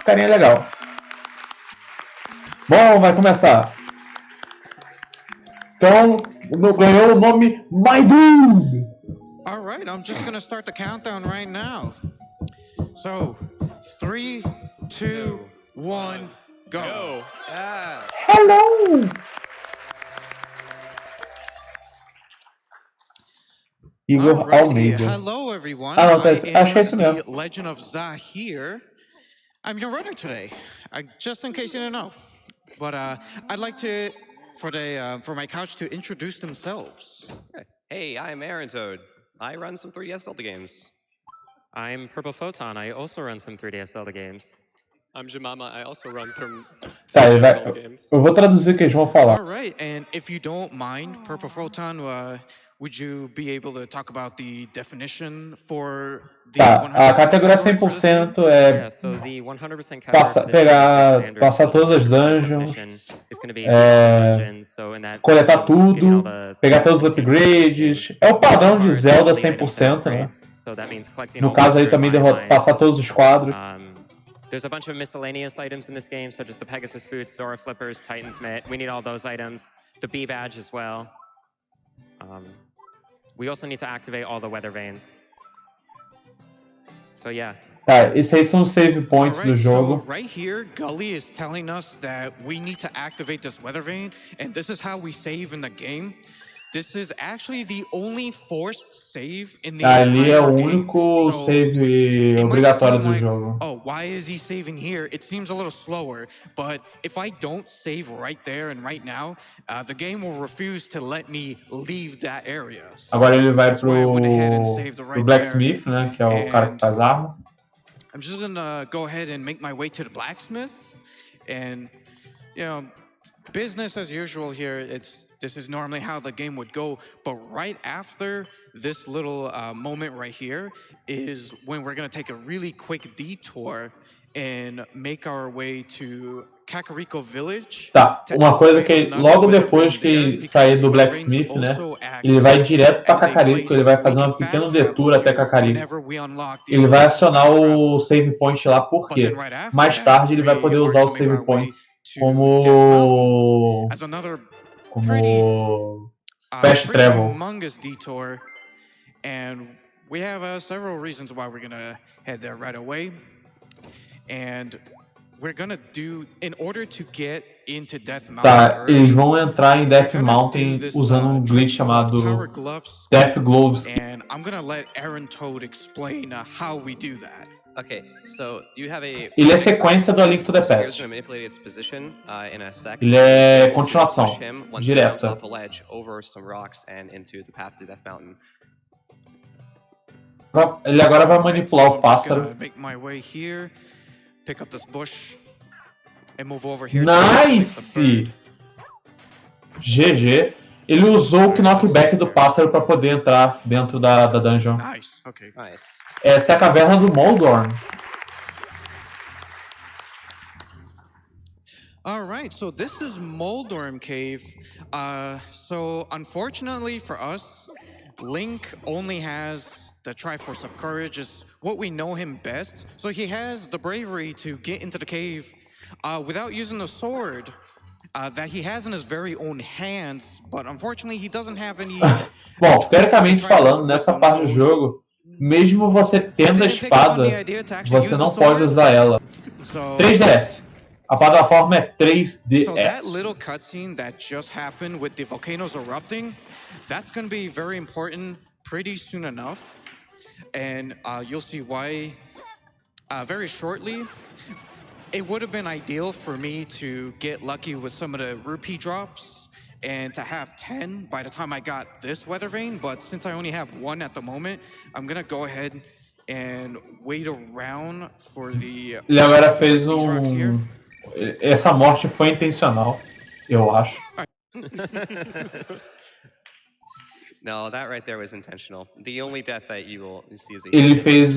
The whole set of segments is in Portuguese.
Carinha legal. Bom, vai começar. Então, ganhou o nome My Dude. All right, I'm just gonna start the countdown right now. So, 3, 2, 1, go. Hello! Igor Almeida. Hello, everyone. Ah, não, tá, I achei isso am mesmo. the Legend of Za here. I'm your runner today, just in case you didn't know. But I'd like to, for my couch to introduce themselves. Hey, I'm Aaron Toad. I run some 3DS Zelda games. I'm Purple Photon. I also run some 3DS Zelda games. I'm Jemima. I also run some Tá, Zelda games. eu vou traduzir o que eles vão falar. All right, and if you don't mind, Purple Photon, would you be able to talk about the definition for the Tá, 100% a categoria category for this game? 100% é Yeah, so the 100% category for this pegar, game is passar todas as dungeons, coletar tudo, pegar todos os upgrades. É o padrão de Zelda 100%, né? No caso aí também passar todos os quadros. There's a bunch of miscellaneous items in this game, such as the Pegasus boots, Zora flippers, Titan's mitt. We need all those items. The B badge as well. We also need to activate all the weather vanes. So yeah. Tá, esses aí são os save points do jogo. So right here, Gully is telling us that we need to activate this weather vane, and this is how we save in the game. This is actually the only forced save in the entire game. Ali é o único save obrigatório do jogo. Oh, why is he saving here? It seems a little slower, but if I don't save right there and right now, the game will refuse to let me leave that area. So agora ele vai pro Blacksmith, né, que é o cara que faz arma. I'm just gonna go ahead and make my way to the blacksmith, and you know, business as usual here. This is normally how the game would go, but right after this little moment right here is when we're gonna take a really quick detour and make our way to Kakariko Village. Tá, uma coisa que logo depois que sair do Blacksmith, né, ele vai direto para Kakariko, ele vai fazer uma pequena detour até Kakariko. Ele vai acionar o save point lá, porque mais tarde ele vai poder usar os save points como fast travel. Detour, and we have several reasons why we're gonna head there right away. And we're gonna do, in order to get into Death Mountain. Tá, eles vão entrar em Death Mountain usando um glitch chamado Death Gloves. And I'm gonna let Aaron Toad explain how we do that. Okay, so you have a. Ele é sequência do A Link to the Past. Ele é continuação direta. Ele agora vai manipular o pássaro. Nice! GG. Ele usou o knockback do pássaro para poder entrar dentro da dungeon. Nice, okay. Nice. Essa é a caverna do Moldorm. All right, so this is Moldorm Cave. So unfortunately for us, Link only has the Triforce of Courage, is what we know him best. So he has the bravery to get into the cave without using the sword that he has in his very own hands, but unfortunately he doesn't have any. Bom, teoricamente falando, nessa parte do jogo, mesmo você tendo a espada, você não pode usar ela. 3DS. A plataforma é 3DS. So that little cutscene that just happened with the volcanoes erupting, that's going to be very important pretty soon enough. And you'll see why very shortly. It would have been ideal for me to get lucky with some of the rupee drops and to have 10 by the time I got this weather vane, but since I only have 1 at the moment, I'm gonna go ahead and wait around for the. Ele agora fez essa morte foi intencional, eu acho. No, that right there was intentional. The only death that you will see is ele fez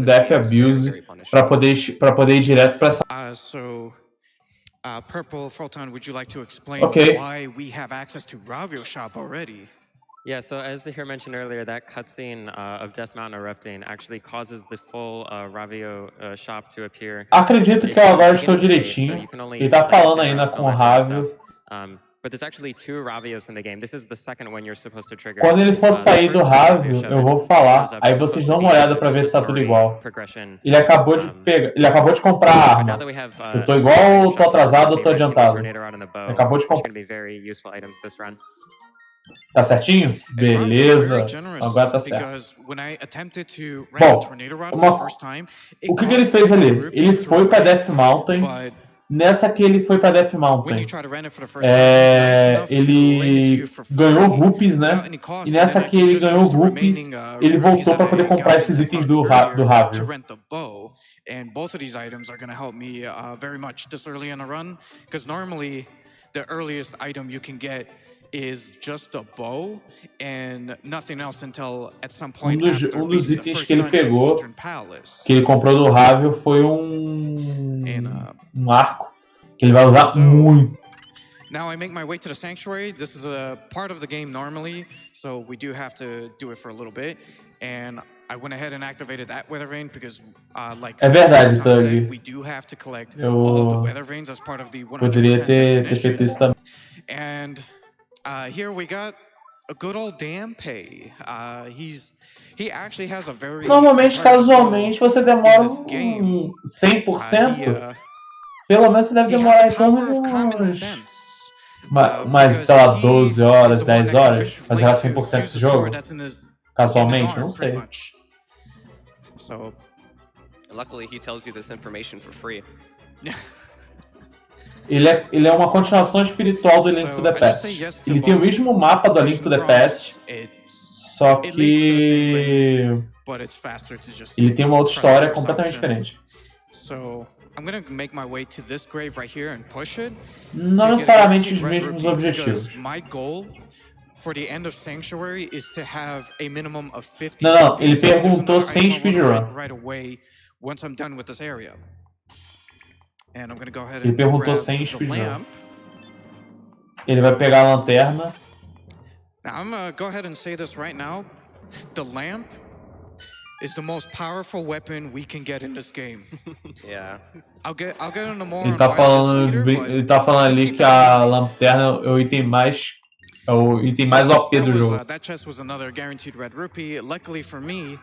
death abuse para poder ir direto para essa. So Purple Photon, would you like to explain okay. why we have access to Ravio's shop already? Yeah, so as Zahir mentioned earlier, that cutscene of Death Mountain erupting actually causes the full Ravio shop to appear. Acredito que eu agora estou direitinho. Ele tá falando ainda com o Ravio. But there's actually 2 Ravios in the game. This is the second one you're supposed to trigger. Quando ele for sair do Ravio, eu vou falar. Aí vocês dão uma olhada pra ver se tá tudo igual. Ele acabou de pegar, ele acabou de comprar a arma. Eu tô igual, ou tô atrasado, ou tô adiantado. Ele acabou de comprar. Tá certinho? Beleza. Agora tá certo. Bom, o que ele fez ali? Ele foi pra Death Mountain. Nessa que ele foi pra Death Mountain, ele ganhou rupees, né? E nessa que ele ganhou rupees, ele voltou para poder comprar esses itens do Ravio. And both of these items are going to help me very much this early in the run, because normally the earliest item you can get is just a bow and nothing else until at some point um dos itens que ele pegou, que ele comprou do Ravio, foi um arco que ele vai usar muito. Now I make my way to the sanctuary. This is a part of the game normally, so we do have to do it for a little bit. And I went ahead and activated that weather vane because, like, é verdade, Tug. We do have to collect all of the weather vanes as part of the 100% poderia ter feito isso também. And here we got a good old Dampé. He actually has a very Normalmente, casualmente, você demora 100%. Pelo menos você deve demorar em torno de mais, sei lá, 12 horas, 10 horas pra zerar 100% desse jogo. Casualmente, não sei. So, luckily he tells you this information for free. Ele é uma continuação espiritual do Link to the Past. Ele tem o mesmo mapa do Link to the Past, só que ele tem uma outra história completamente diferente. I'm gonna make my way to this grave right here and push it. Não necessariamente os mesmos objetivos. My goal for the end of Sanctuary is to have a minimum of 50. Não, ele perguntou sem speedrun. Right away once I'm done with this area. And I'm gonna go ahead ele and perguntou sem speedrun. Ele vai pegar a lanterna. Now I'm gonna go ahead and say this right now. The lamp is the most powerful weapon we can get in this game. Yeah. I'll get into more. Ele tá falando ali que a lanterna é o item mais OP do jogo. That chest was another guaranteed red rupee. Luckily for me,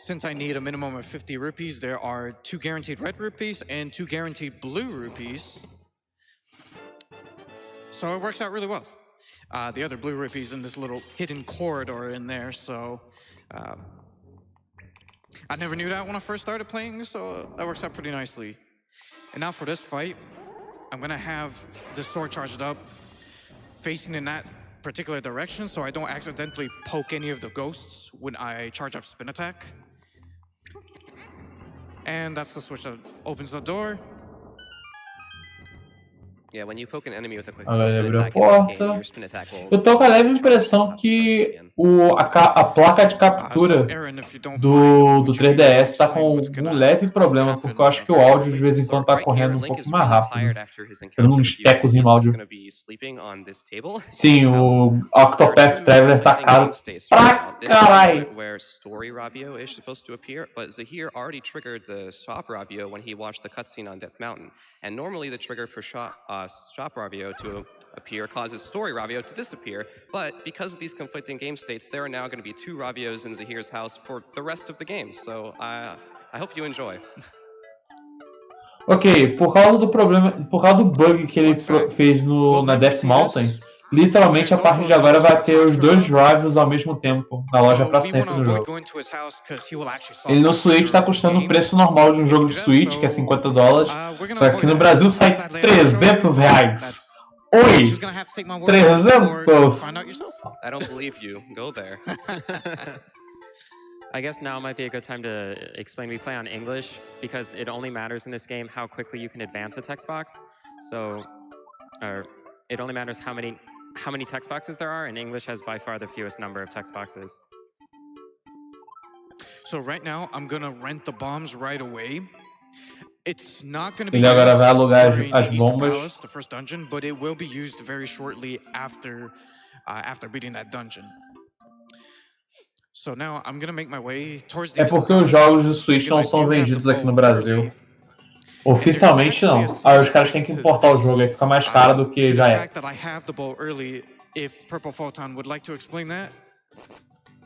since I need a minimum of 50 rupees, there are 2 guaranteed red rupees and 2 guaranteed blue rupees. So it works out really well. The other blue rupees in this little hidden corridor in there, so I never knew that when I first started playing, so that works out pretty nicely. And now for this fight, I'm gonna have this sword charged up, facing in that particular direction, so I don't accidentally poke any of the ghosts when I charge up spin attack. And that's the switch that opens the door. Yeah, when you poke an enemy with a quick Agora ele spin abriu a attack in this game, porta. your spin attack will... Eu tô com a leve impressão que a placa de captura do 3DS tá com um leve problema, porque eu acho que o áudio de vez em quando tá correndo um pouco mais rápido. Dando uns tecos no áudio. Sim, o Octopath Traveler tá caro pra caralho. Where Story Ravio is supposed to appear, but Zahir already triggered the Shop Ravio when he watched the cutscene on Death Mountain. And normally the trigger for Shop Ravio to appear causes Story Ravio to disappear, but because of these conflicting game states, there are now going to be 2 Ravios in Zahir's house for the rest of the game. So I hope you enjoy. Ok, por causa do bug que ele fez na Death Mountain, literalmente a partir de agora vai ter os 2 Ravios ao mesmo tempo na loja pra sempre no jogo. Ele no Switch tá custando o preço normal de um jogo de Switch, que é $50, só que aqui no Brasil sai R$300. Oi! 300! I don't believe you. Go there. I guess now might be a good time to explain. We play on English because it only matters in this game how quickly you can advance a text box. So, it only matters how many text boxes there are, and English has by far the fewest number of text boxes. So right now, I'm gonna rent the bombs right away. It's not gonna be Ele agora vai alugar as bombas. Palace, the first dungeon, but it will be used very shortly after beating that dungeon. So now I'm gonna make my way towards É these porque os jogos de Switch não são vendidos aqui no Brasil. Oficialmente não. Aí os caras têm que importar o jogo, aí fica mais caro do que já é. If Purple Photon would like to explain that.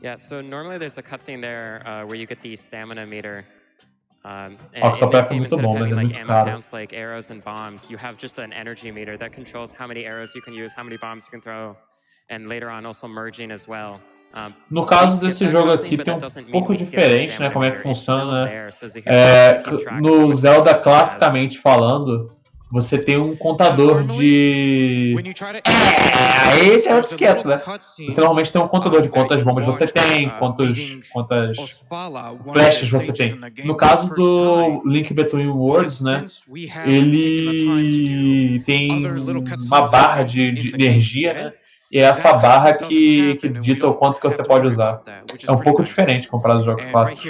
Yeah, so normally there's a cutscene there where you get the stamina meter. And Ó, in this é game, muito instead bom, of mas having é like muito ammo caro. counts like arrows and bombs, you have just an energy meter that controls how many arrows you can use, how many bombs you can throw, and later on also merging as well. No caso desse jogo aqui tem um pouco diferente, né, como é que funciona, né? No Zelda, classicamente falando, você tem um contador de... aí tem outros quietos, né? Você normalmente tem um contador de quantas bombas você tem, quantas flashes você tem. No caso do Link Between Worlds, né, ele tem uma barra de energia, né? E é essa barra que dita o quanto que você pode usar. É um pouco diferente comparado aos jogos clássicos.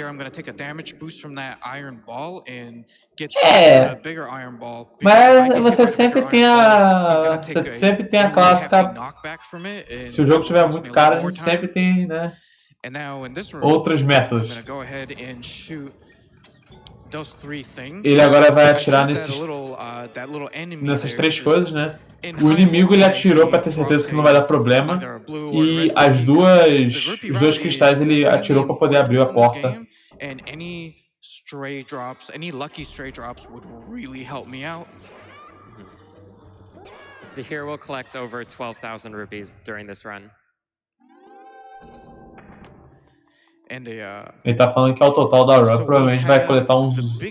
Mas você sempre tem a clássica. Se o jogo estiver muito caro, a gente sempre tem, né, outros métodos. Ele agora vai atirar nessas três coisas, né? O inimigo ele atirou para ter certeza que não vai dar problema. E os dois cristais ele atirou para poder abrir a porta. Stray drops, any lucky stray drops would really help me out. So here we'll collect over 12,000 rupees during this run. Ele tá falando que ao total da run provavelmente vai coletar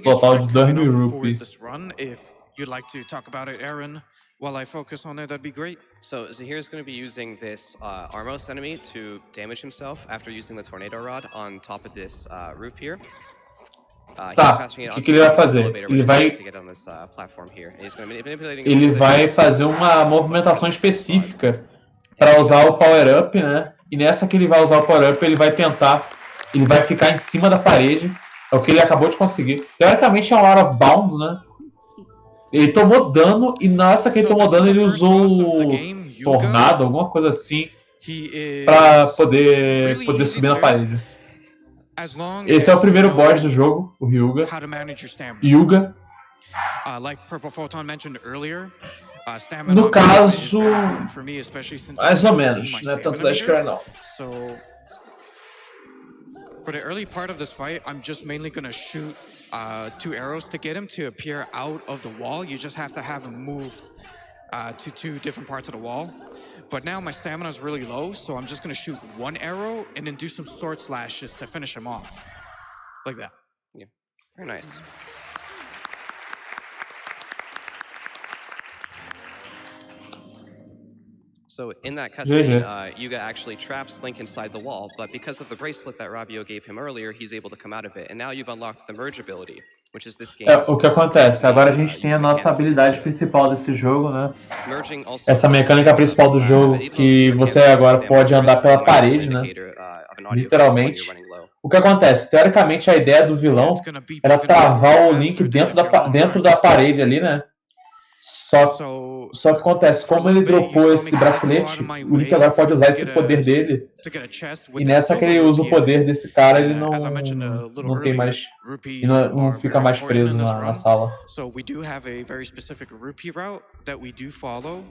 total de 2.000 rupees. If you'd like to talk about it, Aaron, while I focus on it, that'd be great. So Zahir's going to be using this Armos enemy to damage himself after using the tornado rod on top of this roof here. Tá, o que ele vai fazer? Ele vai fazer uma movimentação específica para usar o power-up, né? E nessa que ele vai usar o power-up, ele vai ficar em cima da parede. É o que ele acabou de conseguir. Teoricamente é um out of bounds, né? Ele tomou dano e nessa que ele tomou dano, ele usou o tornado, alguma coisa assim, para poder subir na parede. Esse é o primeiro boss do jogo, o Hyuga. No caso, mais ou menos, não é tanto da Square não. For the early part of this fight, I'm just mainly going to shoot 2 arrows to get him to appear out of the wall. You just have to have him move to 2 different parts of the wall. But now my stamina is really low, so I'm just going to shoot 1 arrow and then do some sword slashes to finish him off. Like that. Yeah, very nice. So in that cutscene, Yuga actually traps Link inside the wall, but because of the bracelet that Rabio gave him earlier, he's able to come out of it. And now you've unlocked the merge ability, which is this game. O que acontece? Agora a gente tem a nossa habilidade principal desse jogo, né? Essa mecânica principal do jogo, que você agora pode andar pela parede, né? Literalmente. O que acontece? Teoricamente, a ideia do vilão era travar o Link dentro da parede ali, né? Só que acontece, como ele dropou esse bracelete, o Link agora pode usar esse poder dele. E nessa que ele usa o poder desse cara, ele não tem mais. Não fica mais preso na sala. So we do have a very specific rupee route that we do follow.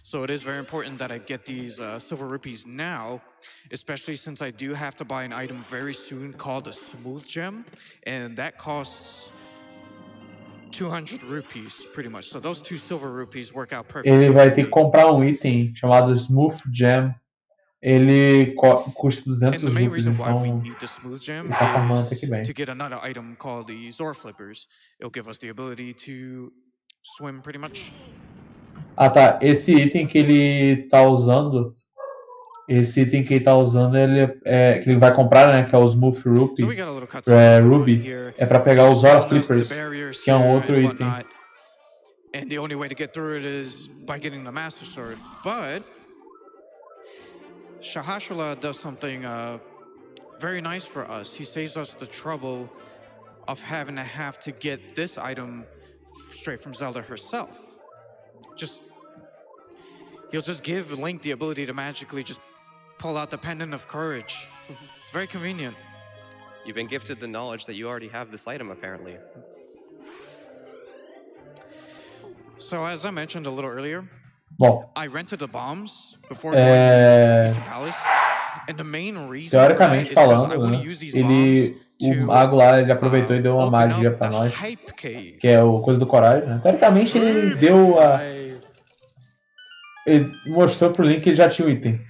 So it is very important that I get these silver rupees now, especially since I do have to buy an item very soon called a smooth gem, and that costs 200 rupees, pretty much. So those 2 silver rupees work out perfectly. Ele vai ter que comprar um item chamado Smooth Gem. Ele custa 200 rupees, então tá formando até que bem. To get another item called the Zor Flippers, it'll give us the ability to swim pretty much. Ah tá, esse item que ele tá usando, ele que ele vai comprar, né, que é o Smooth Rupees, Ruby, é para pegar os Zora Flippers, que é um outro item. And the only way to get through it is by getting the Master Sword. But Shahashula does something very nice for us. He saves us the trouble of having to get this item straight from Zelda herself. He'll just give Link the ability to magically just pull out the Pendant of Courage. It's very convenient. You've been gifted the knowledge that you already have this item, apparently. So as I mentioned a little earlier, Bom, I rented the bombs before going to Easter Palace, and the main reason for that teoricamente is because I falando, want to né, use these bombs o to mago lá ele aproveitou e deu uma open magia up pra the nós, hype cave. que é o coisa do coragem, né? Teoricamente ele deu a... Ele mostrou pro Link que ele já tinha o item.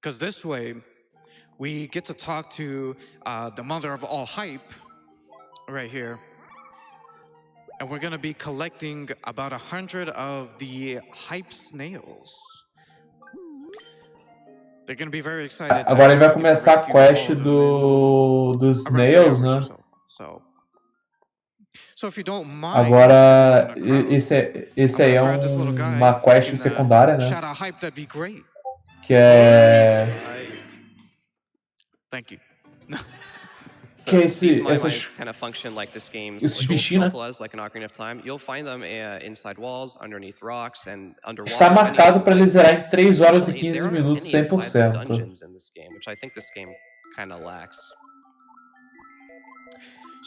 Because this way, we get to talk to the mother of all hype, right here. And we're going to be collecting about 100 of the hype snails. They're going to be very excited. Agora ele vai começar a quest dos snails, né? So if you don't mind, agora esse aí é uma quest secundária, né? Shout out hype, that'd be great. Que é... Thank you. So these mines kind of function like this game's bichinhos, does, like an Ocarina of Time. You'll find them inside walls, underneath rocks, and underwater. Está marcado para ele zerar em 3 horas e 15 minutos, 100%. Dungeons in this game, which I think this game kind of lacks.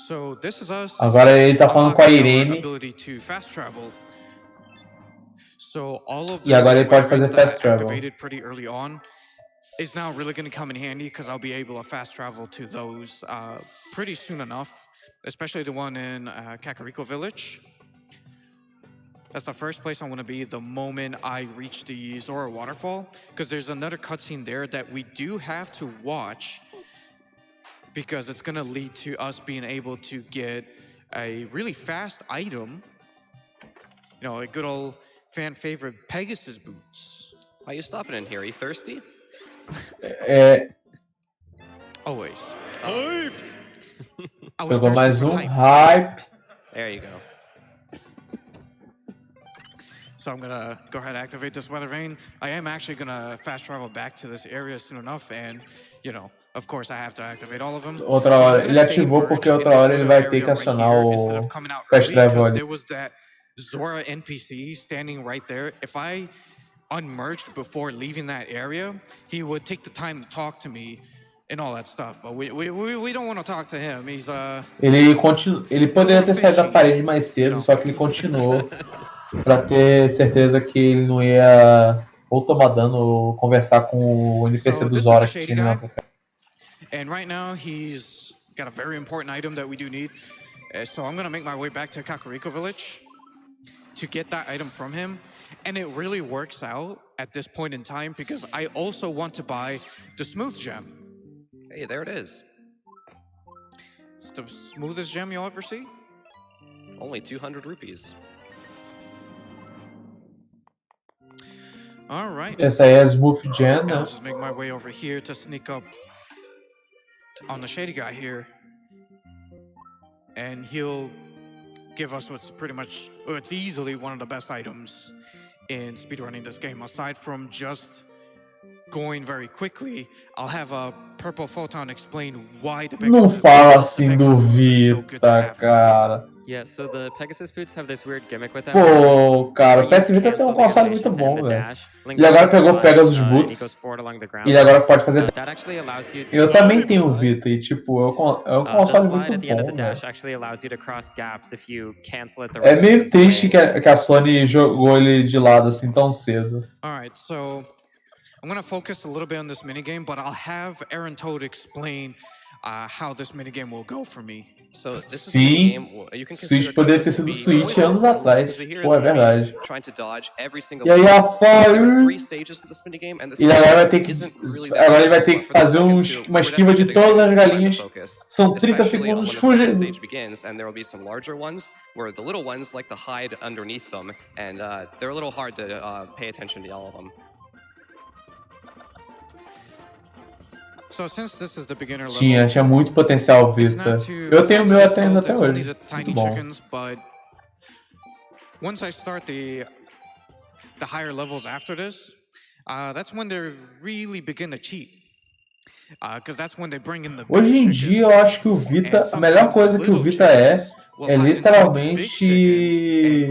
So this is us. Agora ele tá falando com a Irene. So all of e agora ele pode fazer fast travel. Pretty early on is now really going to come in handy because I'll be able to fast travel to those pretty soon enough, especially the one in Kakariko Village. That's the first place I want to be the moment I reach the Zora waterfall, because there's another cutscene there that we do have to watch because it's going to lead to us being able to get a really fast item, you know, a good old fan favorite Pegasus boots. Why are you stopping in here? Are you thirsty? Always. Hype! Pegou mais hype. There you go. So I'm gonna go ahead and activate this weather vane. I am actually gonna fast travel back to this area soon enough, and you know, of course, I have to activate all of them. Outra hora ele ativou porque outra hora ele vai ter que acionar o fast travel. There was that Zora NPC standing right there. If I unmerged before leaving that area, he would take the time to talk to me and all that stuff. But we don't want to talk to him. He's Ele poderia ter saído da parede mais cedo, só que ele continuou pra ter certeza que ele não ia ou tomar dano ou conversar com o NPC do Zora que tinha na época. And right now he's got a very important item that we do need. So I'm gonna make my way back to Kakariko Village to get that item from him. And it really works out at this point in time because I also want to buy the smooth gem. Hey, there it is. It's the smoothest gem you'll ever see. Only 200 rupees. All right. Essa aí é a smooth gem, né? I'll just make my way over here to sneak up on the shady guy here. And he'll give us what's pretty much, it's easily one of the best items in speedrunning this game. Aside from just going very quickly, I'll have a purple photon explain why the Não fala assim do Vita, cara. Yeah, so the Pegasus boots have this weird gimmick with them. Pô, cara, o PS Vita tem um console muito bom, velho. Ele agora pegou o Pegasus Boots. E ele agora pode fazer... Eu também tenho o Vita e, tipo, é um console muito bom, velho. É meio triste que a Sony jogou ele de lado assim tão cedo. Alright, so I'm gonna focus a little bit on this minigame, but I'll have Aaron Toad explain how this minigame will go for me. So this Sim, Switch poderia ter sido Switch anos atrás. Pô, é verdade. E aí a Fire... E agora ele vai ter que fazer uma esquiva de todas as galinhas. São 30 segundos fugindo. And there will be some larger ones where the little ones like to hide underneath them, and they're a little hard to pay attention to all of them. So since this is the beginner level, Tinha muito potencial, Vita. Eu tenho o meu até hoje. Tiny Muito bom. chickens, but once I start the higher levels after this, that's when they really begin to cheat. Because that's when they bring in the Hoje em dia eu acho que o Vita, a melhor coisa que o Vita é literalmente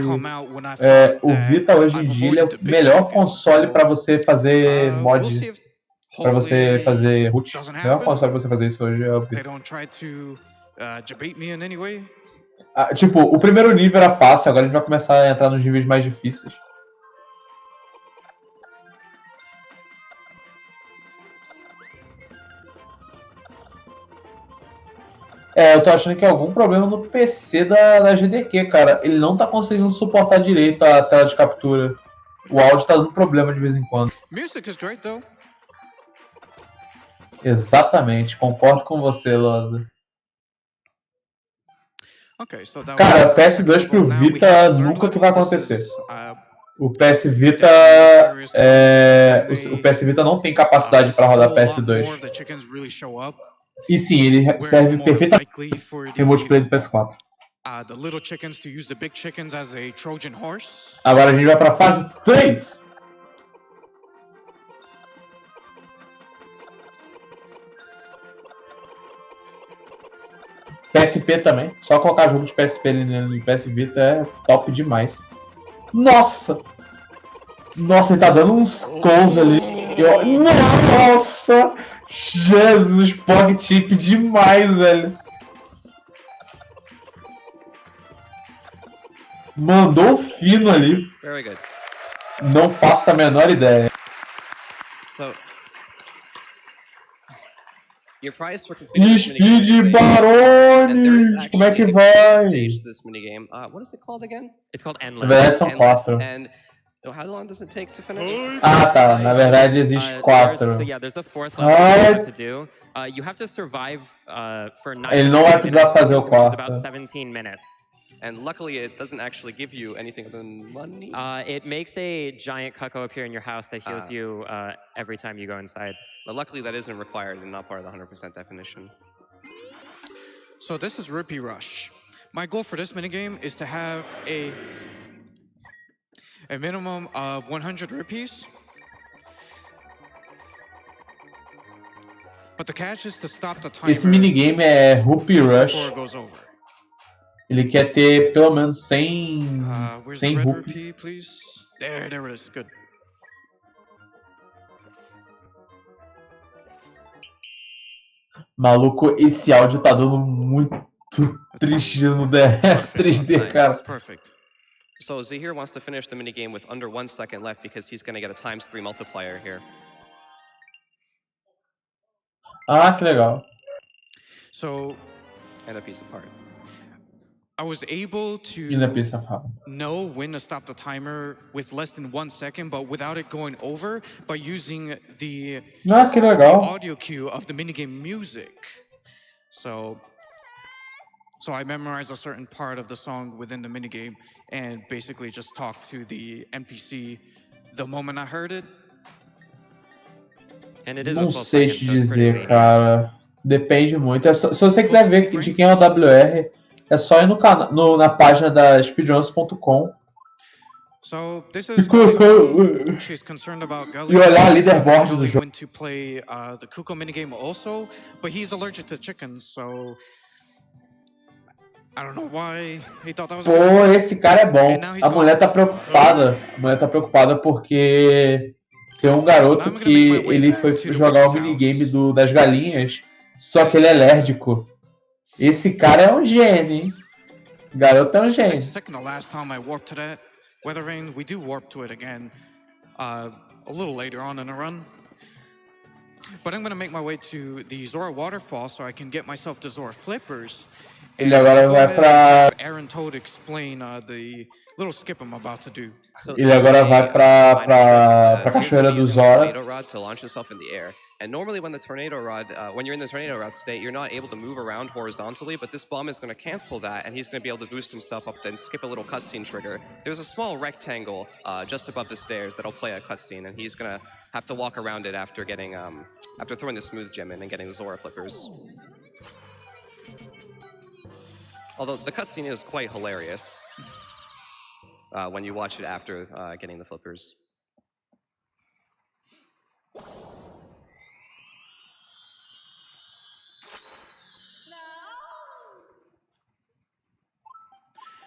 o Vita hoje em dia é o melhor console para você fazer mod. Pra você fazer root. Doesn't A melhor happen. forma pra você fazer isso hoje é o They don't try to debate me in any way. Tipo, o primeiro nível era fácil, agora a gente vai começar a entrar nos níveis mais difíceis. Eu tô achando que é algum problema no PC da SGDQ, cara. Ele não tá conseguindo suportar direito a tela de captura. O áudio tá dando problema de vez em quando. Music is great though. Exatamente, concordo com você, Loza. Okay, so that Cara, was the PS2 second pro level. Now we Vita have the third nunca que level. vai This acontecer. is, O PS Vita definitely the scariest one, because o PS Vita não tem capacidade para rodar a whole lot PS2. more of the chickens really show up, E sim, ele where it's serve more perfeitamente likely for para multiplayer do PS4. the little chickens to use the big chickens as a Trojan horse. Agora a gente vai para fase 3. PSP também. Só colocar jogo de PSP ali no PS Vita é top demais. Nossa! Nossa, ele tá dando uns calls ali. Nossa! Jesus, Pog Chip demais, velho. Mandou fino ali. Very good. Não faço a menor ideia. So, your prize for completing this minigame is Speed a and there is Barões! Como é que actually a vai? complete stage to this minigame. What is it called again? It's called Na Endless. verdade são Endless. 4. And how long does it take to finish? Ah, tá. Na verdade existe 4. There's a fourth level that you have to do. You have to survive for 9 Ele não vai precisar fazer o seconds, which is about quarto. 17 minutes. And luckily, it doesn't actually give you anything other than money. It makes a giant cucko appear in your house that heals you every time you go inside. But luckily, that isn't required and not part of the 100% definition. So this is Rupee Rush. My goal for this minigame is to have a minimum of 100 rupees. But the catch is to stop the timer. Esse minigame é Rupee Rush. Before it goes over. Ele quer ter pelo menos 100, Where's 100 the red rupees. rupee, please? There it is. Good. Maluco, esse áudio tá dando muito triste no DS 3D, cara. Perfect. So Zahir wants to finish the minigame with under 1 second left because he's going to get a ×3 multiplier here. Ah, que legal. So, And a piece of heart. I was able E na pista fala. know when to stop the timer with less than 1 second, but without it going over, by using the Ah, que legal. audio cue of the minigame music. So I memorized a certain part of the song within the minigame and basically just talked to the NPC the moment I heard it. And it is Não a full sei second, te so it's pretty dizer, lean. cara. Depende muito. Se você quiser ver de quem é o WR, é só ir na página da speedruns.com So this is Gully's mom. She's concerned about Gully. e olhar a leaderboard do Gully jogo. went to play the Kuko minigame also, but he's allergic to chickens, so I don't know why he thought that was a good Pô, idea. esse cara é bom. A mulher tá preocupada. A mulher tá preocupada porque tem um garoto que ele foi jogar o minigame das galinhas, só que ele é alérgico. Esse cara é um gênio, hein? O garoto é um Takes a gênio. second the last time I warped to that. Weather Vane, we do warp to it again a little later on in the run. But I'm gonna make my way to the Zora waterfall so I can get myself the Zora flippers. Ele agora vai pra. Aaron Toad explain the little skip I'm about to do. Ele agora vai pra cachoeira do Zora. Tornado rod to launch himself in the air. And normally when the tornado rod, when you're in the tornado rod state, you're not able to move around horizontally, but this bomb is going to cancel that, and he's going to be able to boost himself up and skip a little cutscene trigger. There's a small rectangle just above the stairs that'll play a cutscene, and he's going to have to walk around it after getting, after throwing the smooth gem in and getting the Zora flippers. Although the cutscene is quite hilarious when you watch it after getting the flippers.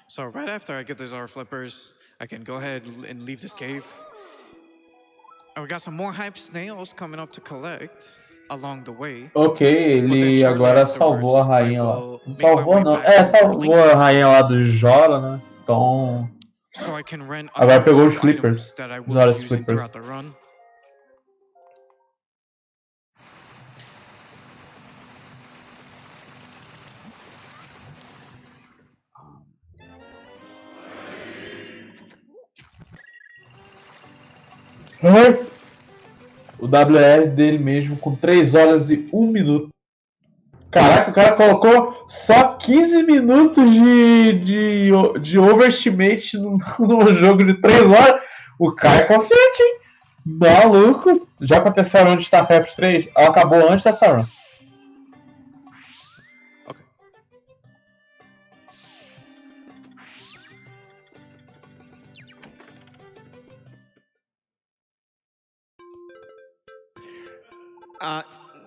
So right after I get the Zora flippers, I can go ahead and leave this cave. we got some more hype snails coming up to collect along the way. Ok, ele agora salvou a rainha lá. Não salvou não. Salvou a rainha lá do Jora, né? Então... Agora pegou os flippers. Os horas flippers. O WR dele mesmo com 3 horas e 1 minuto. Caraca, o cara colocou só 15 minutos de overestimate num jogo de 3 horas. O cara é confiante, hein? Maluco. Já aconteceu a run de StarCraft 3? Ela acabou antes dessa run. Ok.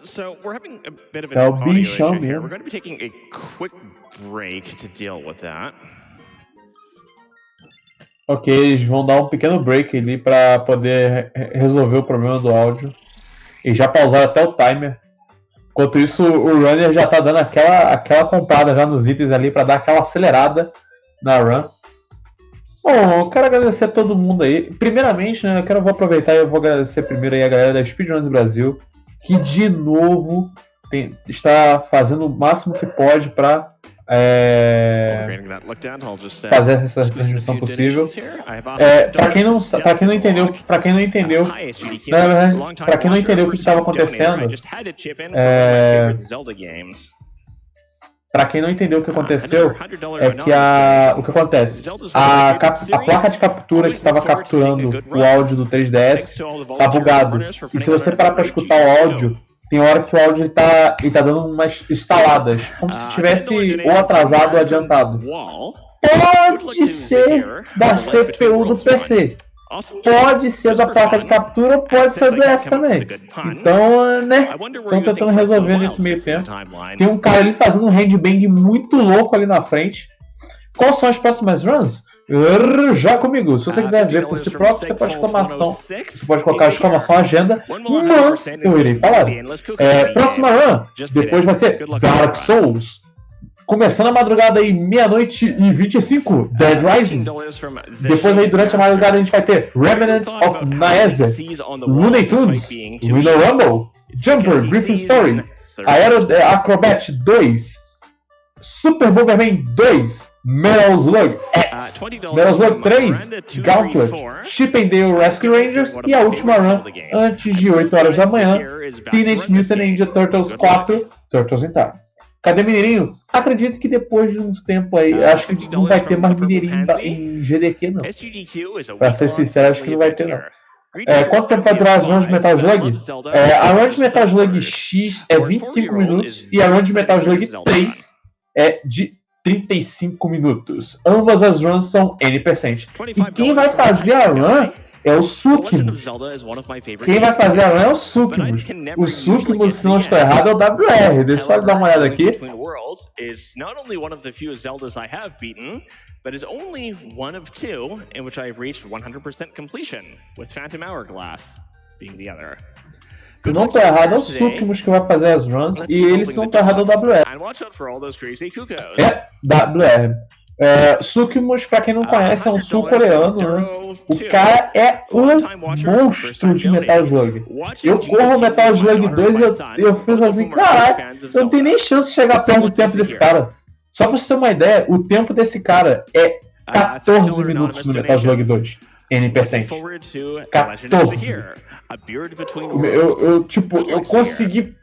So we're having a bit of an audio issue here. We're going to be taking a quick break to deal with that. Ok, eles vão dar um pequeno break ali para poder resolver o problema do áudio. E já pausaram até o timer. Enquanto isso, o runner já tá dando aquela comprada já nos itens ali para dar aquela acelerada na run. Bom, eu quero agradecer a todo mundo aí. Primeiramente, né, vou aproveitar e eu vou agradecer primeiro aí a galera da Speedruns Brasil, que de novo está fazendo o máximo que pode para fazer essa transmissão possível. Para quem não entendeu o que estava acontecendo, para quem não entendeu o que aconteceu, é que o que acontece? A placa de captura que estava capturando o áudio do 3DS está bugado. E se você parar para escutar o áudio, tem hora que o áudio tá dando umas estaladas, como se tivesse ou atrasado ou adiantado. Pode ser da CPU do PC. Pode ser da placa de captura, pode ser do S também. Então, né? Estão tentando resolver nesse meio tempo. Tem um cara ali fazendo um handbang muito louco ali na frente. Quais são as próximas runs? Já comigo. Se você quiser ver por si próprio, você pode colocar exclamação agenda, mas eu irei falar. Próxima run, depois vai ser Dark Souls. Começando a madrugada aí, 00:25, Dead Rising. Depois aí, durante a madrugada, a gente vai ter Remnants of Naeza, Looney Tunes, Rhino Rumble, Jumper, Griffin Story, Acrobat 2, Super Bomberman 2, Metal Slug X, Metal Slug 3, Gauntlet, Chip and Dale Rescue Rangers e a última run, antes de 8 horas da manhã, Teenage Mutant Ninja Turtles 4, Turtles in Time. Cadê Mineirinho? Acredito que depois de uns tempos aí, acho que não vai ter mais Mineirinho em GDQ, não. Pra ser sincero, acho que não vai ter, não. Quanto tempo vai durar as runs de Metal Slug? A run de Metal Slug X é 25 minutos e a run de Metal Slug 3 é de 35 minutos. Ambas as runs são N%. E quem vai fazer a run é o Sukimus. Quem vai fazer a run é o Sukimus. O Sukimus, se não estou errado, é o WR. Deixa eu só dar uma olhada aqui. But is only one of two in which I have reached 100% completion, with Phantom Hourglass being the other. Se não estou errado, é o Sukimus que vai fazer as runs e ele, se não estou errado, é o WR. WR. Sukimus, pra quem não conhece, é um sul-coreano, né? O cara é um monstro de Metal Slug. Eu corro Metal Slug 2 e eu fiz assim, caralho, eu não tenho nem chance de chegar perto do tempo desse cara. Só pra você ter uma ideia, o tempo desse cara é 14 minutos no Metal Slug 2. N%. 14. Eu consegui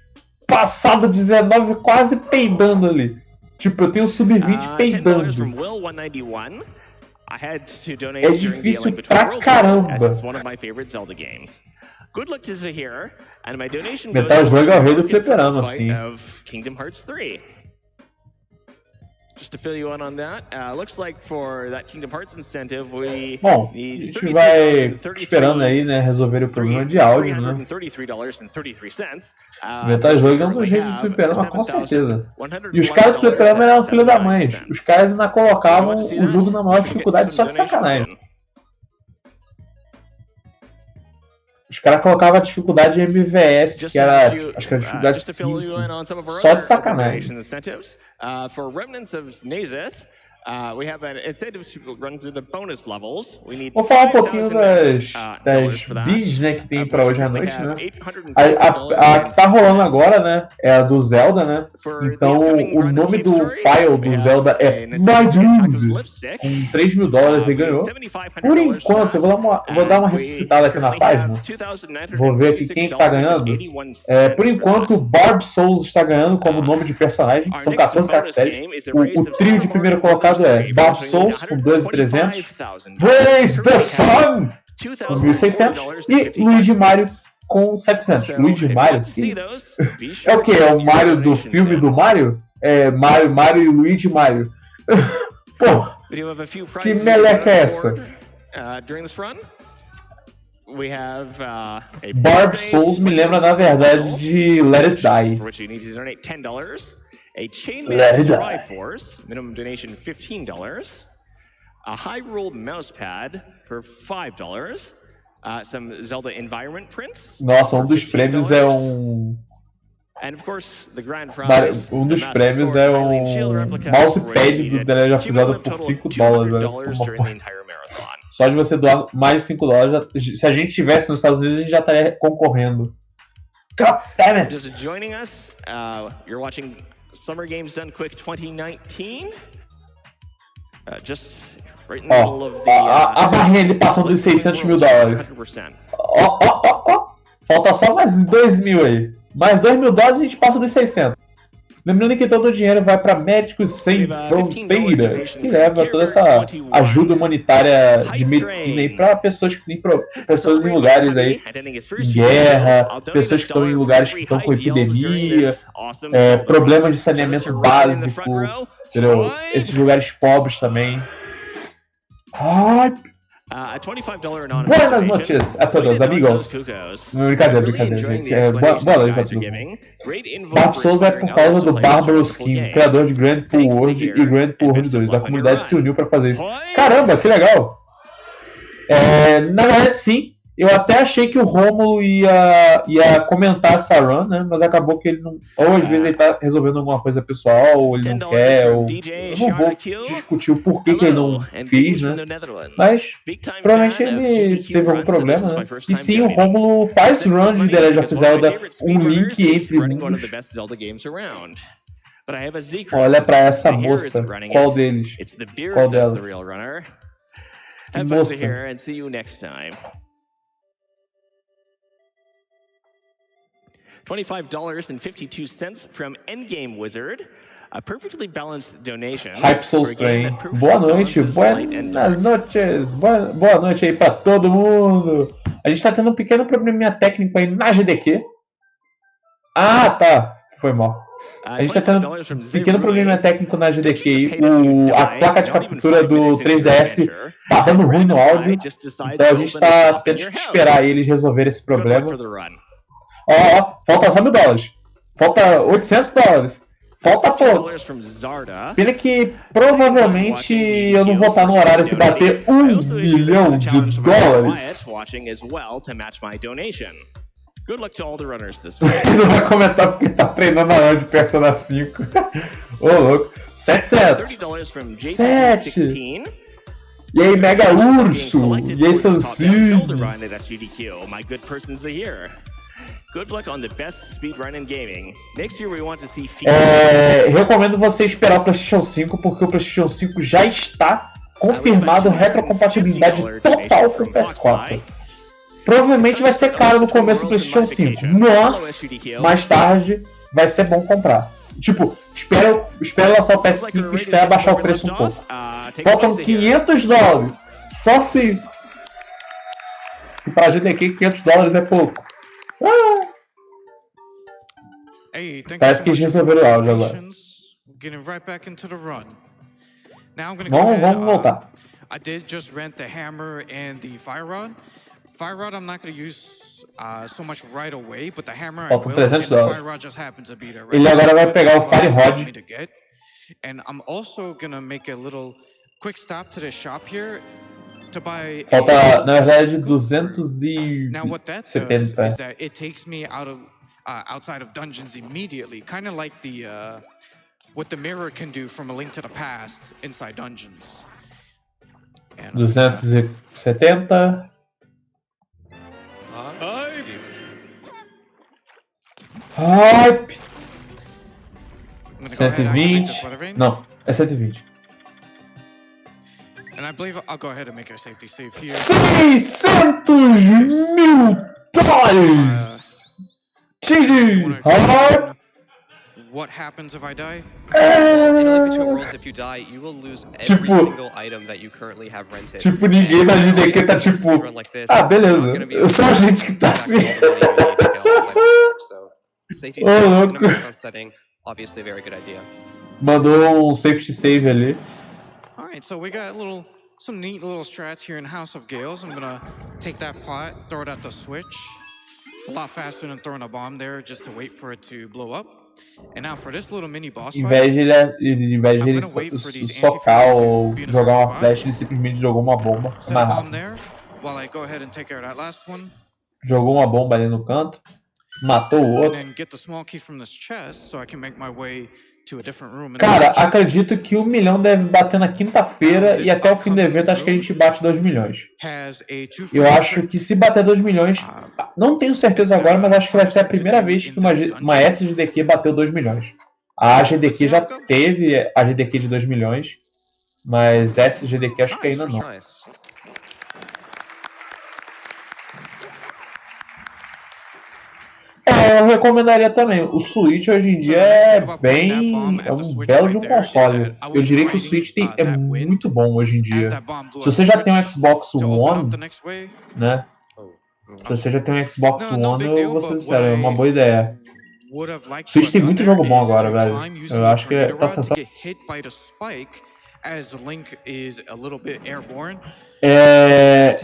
passar do 19 quase peidando ali. Tipo, eu tenho sub-20 peidando. É difícil pra caramba. Metal Slug é o rei do fliperama, assim. Just to fill you in on that, looks like for that Kingdom Hearts incentive, we Bom, a gente vai esperando aí, né, resolver o problema de áudio, né? Metal Slug é um dos reis do fliperama, com certeza. E os caras do fliperama eram filho da mãe. Os caras ainda colocavam o jogo na maior dificuldade só de sacanagem. Os caras colocavam a dificuldade em MVS, que era, acho que era dificuldade 5. Só de sacanagem. For remnants of Nazeth, we have an incentive to run through the bonus levels. We need Vou falar um pouquinho das bids, né, que tem pra hoje à noite, né? A que tá rolando agora, né, é a do Zelda, né? Então, o nome do file do Zelda é My Dude, com $3.000 e ganhou. Por enquanto, eu vou dar uma ressuscitada aqui na página. Vou ver aqui quem tá ganhando. Por enquanto, o Barb Souls está ganhando como nome de personagem. São 14 caracteres. O trio de primeiro colocado é Barb Souls com 12.300, Praise the Sun com 1.600 e Luigi Mario com 700. Luigi Mario? É o que? É o Mario do filme do Mario? É Mario e Luigi Mario. Pô, que meleca é essa? Barb Souls me lembra, na verdade, de Let It Die. A Chainmail Triforce, minimum donation $15. A Hyrule Mousepad for $5. Some Zelda Environment Prints. Nossa, um dos prêmios é um. Um dos prêmios é um mousepad do The Legend of Zelda por $5. Só de você doar mais de $5, se a gente tivesse nos Estados Unidos, a gente já estaria concorrendo. God damn it! Just joining us, you're watching Summer Games Done Quick 2019. Just right in the middle of the. A barrinha ele passando dos $600 mil. Falta só mais 2 mil aí. Mais $2 mil a gente passa dos 600. Lembrando que todo o dinheiro vai para Médicos Sem Fronteiras, que leva toda essa ajuda humanitária de medicina aí para pessoas que têm pessoas em lugares aí em guerra, pessoas que estão em lugares que estão com epidemia, problemas de saneamento básico, entendeu? Esses lugares pobres também. Buenas noches a todos, amigos. Brincadeira, gente. Boa noite a todos. Dark Souls é por causa do Barbaro Skin, criador de Grand Pool World e Grand Pool World 2. A comunidade se uniu para fazer isso. Caramba, que legal! Na verdade, sim. Eu até achei que o Rômulo ia comentar essa run, né? Mas acabou que ele não. Ou às vezes ele tá resolvendo alguma coisa pessoal, ou ele não quer, ou. Eu não vou discutir o porquê que ele não fez, né? Mas provavelmente ele teve algum problema, né? E sim, o Rômulo faz run de The Legend of Zelda, um link entre mundos. Olha pra essa moça. Qual deles? Qual dela? Moça. $25.52 from Endgame Wizard. A perfectly balanced donation. Hype Souls Train. Boa noite, buenas noches. Boa noite aí pra todo mundo. A gente tá tendo um pequeno probleminha técnico aí na GDQ. Ah, tá. Foi mal. A gente tá tendo um pequeno probleminha técnico na GDQ. A placa de captura do 3DS tá dando ruim no áudio. Então a gente tá tendo que esperar eles resolverem esse problema. Falta só $1.000. Falta $800. Falta pouco. Pena que provavelmente eu não vou estar no horário que bater $1 bilhão. Ele não vai comentar porque tá treinando a run de Persona 5. Ô, louco. 700. 7. E aí, Mega Urso. E aí, Sansui. Good luck on the best speedrun in gaming. Next year we want to see recomendo você esperar o PlayStation 5 porque o PlayStation 5 já está confirmado retrocompatibilidade total com o PS4. Provavelmente vai ser caro no começo do PlayStation 5, mas mais tarde vai ser bom comprar. Tipo, espera lançar o PS5 e espera baixar o preço um pouco. Faltam $500. Só se... Pra GDQ, $500 é pouco. Parece que eles resolveram o áudio agora. Vamos voltar. I did just rent the hammer and the fire rod. Fire rod I'm not going to use so much right away, but the hammer I will, and the fire rod just happens to be there. Ele agora vai pegar o fire rod. And I'm also going to make a little quick stop to the shop here to buy. Falta, na verdade, Now, what that does 270. is that it takes me outside of dungeons immediately, kind of like what the mirror can do from A Link to the Past inside dungeons. And 270. Hype! I'm gonna go ahead and activate this 120. weather vane. Não, é 120. And I believe I'll go ahead and make a safety save here. $600 million! Hype! What happens if I die? In A Link Between Worlds, if you die, you will lose every single item that you currently have rented. Tipo, ninguém na GDQ tá tipo... Ah, beleza. Eu sou a gente que tá assim. Safety save in a marathon setting, obviously a very good idea. Mandou safety save ali. Alright, so we got some neat little strats here in House of Gales. I'm gonna take that pot, throw it at the switch. It's a lot faster than throwing a bomb there just to wait for it to blow up. And now for this little mini boss fight, em vez de ele socar ou jogar uma flash, ele simplesmente jogou uma bomba. While I go ahead and take care of that last one. Jogou uma bomba ali no canto, matou o outro. And then get the small key from this chest so I can make my way to a different room. Cara, acredito que 1 milhão deve bater na quinta-feira e até o fim do evento acho que a gente bate 2 milhões. Eu acho que se bater 2 milhões, não tenho certeza agora, mas acho que vai ser a primeira vez que uma SGDQ bateu 2 milhões. A AGDQ já teve a GDQ de 2 milhões, mas SGDQ acho que ainda não. Eu recomendaria também. O Switch hoje em dia é um belo de um console. Eu diria que o Switch é muito bom hoje em dia. Se você já tem um Xbox One, né? Se você já tem um Xbox One, eu vou ser sincero, é uma boa ideia. O Switch tem muito jogo bom agora, velho. Eu acho que tá sensacional. As Link is a little bit airborne.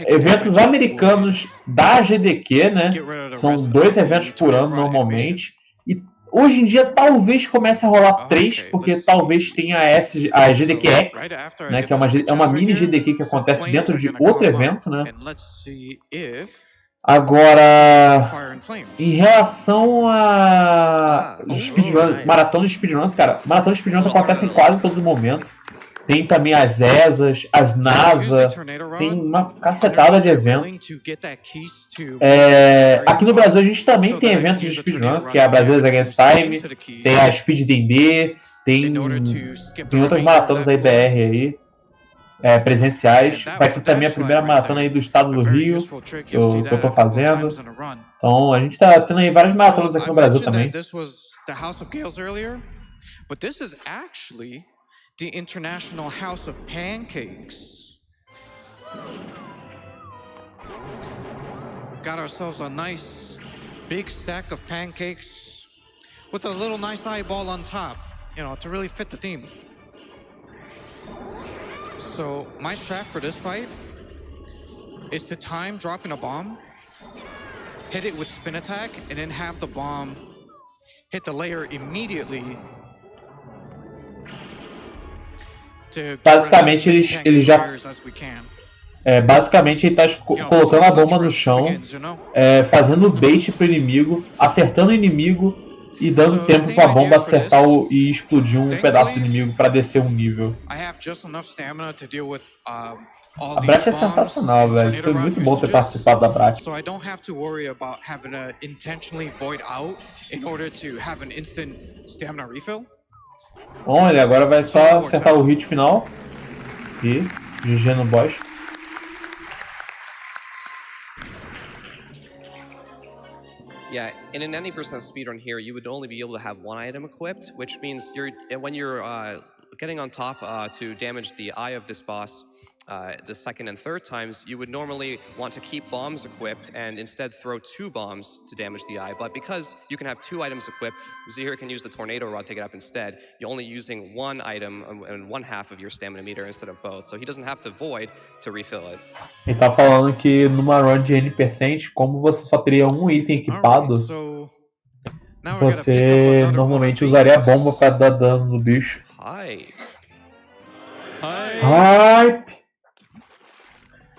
Eventos americanos da GDQ, né? São 2 eventos por ano normalmente. E hoje em dia talvez comece a rolar 3, porque talvez tenha a GDQX, né? Que é uma mini GDQ que acontece dentro de outro evento, né? Agora, em relação a maratona de speedruns, cara, maratona de speedruns acontece em quase todo momento. Tem também as ESAs, as NASA, tem uma cacetada de eventos. Aqui no Brasil a gente também tem eventos de speedrun, que é a Brasileiros Against Time, tem a Speed D&D, tem outras maratonas aí BR aí, presenciais. Vai ter também a primeira maratona aí do estado do Rio, que eu tô fazendo. Então a gente tá tendo aí várias maratonas aqui no Brasil também. The International House of Pancakes. Got ourselves a nice big stack of pancakes with a little nice eyeball on top, you know, to really fit the theme. So my strat for this fight is to time dropping a bomb, hit it with spin attack, and then have the bomb hit the layer immediately. Basicamente ele já basicamente ele tá colocando a bomba no chão, fazendo bait pro inimigo, acertando o inimigo e dando tempo pra bomba acertar e explodir um pedaço do inimigo para descer um nível. A Brat é sensacional, velho. Foi muito bom ter participado da Brat. Bom, ele agora vai só acertar o hit final. E GG no boss. Yeah, in an 90% speedrun here, you would only be able to have 1 item equipped, which means when you're getting on top to damage the eye of this boss, the second and third times, you would normally want to keep bombs equipped and instead throw 2 bombs to damage the eye. But because you can have 2 items equipped, Zahir can use the tornado rod to get up instead. You're only using 1 item and 1/2 of your stamina meter instead of both. So he doesn't have to void to refill it. Ele tá falando que numa run de N%, como você só teria um item equipado, você normalmente usaria a bomba para dar dano no bicho. Hype!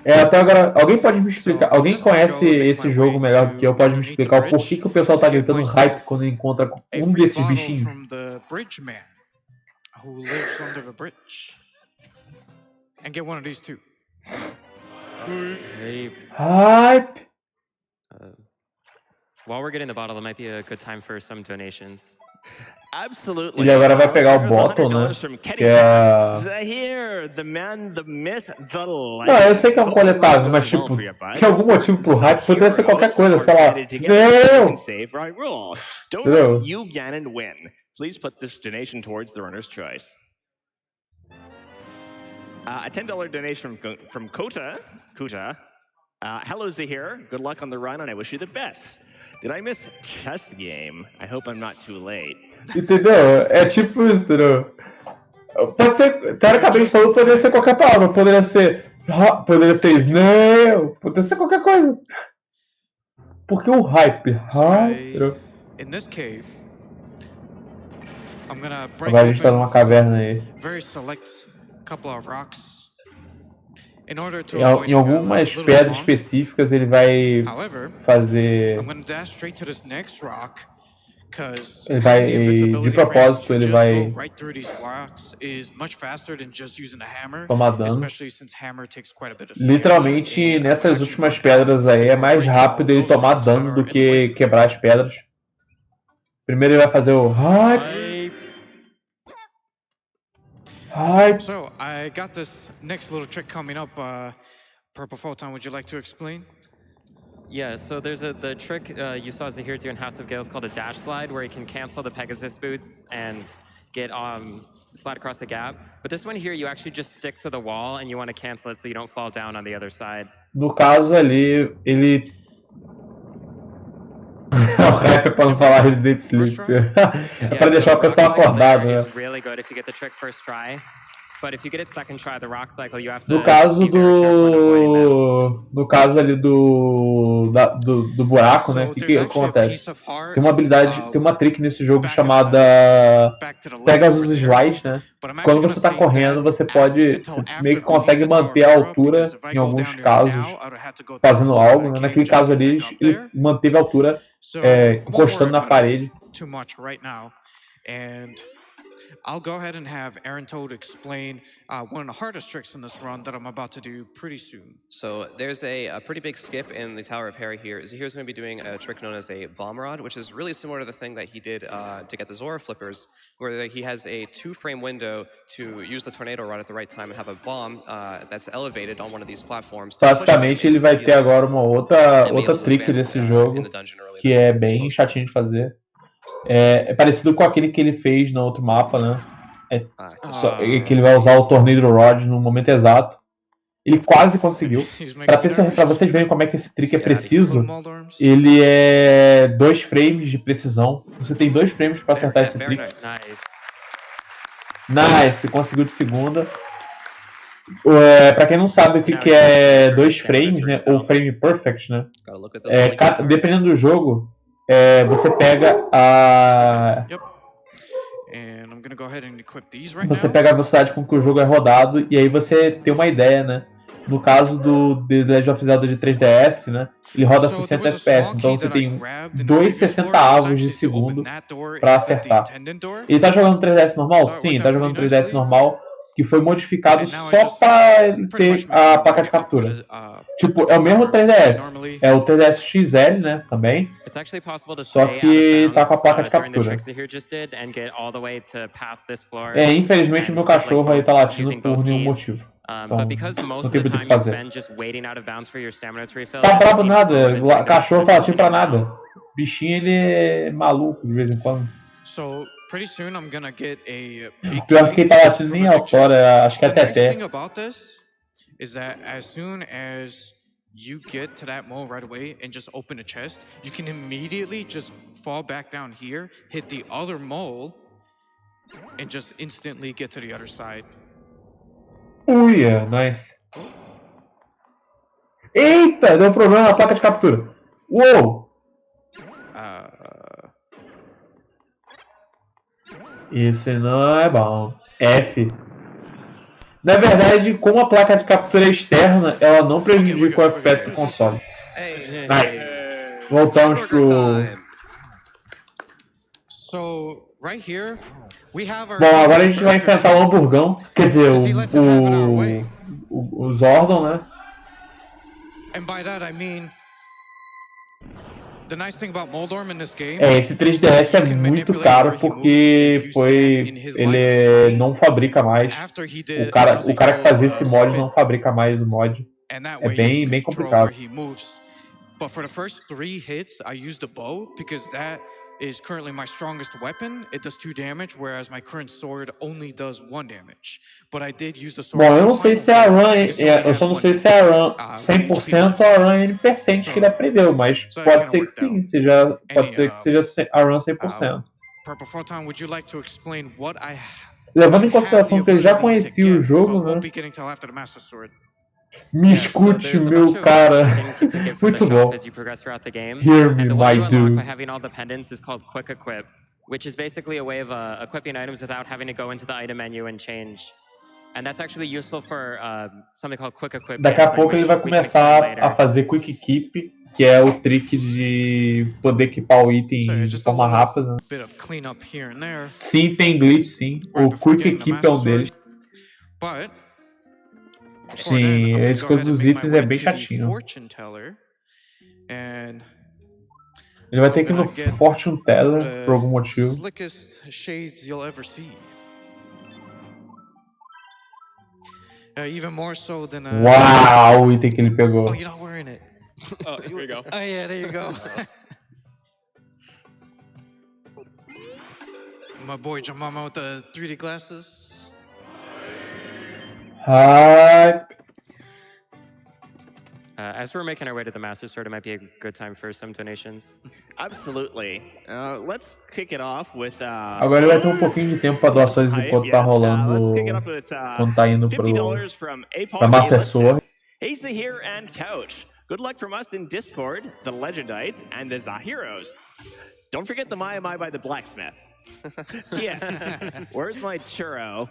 Até agora, alguém pode me explicar? Alguém conhece esse jogo melhor do que eu? Pode me explicar o porquê que o pessoal tá gritando hype quando encontra um desses bichinhos? Who lives under the bridge? And get one of these too. Hype! While we're getting the bottle, it might be a good time for some donations. Absolutely. Ele agora vai pegar o bottle, né? Que é... Zahir, the man, the myth, the legend. Não, eu sei que é um coletável, mas tipo, tem algum motivo pro hype, poderia ser qualquer coisa, sei lá. Não! Don't you, Ganon, win. Please put this donation towards the runner's choice. A $10 donation from Kota. Hello, Zahir. Good luck on the run, and I wish you the best. Did I miss chess game? I hope I'm not too late. Entendeu? É tipo isso, entendeu? Pode ser, teoricamente falando, poderia ser qualquer palavra. Poderia ser snail, poderia ser qualquer coisa. Porque o hype, entendeu? In this cave, I'm gonna break Agora a gente tá numa caverna aí. very select couple of rocks. In order to Em algumas pedras específicas ele vai fazer. I'm gonna dash straight to this next rock. Ele vai, de propósito, ele vai tomar dano. Literalmente, nessas últimas pedras aí, é mais rápido ele tomar dano do que quebrar as pedras. Primeiro ele vai fazer o hype. So, I got this next little trick coming up. Purple Photon, would you like to explain? Yeah, so there's the trick you saw Zahir do in House of Gales called a dash slide, where he can cancel the Pegasus boots and get slide across the gap. But this one here, you actually just stick to the wall and you want to cancel it so you don't fall down on the other side. No caso ali, ele... O rap é pra não falar Resident Sleep. É pra deixar o pessoal acordado, né? Really good if you get the trick first try. But if you get it second try, the rock cycle, you have to no caso ali do buraco, né? O que acontece? Tem uma habilidade, tem uma trick nesse jogo chamada Pegasus Slide, né? Quando você tá correndo, você meio que consegue manter a altura, em alguns casos, fazendo algo, né? Naquele caso ali, ele manteve a altura encostando na parede. I'll go ahead and have Aaron Toad explain one of the hardest tricks in this run that I'm about to do pretty soon. So there's a pretty big skip in the Tower of Harry here. Zahir's going to be doing a trick known as a bomb rod, which is really similar to the thing that he did to get the Zora flippers, where he has a 2-frame window to use the tornado rod at the right time and have a bomb that's elevated on one of these platforms. Basicamente ele vai ter agora uma outra trick desse jogo que é bem chatinho de fazer. É parecido com aquele que ele fez no outro mapa, né? Que ele vai usar o Tornado Rod no momento exato. Ele quase conseguiu. Pra vocês verem como é que esse trick é preciso, ele é 2 frames de precisão. Você tem 2 frames para acertar esse trick. Nice, conseguiu de segunda. Pra quem não sabe o que é 2 frames, né? Ou frame perfect, né? Dependendo do jogo, você pega a... Você pega a velocidade com que o jogo é rodado e aí você tem uma ideia, né? No caso do The Legend of Zelda de 3DS, né? Ele roda 60 FPS, então você tem 2,60 avos de segundo para acertar. Ele tá jogando 3DS normal? Sim, tá jogando 3DS normal, que foi modificado só para ter a placa de captura. Tipo, é o mesmo 3DS. É o 3DS XL, né, também. Só que tá com a placa de captura. Infelizmente meu cachorro aí tá latindo por nenhum motivo. Então, não tem muito o que fazer. Tá brabo nada, o cachorro tá latindo pra nada. O bichinho, ele é maluco de vez em quando. Pretty soon I'm gonna get a pior que ele tá latindo nem ao fora, acho que é até The thing about this is that as soon as you get to that mole right away and just open a chest, you can immediately just fall back down here, hit the other mole, and just instantly get to the other side. Oh yeah, nice. Eita, deu um problema na placa de captura. Uou! Isso não é bom. F. Na verdade, como a placa de captura é externa, ela não prejudica o FPS do console. Nice. Voltamos pro... So, right here, we have our Bom, agora a gente vai enfrentar o hamburgão. Quer dizer, o Zordon, né? And by that I mean, the nice thing about Moldorm in this game, esse 3DS é muito caro porque ele não fabrica mais. O cara que fazia esse mod não fabrica mais o mod. É bem complicado. But for the first 3 hits, I used the bow because that is currently my strongest weapon. It does 2 damage, whereas my current sword only does 1 damage. But I did use the sword. Bom, eu não sei se a run, eu só não sei se a run 100% a run N% que ele aprendeu, mas pode ser que sim, pode ser que seja a run 100%. Purple Photon, would you like to explain what I Levando em consideração que eu já conheci o jogo, né? Me escute, meu cara. Muito bom. Hear me, my dude. Having all the pendants is called Quick Equip, which is basically a way of equipping items without having to go into the item menu and change. And that's actually useful for something called Quick Equip. Daqui a pouco ele vai começar a fazer Quick Keep, que é o trick de poder equipar o item de forma rápida. Sim, tem glitch, sim. O Quick Keep é um deles. Sim, esse coisa dos itens é bem chatinho. Ele vai ter que ir no Fortune Teller por algum motivo. Uau, o item que ele pegou. Oh, you're not wearing it. Oh, here we go. Oh yeah, there you go. My boy Jamama with the 3D glasses. Hi. As we're making our way to the Master Sword, it might be a good time for some donations. Absolutely. Let's kick it off with. Agora ele vai ter pouquinho de tempo para doações enquanto tá rolando. Quando tá indo pra Master Sword. He's the here and couch. Good luck from us in Discord, the Legendites, and the Zahiros. Don't forget the Maya Mai by the Blacksmith. Yeah. Where's my churro?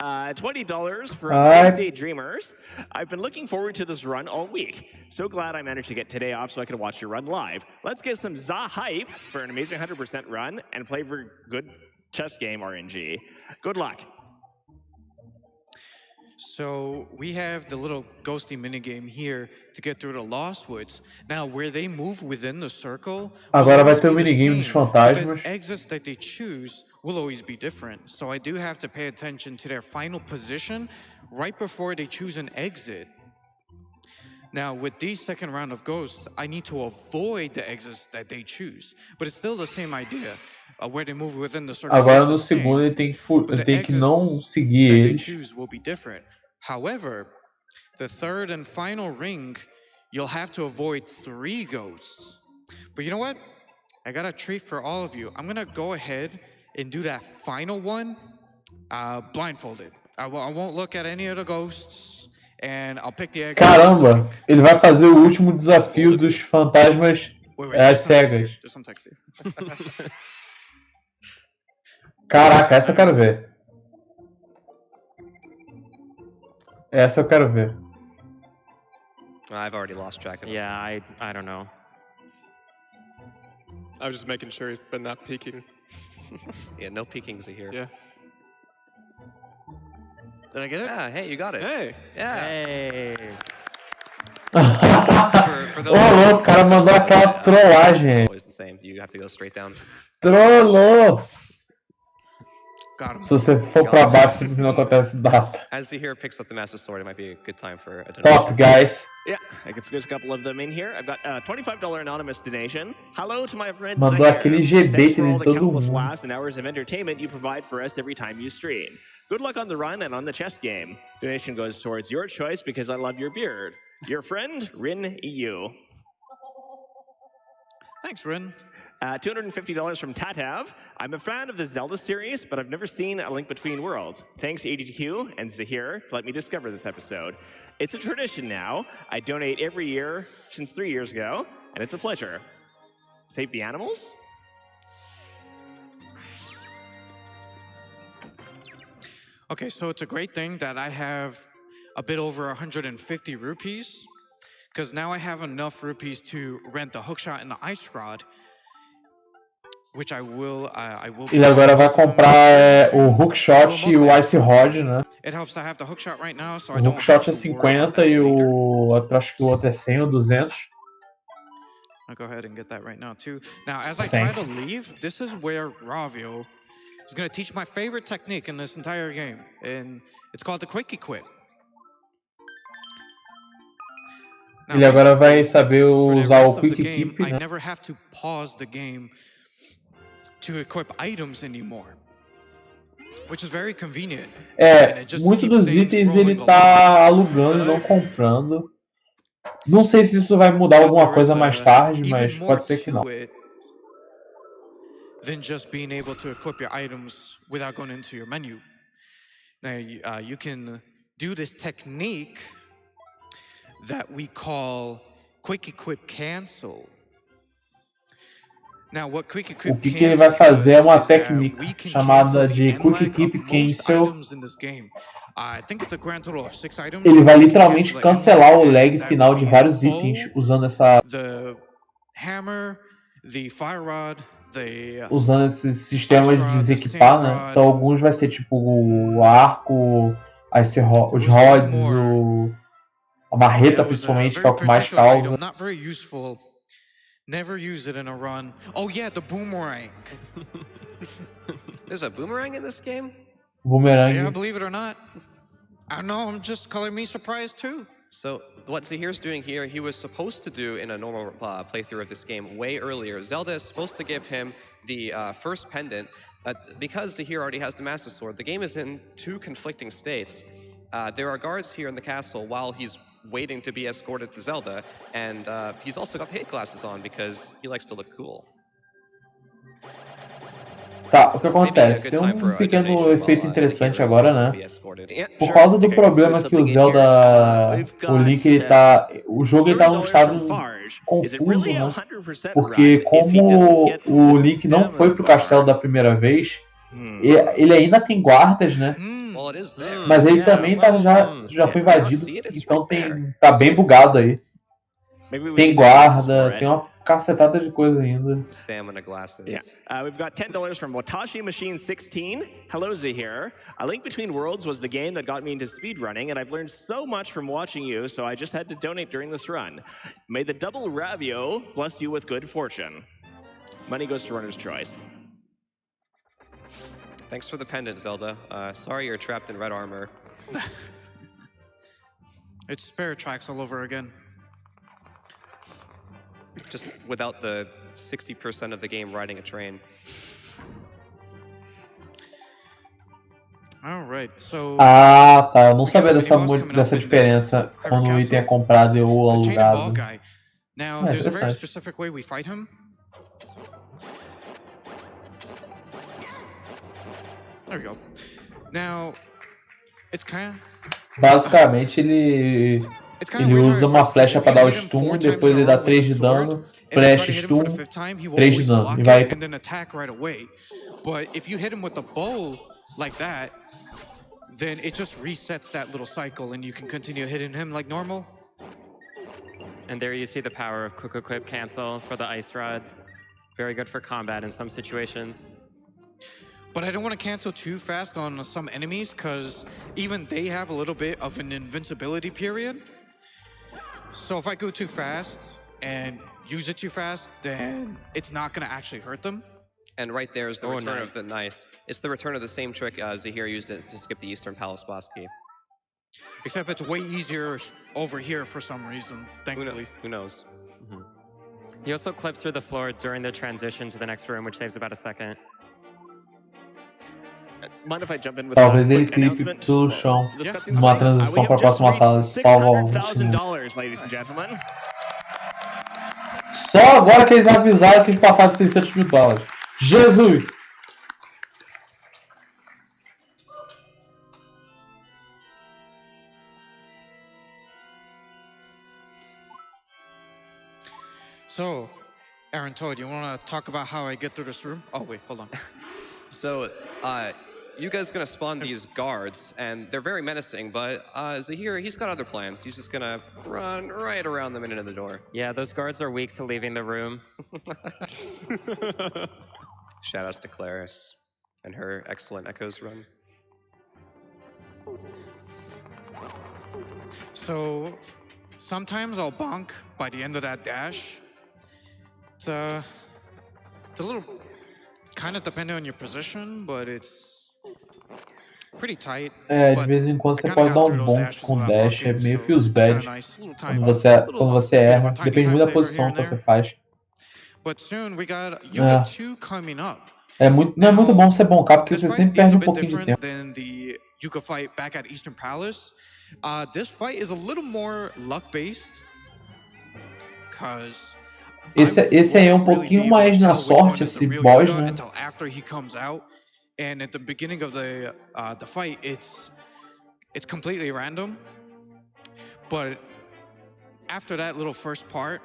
$20 for Tuesday Dreamers. I've been looking forward to this run all week. So glad I managed to get today off so I could watch your run live. Let's get some Za hype for an amazing 100% run and play for good chess game RNG. Good luck. So we have the little ghosty minigame here to get through the Lost Woods. Now, where they move within the circle, agora vai ter o minigame dos fantasmas. The exits that they choose will always be different. So I do have to pay attention to their final position right before they choose an exit. Now, with these second round of ghosts, I need to avoid the exits that they choose. But it's still the same idea. Where they move within the circle. Agora no segundo ele tem que não seguir eles. Choose will be different. However, the third and final ring, you'll have to avoid 3 ghosts. But you know what? I got a treat for all of you. I'm gonna go ahead and do that final one blindfolded. I won't look at any of the ghosts, and I'll pick the exit. Caramba, ele vai fazer o último desafio dos fantasmas às cegas. Caraca, essa eu quero ver. Essa eu quero ver. I've already lost track of it. Yeah, I don't know. I was just making sure he's been not peeking. Yeah, no peekings here. Yeah. Did I get it? Yeah, hey, you got it. Hey. Yeah. Hey. Ô, o cara mandou aquela trollagem. It's always the same. You have to go straight down. Trollou! Se você for pra baixo, não acontece nada. As the hero picks up the Master Sword, it might be a good time for a donation. Top, guys. Yeah, I can squeeze a couple of them in here. I've got a $25 anonymous donation. Hello to my friends. Mandou aquele GB for all de the todo countless mundo. laughs and hours of entertainment you provide for us every time you stream. Good luck on the run and on the chess game. Donation goes towards your choice because I love your beard. Your friend, Rin EU. Thanks, Rin. $250 from Tatav. I'm a fan of the Zelda series, but I've never seen A Link Between Worlds. Thanks to SGDQ and Zahir to let me discover this episode. It's a tradition now. I donate every year since 3 years ago, and it's a pleasure. Save the animals? Okay, so it's a great thing that I have a bit over 150 rupees, because now I have enough rupees to rent the hookshot and the ice rod, which I will be Ele agora vai both of them comprar o soon. hookshot Well, e mostly o I ice will. rod, né? It helps to have the hookshot right now, so O I don't have hookshot é to worry about 50 that e later. acho que o outro é 100 ou 200. I'll go ahead and get that right now too. Now, as I Same. try to leave, this is where Ravio is going to teach my favorite technique in this entire game, and it's called the Quick Equip. Now, Ele agora vai basically, saber for the usar rest o of the Quick game, Keep, I né? never have to pause the game to equip items anymore, which is very convenient. And it just Muitos keeps dos things itens ele rolling along. tá alugando e não comprando. Não sei se isso vai mudar But alguma there coisa is mais tarde, even mas more pode ser que não. to it than just being able to equip your items without going into your menu. Now, you can do this technique that we call Quick Equip Cancel. Now, what Quick O Equip que ele Cancel vai fazer é does uma is that técnica we can chamada cancel the de end Quick lag of Keep most Cancel. items in this game. I think it's a grand total of 6 items. Ele vai but we can literalmente cancel the end cancelar o and lag that final would de be vários the itens bow, usando essa, the hammer, the fire rod, the usando esse sistema de ice rod, the desequipar, sand né? rod. Então alguns vai ser tipo o arco, os There rods, was one more. a marreta It was a principalmente, que é very o que mais particular causa. item, not very useful. Never use it in a run. Oh yeah, the boomerang. There's a boomerang in this game? Boomerang. Yeah, believe it or not. I don't know, I'm just calling me surprised too. So what Zahir's doing here, he was supposed to do in a normal playthrough of this game way earlier. Zelda is supposed to give him the first pendant. Because Zahir already has the Master Sword, the game is in two conflicting states. There are guards here in the castle while he's waiting to be escorted to Zelda, and he's also got hit glasses on because he likes to look cool. Tá, o que acontece? Tem um pequeno efeito interessante agora, né? Por causa do problema que o Zelda, o Link, ele tá, o jogo ele tá num estado confuso, né? Porque como o Link não foi pro castelo da primeira vez, ele ainda tem guardas, né? Mas ele também já foi invadido, então tá bem bugado aí. Tem guarda, tem uma cacetada de coisa ainda. Stamina glasses. Yeah. We've got $10 from Watashi Machine 16. Hello, Zahir. A Link Between Worlds was the game that got me into speedrunning, and I've learned so much from watching you, so I just had to donate during this run. May the double Ravio bless you with good fortune. Money goes to Runner's Choice. Thanks for the pendant, Zelda. Sorry you're trapped in red armor. It's spare tracks all over again. Just without the 60% of the game riding a train. Alright, so... Ah, tá. Eu não sabia dessa diferença quando o item é comprado e o alugado. Now, there's a very specific way we fight him. There we go. Now, it's kind of... Basicamente, ele usa uma flecha para dar o stun, depois ele dá 3 de dano, flash, stun, 3 de dano, e vai... And then attack right away. But if you hit him with a bow like that, then it just resets that little cycle and you can continue hitting him like normal. And there you see the power of Quick Equip Cancel for the Ice Rod. Very good for combat in some situations. But I don't want to cancel too fast on some enemies because even they have a little bit of an invincibility period. So if I go too fast and use it too fast, then it's not going to actually hurt them. And right there is the return of the It's the return of the same trick Zahir used it to skip the Eastern Palace boss key. Except it's way easier over here for some reason, thankfully. Who knows? Mm-hmm. He also clips through the floor during the transition to the next room, which saves about a second. Mind if I jump in with Talvez ele clipe pelo chão. Uma transição para a próxima sala. Salva $600,000, ladies and gentlemen. Só agora que eles avisaram que eles passaram de $600 mil. Jesus! So, Aaron Toad, you want to talk about how I get through this room? Oh, wait, hold on. So, Yuga's gonna spawn these guards, and they're very menacing, but Zahir, he's got other plans. He's just gonna run right around them and into the door. Yeah, those guards are weak to leaving the room. Shoutouts to Claris and her excellent Echoes run. So sometimes I'll bonk by the end of that dash. It's a little kind of dependent on your position, but it's pretty tight. É, de vez em quando você pode dar um bonk com dash, é meio feels bad quando você erra. Depende muito da posição que você faz. Não é muito bom você boncar porque você sempre perde um pouquinho de tempo. Yuga fight back at Eastern Palace. This fight is a little more luck-based, because esse aí é um pouquinho mais na sorte, esse boss, né? Until after he comes out, and at the beginning of the fight, it's completely random. But after that little first part,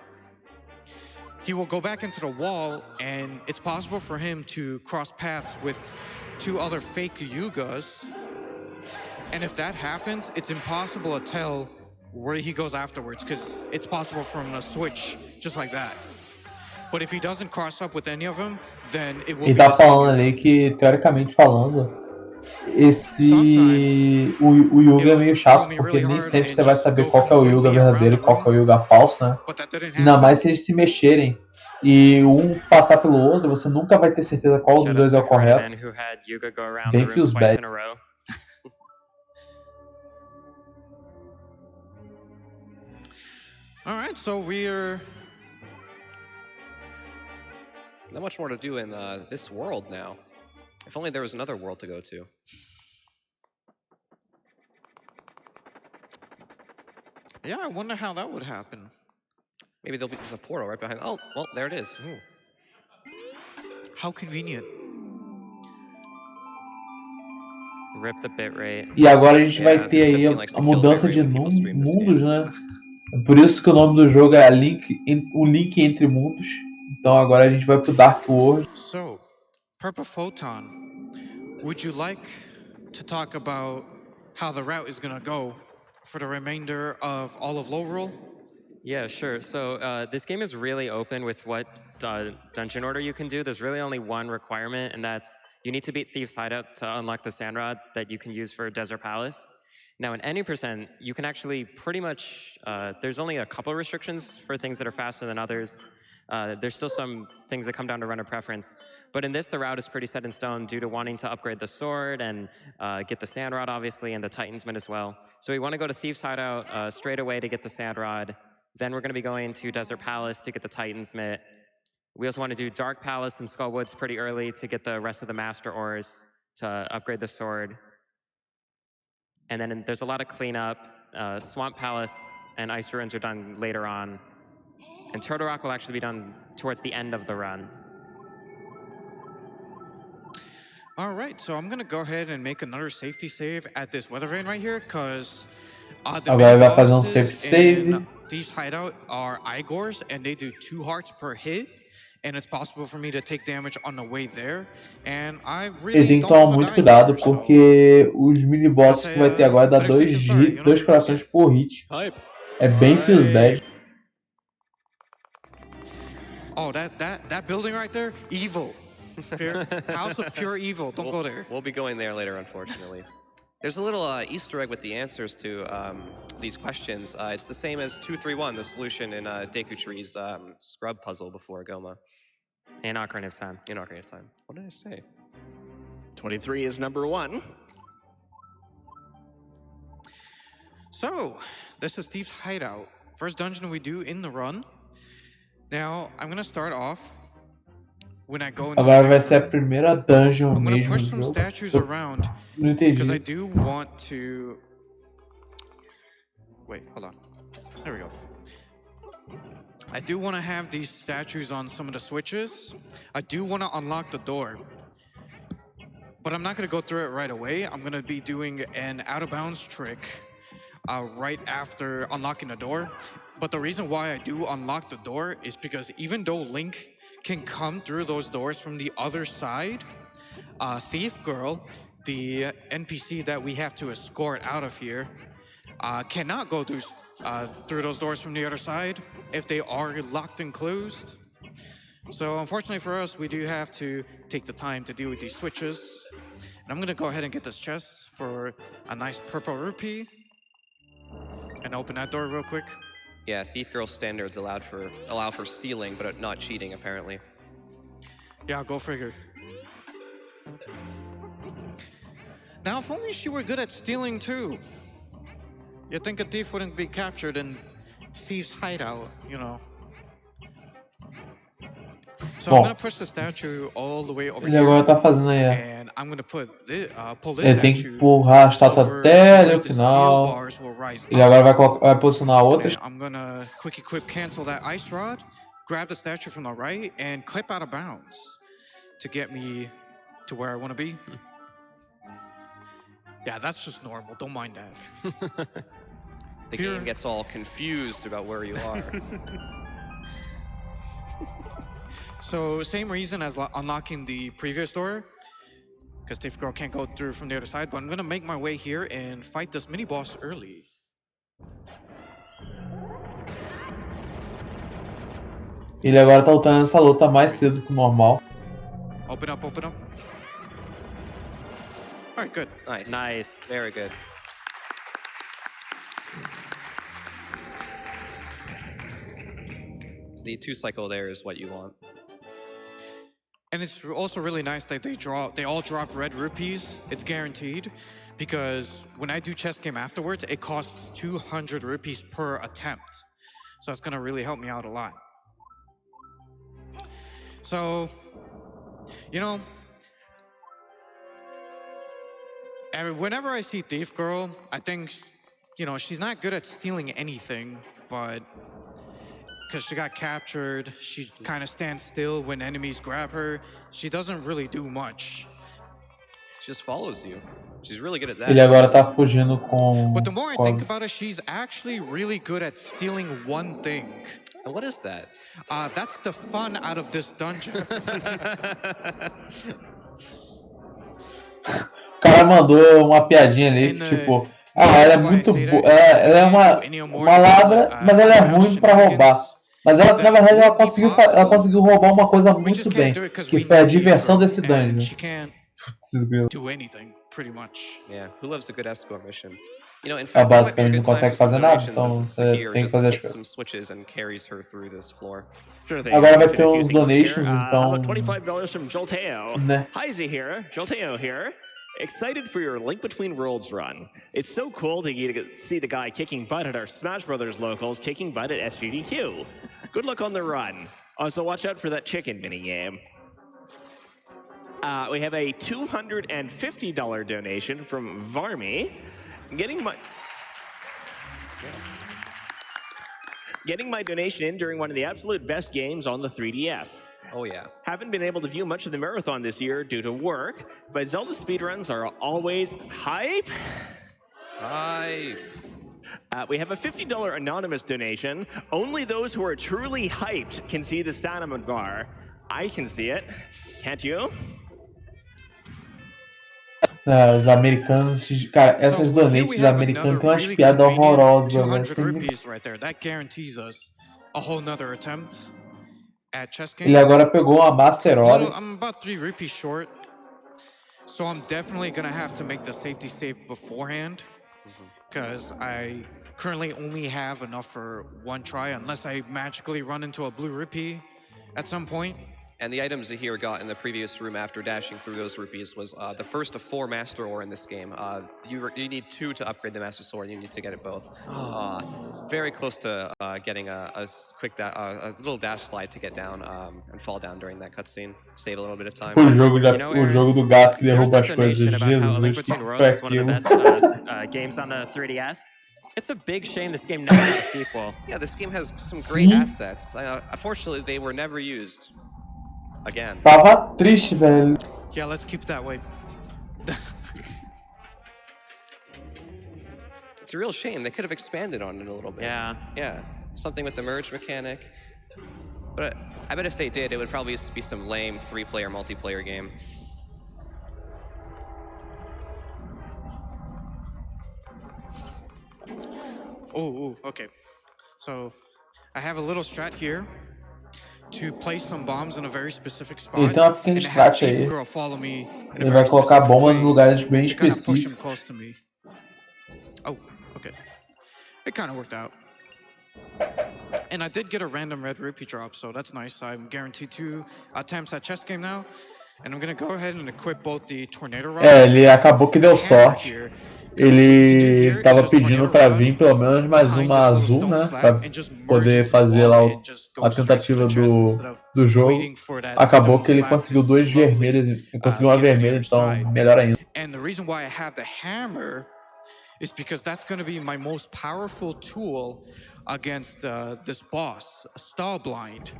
he will go back into the wall, and it's possible for him to cross paths with 2 other fake Yugas. And if that happens, it's impossible to tell where he goes afterwards, because it's possible for him to switch just like that. But if he doesn't cross up with any of them, then it will. Ele tá falando ali que, teoricamente falando, o Yuga é meio chato, porque nem sempre você vai saber qual que é o Yuga verdadeiro e qual que é o Yuga falso, né? Ainda mais se eles se mexerem e um passar pelo outro, você nunca vai ter certeza qual dos dois é o correto. Bem feels bad. Alright, so we're... Not much more to do in this world now. If only there was another world to go to. Yeah, I wonder how that would happen. Maybe there'll be just a portal right behind. Oh, well, there it is. Ooh. How convenient. Rip the bitrate. E agora a gente vai ter aí a mudança de mundos, né? Por isso que o nome do jogo é o link entre mundos. Então agora a gente vai pro Dark World. So, Purple Photon, would you like to talk about how the route is gonna go for the remainder of all of Lowrul? Yeah, sure. So this game is really open with what dungeon order you can do. There's really only one requirement, and that's you need to beat Thieves' Hideout to unlock the Sand Rod that you can use for Desert Palace. Now, in any percent, you can actually pretty much, there's only a couple of restrictions for things that are faster than others. There's still some things that come down to runner preference. But in this, the route is pretty set in stone due to wanting to upgrade the sword and get the Sand Rod, obviously, and the Titansman as well. So we want to go to Thieves' Hideout straight away to get the Sand Rod. Then we're going to be going to Desert Palace to get the Titansman. We also want to do Dark Palace and Skullwoods pretty early to get the rest of the Master Ores to upgrade the sword. And then there's a lot of cleanup. Swamp Palace and Ice Ruins are done later on. And Turtle Rock will actually be done towards the end of the run. All right, so I'm going to go ahead and make another safety save at this weather vane right here, because the main bosses in Thieves' Hideout are Igors, and they do 2 hearts per hit. And it's possible for me to take damage on the way there. And I really tem que tomar muito cuidado, porque os mini-bosses que vai ter agora dá 2 corações por hit. É bem feels bad. Oh, that building right there, evil. House of pure evil. Don't go there. We'll be going there later, unfortunately. There's a little Easter egg with the answers to these questions. It's the same as 231, the solution in Deku Tree's scrub puzzle before Goma. In Ocarina of Time. In Ocarina of Time. What did I say? 23 is number 1. So, this is Thieves' Hideout. First dungeon we do in the run. Now, I'm going to start off when I go into agora vai ser a primeira dungeon I'm going to mesmo push some do jogo. statues around Não entendi. because I do want to... Wait, hold on. There we go. I do want to have these statues on some of the switches. I do want to unlock the door. But I'm not going to go through it right away. I'm going to be doing an out-of-bounds trick right after unlocking the door. But the reason why I do unlock the door is because even though Link can come through those doors from the other side, Thief Girl the NPC that we have to escort out of here cannot go through those doors from the other side if they are locked and closed. So unfortunately for us, we do have to take the time to deal with these switches. And I'm gonna go ahead and get this chest for a nice purple rupee. And open that door real quick. Yeah, Thief Girl standards allow for stealing, but not cheating, apparently. Yeah, go figure. Now, if only she were good at stealing too. You'd think a thief wouldn't be captured in Thief's hideout, you know. So I'm gonna push the statue all the way over Ele here. agora tá fazendo aí. And I'm gonna pull this Ele tem que statue empurrar a estátua over até to ali where o the steel final. bars will rise Ele up. agora vai posicionar a outra. And I'm gonna quick equip cancel that ice rod, grab the statue from the right, and clip out of bounds to get me to where I want to be. Yeah, that's just normal. Don't mind that. The game gets all confused about where you are. So same reason as unlocking the previous door, because Thief Girl can't go through from the other side, but I'm gonna make my way here and fight this mini boss early. Ele agora tá lutando essa luta mais cedo que o normal. Open up, open up. All right, good. Nice. Nice. Very good. The 2-cycle there is what you want. And it's also really nice that they all drop red rupees. It's guaranteed, because when I do chess game afterwards, it costs 200 rupees per attempt. So it's gonna really help me out a lot. So, you know, whenever I see Thief Girl, I think, you know, she's not good at stealing anything, but because she got captured, she kind of stands still when enemies grab her. She doesn't really do much. She just follows you. She's really good at that. Ele agora tá fugindo com. But the more I think about it, she's actually really good at stealing one thing. And what is that? That's the fun out of this dungeon. O cara mandou uma piadinha ali, tipo, ela é muito boa. Ela é uma ladra, mas ela é ruim pra roubar. Mas ela, na verdade, ela conseguiu roubar uma coisa muito bem, que foi a diversão desse dungeon. Do anything, pretty much. Yeah, who loves a good escort mission? You know, in fact, basicamente não consegue fazer nada, então você tem que fazer as coisas. Some switches and carries her through this floor. Sure thing. Agora vai ter uns donations, então. $25 from Jolteo. Né? Hi, here. Jolteo here. Excited for your Link Between Worlds run. It's so cool to get to see the guy kicking butt at our Smash Brothers locals, kicking butt at SGDQ. Good luck on the run. Also, watch out for that chicken minigame. We have a $250 donation from Varmy. Getting my donation in during one of the absolute best games on the 3DS. Oh, yeah. Haven't been able to view much of the marathon this year due to work, but Zelda speedruns are always hype. We have a $50 anonymous donation. Only those who are truly hyped can see the stamina bar. I can see it. Can't you? Os americanos, cara, essas donations americanas têm umas piadas horrorosas. 200 rupees right there. That guarantees us a whole nother attempt at chess game. Ele agora pegou uma Master Order. I'm about 3 rupees short, so I'm definitely gonna have to make the safety save beforehand, because I currently only have enough for one try, unless I magically run into a blue rupee at some point. And the items Zahir got in the previous room after dashing through those rupees was the first of 4 Master Ore in this game. You need 2 to upgrade the Master Sword, and you need to get it both. Very close to getting a little dash slide to get down and fall down during that cutscene. Save a little bit of time. O jogo do gato que derruba as coisas. Jesus, Link Between Worlds is one of the best games on the 3DS. It's a big shame this game never had a sequel. Yeah, this game has some great assets. Unfortunately, they were never used. Again. Tava triste, velho. Yeah, let's keep it that way. It's a real shame. They could have expanded on it a little bit. Yeah. Yeah. Something with the merge mechanic. But I bet if they did, it would probably be some lame 3-player multiplayer game. Oh, okay. So I have a little strat here to place some bombs in a very specific spot. Ele tem uma pequena and have strat Thief aí. Girl follow me in a Ele very vai colocar specific bombas way em lugares bem to kind of push him específicos. close to me. Oh, okay. It kind of worked out. And I did get a random red rupee drop, so that's nice. I'm guaranteed 2 attempts at chess game now. And I'm gonna go ahead and equip both the tornado rod. Ele acabou que deu sorte. Ele tava pedindo pra vir pelo menos mais uma azul, né? Pra poder fazer lá a tentativa do jogo. Acabou que ele conseguiu 2 vermelhas, ele conseguiu uma vermelha, então melhor ainda. And the reason why I have the hammer is because that's going to be my most powerful tool against this boss, Stall Blind.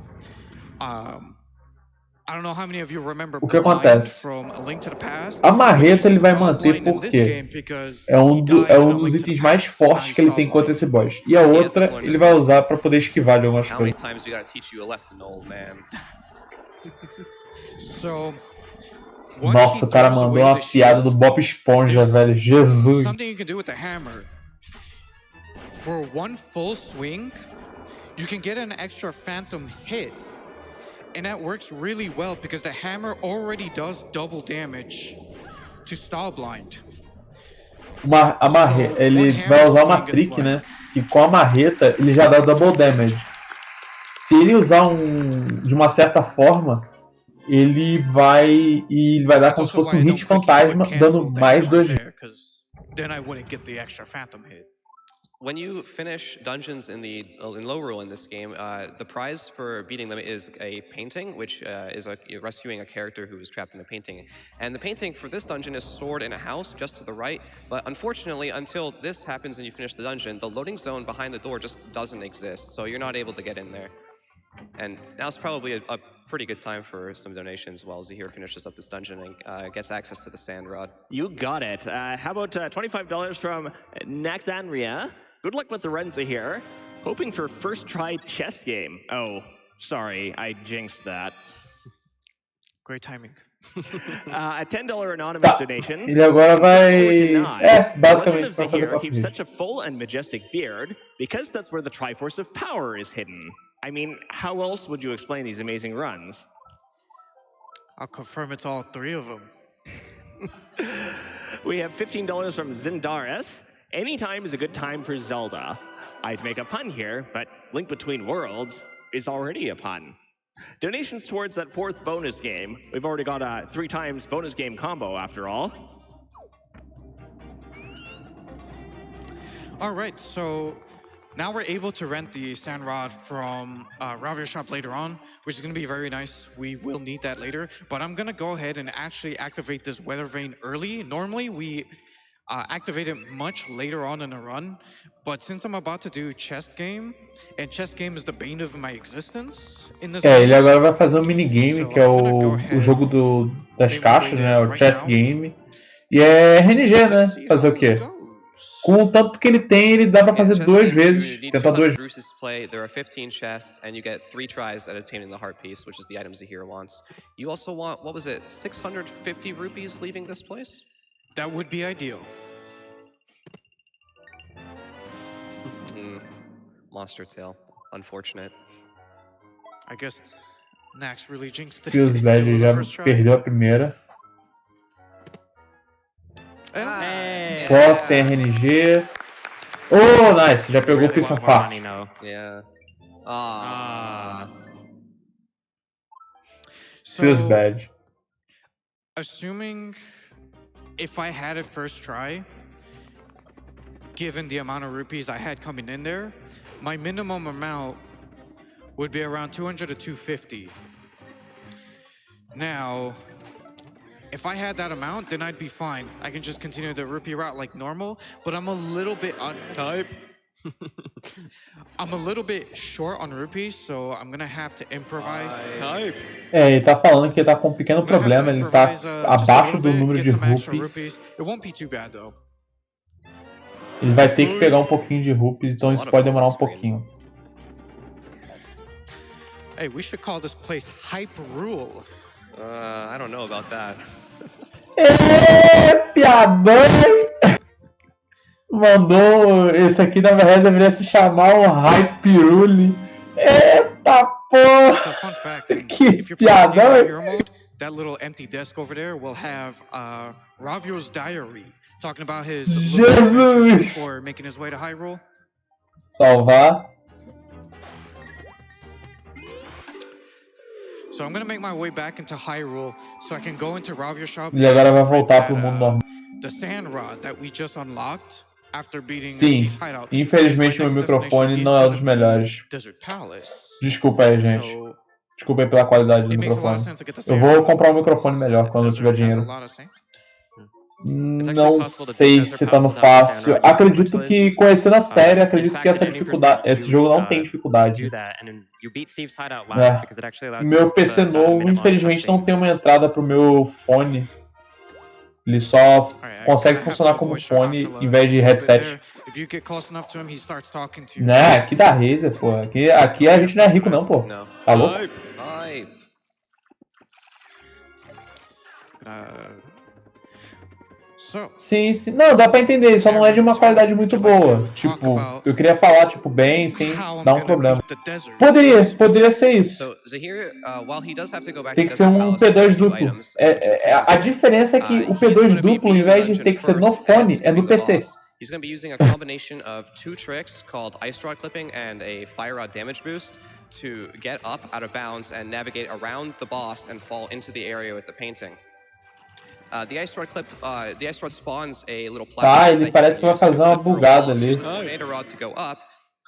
I don't know how many of you remember O que acontece? from A Link to the Past. A marreta ele vai manter porque é um dos itens mais fortes que ele tem contra esse boss. E a outra ele vai usar para poder esquivar de algumas coisas. Nossa, o cara mandou uma piada do Bob Esponja, velho. Jesus. Something you can do with the hammer. For one full swing, you can get an extra phantom hit. And that works really well because the hammer already does double damage to Stall Blind. Ele vai usar uma trick, né? Que com a marreta ele já dá double damage. Se ele usar de uma certa forma, ele vai dar como se fosse um hit fantasma, dando mais 2. Then I wouldn't get the extra phantom hit. When you finish dungeons in low rule in this game, the prize for beating them is a painting, which is rescuing a character who is trapped in a painting. And the painting for this dungeon is stored in a house just to the right. But unfortunately, until this happens and you finish the dungeon, the loading zone behind the door just doesn't exist. So you're not able to get in there. And now's probably a pretty good time for some donations while Zahir finishes up this dungeon and gets access to the sand rod. You got it. How about $25 from Naxandria? Good luck with the runs here. Hoping for first try chess game. Oh, sorry, I jinxed that. Great timing. A $10 anonymous donation. Ele agora vai... basicamente Legend of Zahir keeps such a full and majestic beard because that's where the Triforce of Power is hidden. I mean, how else would you explain these amazing runs? I'll confirm it's all 3 of them. We have $15 from Zindaris. Anytime is a good time for Zelda. I'd make a pun here, but Link Between Worlds is already a pun. Donations towards that 4th bonus game. We've already got a 3 times bonus game combo after all. All right, so now we're able to rent the sand rod from Ravio's shop later on, which is going to be very nice. We will need that later, but I'm going to go ahead and actually activate this weather vane early. Normally, we activate it much later on in the run, but since I'm about to do chess game, and chess game is the bane of my existence in this game. Ele agora vai fazer um minigame, que é o jogo das caixas, né? O chess game. E é RNG, né? Fazer o quê? Com o tanto que ele tem, ele dá pra fazer 2 vezes. Tentar 2 vezes. There are 15 chests, and you get 3 tries at obtaining the heart piece, which is the item Zahir wants. You also want, what was it, 650 rupees leaving this place? That would be ideal. Monster Tail. Unfortunate. I guess Nax really jinxed it. Deus velho, já perdeu a primeira. Boss tem RNG. Oh, nice. Já pegou o Piece of Park. Yeah. Feels bad. Assuming if I had it first try, given the amount of rupees I had coming in there, my minimum amount would be around 200 to 250. Now, if I had that amount, then I'd be fine. I can just continue the rupee route like normal, but I'm a little bit Type. I'm a little bit short on rupees, so I'm gonna have to improvise. Type. Ele tá falando que ele tá com um pequeno problema, ele tá abaixo do número de rupees. It won't be too bad though. Ele vai ter que pegar um pouquinho de rupees, então isso pode demorar um pouquinho. Hey, we should call this place Hype Rule. I don't know about that. Piadão! Mandou. Esse aqui, na verdade, deveria se chamar o Hyperule. Eita porra! So fun fact, Que if you're playing this game piada, on hero mode, that little empty desk over there will have Ravio's diary, talking about his little adventures Jesus! before making his way to Hyrule. Salvar. So I'm gonna make my way back into Hyrule so I can go into Ravio's shop. E agora vai and rent voltar pro that, mundo normal. the sand rod that we just unlocked after beating Sim, Thief's Hideout. infelizmente meu microfone não é um dos melhores. Desert Palace. Desculpa aí, gente. So Desculpa aí pela qualidade do it makes a lot of microfone. sense to get the Eu sand vou rod. comprar um microfone melhor quando eu tiver Desert has a dinheiro. lot of sand. Não sei se tá no fácil. Acredito que, conhecendo a série, acredito que essa dificuldade. Esse jogo não tem dificuldade. Meu PC novo, infelizmente, não tem uma entrada pro meu fone. Ele só consegue funcionar como fone em vez de headset. Né, aqui da Razer, pô. Aqui a gente não é rico, não, pô. Tá louco? Sim, sim. Não, dá pra entender, só não é de uma qualidade muito boa. Tipo, eu queria falar, tipo, bem, sem dar um problema. Poderia ser isso. Tem que ser um P2 duplo. A diferença é que o P2 duplo, ao invés de ter que ser no fone, é no PC. He's going to be using a combination of two tricks called Ice Rod Clipping and a Fire Rod Damage Boost to get up out of bounds and navigate around the boss and fall into the area with the painting. The Ice Rod clip, the Ice Rod spawns a little platform. Ele parece que vai fazer uma bugada ali. Tornado Rod to go up,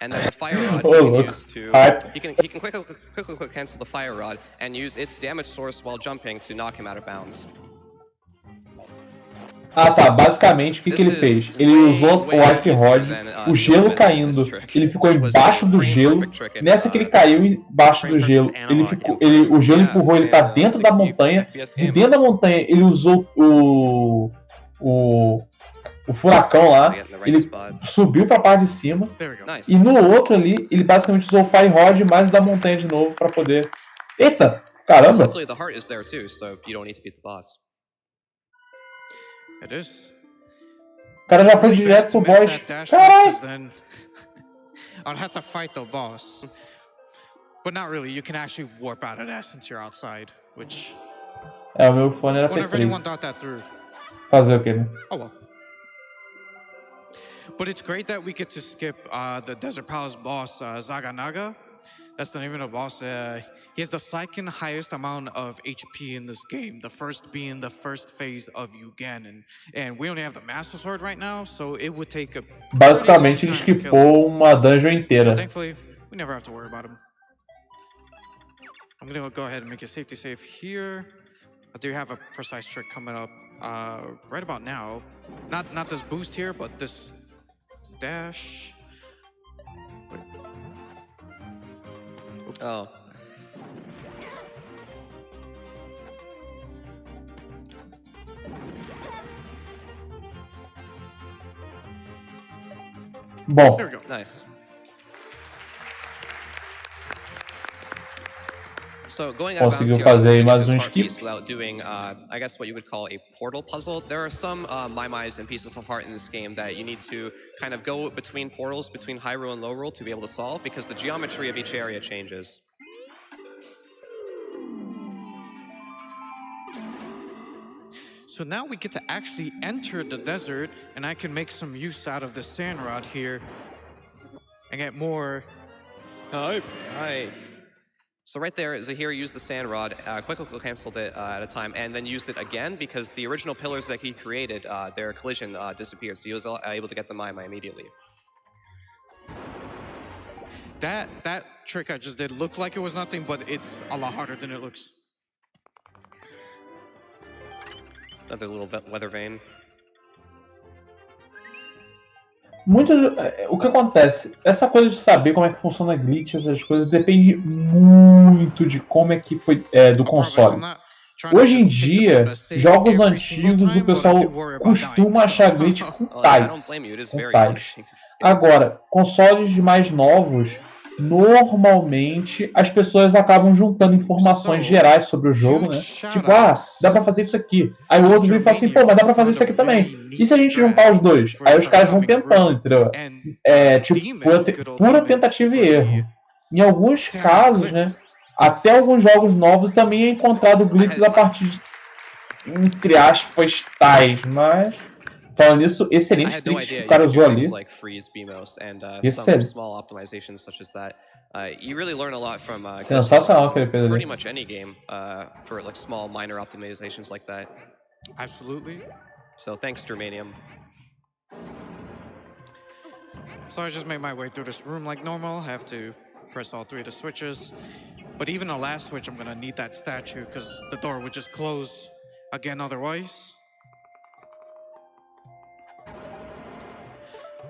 and then the Fire Rod you can use to. He can quickly cancel the Fire Rod and use its damage source while jumping to knock him out of bounds. Ah tá, basicamente o que ele fez? Ele usou o Ice Rod, o gelo caindo, ele ficou embaixo do gelo, nessa que ele caiu embaixo do gelo, o gelo empurrou ele pra dentro da montanha, de dentro da montanha ele usou o furacão lá, ele subiu pra parte de cima, e no outro ali, ele basicamente usou o Fire Rod mais da montanha de novo pra poder... Eita, caramba! It is. O cara já foi direto pro boss. Caralho! I'd have to fight the boss. But not really, you can actually warp out of that since you're outside, which... O meu fone era Whenever anyone P3. thought that through. Fazer o quê, né? Oh well. But it's great that we get to skip the Desert Palace boss, Zaganaga. That's the name of the boss. He has the second highest amount of HP in this game. The first being the first phase of Yuganon. And we only have the Master Sword right now, so it would take a... Basicamente ele skipou uma dungeon inteira. But thankfully, we never have to worry about him. I'm gonna go ahead and make a safety save here. I do have a precise trick coming up right about now. Not this boost here, but this dash. Wait. Oh. Bom. There we go. Nice. So going out of bounds Conseguiu here, fazer aí mais this um part skip. piece without doing, I guess what you would call a portal puzzle. There are some Maimais and pieces of heart in this game that you need to kind of go between portals, between Hyrule and Lorule to be able to solve, because the geometry of each area changes. So now we get to actually enter the desert, and I can make some use out of the sand rod here and get more... Hype. Right. So right there, Zahir used the sand rod, quickly canceled it at a time, and then used it again because the original pillars that he created, their collision disappeared, so he was able to get the Maimai immediately. That trick I just did looked like it was nothing, but it's a lot harder than it looks. Another little weather vane. O que acontece? Essa coisa de saber como é que funciona glitch, essas coisas, depende muito de como é que foi do console. Hoje em dia, jogos antigos, o pessoal costuma achar glitch com tais. Agora, consoles mais novos, normalmente as pessoas acabam juntando informações gerais sobre o jogo, né? Tipo, dá pra fazer isso aqui. Aí o outro vem e fala assim, pô, mas dá pra fazer isso aqui também. E se a gente juntar os dois? Aí os caras vão tentando, entendeu? Tipo, pura tentativa e erro. Em alguns casos, né? Até alguns jogos novos também é encontrado glitches a partir de, entre aspas, tais, mas... Falando nisso, excelente glitch que o cara usou ali. Excelente. You really learn a lot from Sensacional que ele fez pretty ali. much any game for like small minor optimizations like that. Absolutely. So thanks, Germanium. So I just made my way through this room like normal. I have to press all 3 of the switches. But even the last switch, I'm gonna need that statue because the door would just close again otherwise.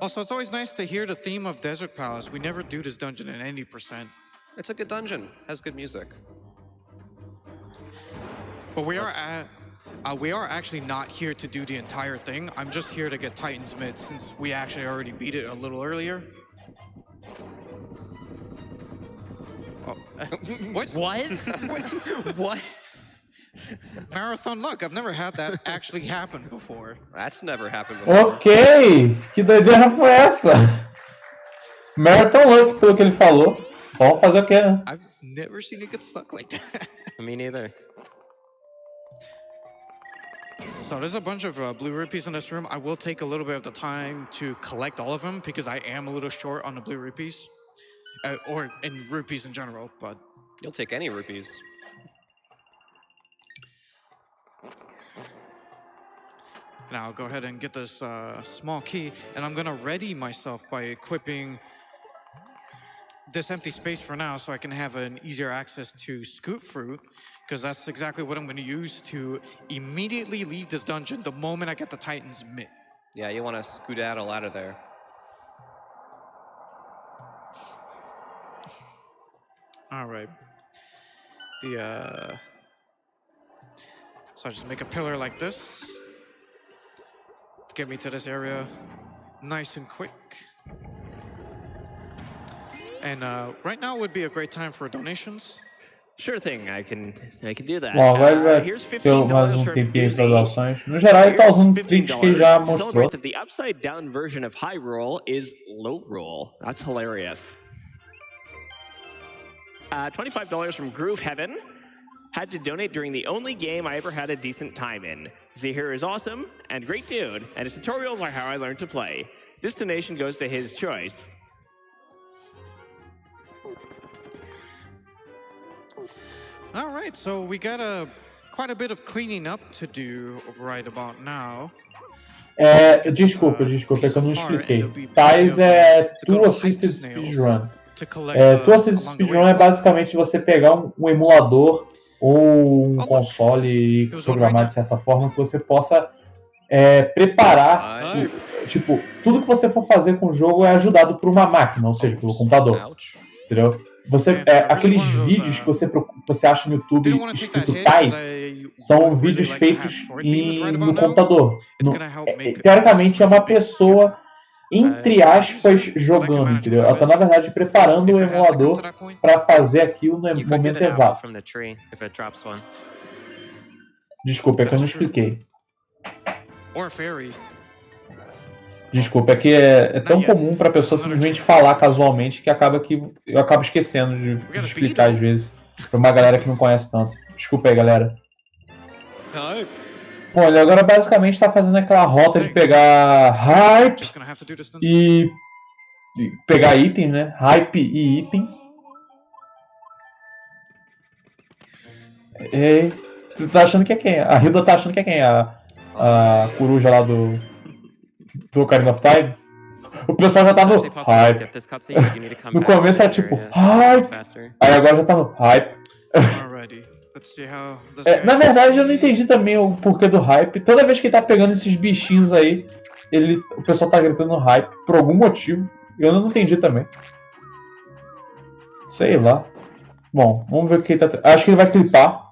Also, it's always nice to hear the theme of Desert Palace. We never do this dungeon in any %. It's a good dungeon. Has good music. But we are actually not here to do the entire thing. I'm just here to get Titan's mid since we actually already beat it a little earlier. Oh, what? What? Marathon luck. I've never had that actually happen before. That's never happened before. Ok, que doideira foi essa? Marathon Luck, pelo que ele falou. Vamos fazer o quê, né? I've never seen it get stuck like that. Me neither. So there's a bunch of blue rupees in this room. I will take a little bit of the time to collect all of them because I am a little short on the blue rupees. Or in rupees in general, but... You'll take any rupees. Now I'll go ahead and get this small key, and I'm gonna ready myself by equipping this empty space for now so I can have an easier access to Scoot Fruit, because that's exactly what I'm gonna use to immediately leave this dungeon the moment I get the Titan's mid. Yeah, you want to skedaddle out of there. All right. So I just make a pillar like this to get me to this area nice and quick. And right now would be a great time for donations. Sure thing, I can do that. Bom, agora ele vai Here's ter mais $15 um from tempinho para Uzi. doações. No geral, ele tá usando tricks que já To mostrou. celebrate that the upside down version of high roll is low roll. That's hilarious. $25 from Groove Heaven. Had to donate during the only game I ever had a decent time in. Zahir is awesome and great dude, and his tutorials are how I learned to play. This donation goes to his choice. All right, so we got quite a bit of cleaning up to do right about now. Desculpa, é que eu não expliquei. Tais é Tool Assisted Speedrun. Tool Assisted Speedrun é basicamente você pegar um emulador ou um console e programar de certa forma que você possa preparar. Tipo, tudo que você for fazer com o jogo é ajudado por uma máquina, ou seja, pelo computador. Entendeu? Aqueles vídeos que você acha no YouTube escrito tais são vídeos feitos no computador. Teoricamente é uma pessoa, entre aspas, jogando, entendeu? Ela está, na verdade, preparando o emulador para fazer aquilo no momento exato. Desculpa, é que eu não expliquei. Desculpa, é que é tão comum pra pessoa simplesmente falar casualmente que eu acabo esquecendo de explicar às vezes pra uma galera que não conhece tanto. Desculpa aí, galera. Bom, ele agora basicamente tá fazendo aquela rota de pegar hype e pegar itens, né? Hype e itens. E você tá achando que é quem? A Hilda tá achando que é quem? A coruja lá do Ocarina of Time? O pessoal já tá no hype. No começo é tipo hype. Aí agora já tá no hype. Na verdade eu não entendi também o porquê do hype. Toda vez que ele tá pegando esses bichinhos aí, o pessoal tá gritando hype por algum motivo. Eu não entendi também. Sei lá. Bom, vamos ver o que ele tá. Acho que ele vai clipar.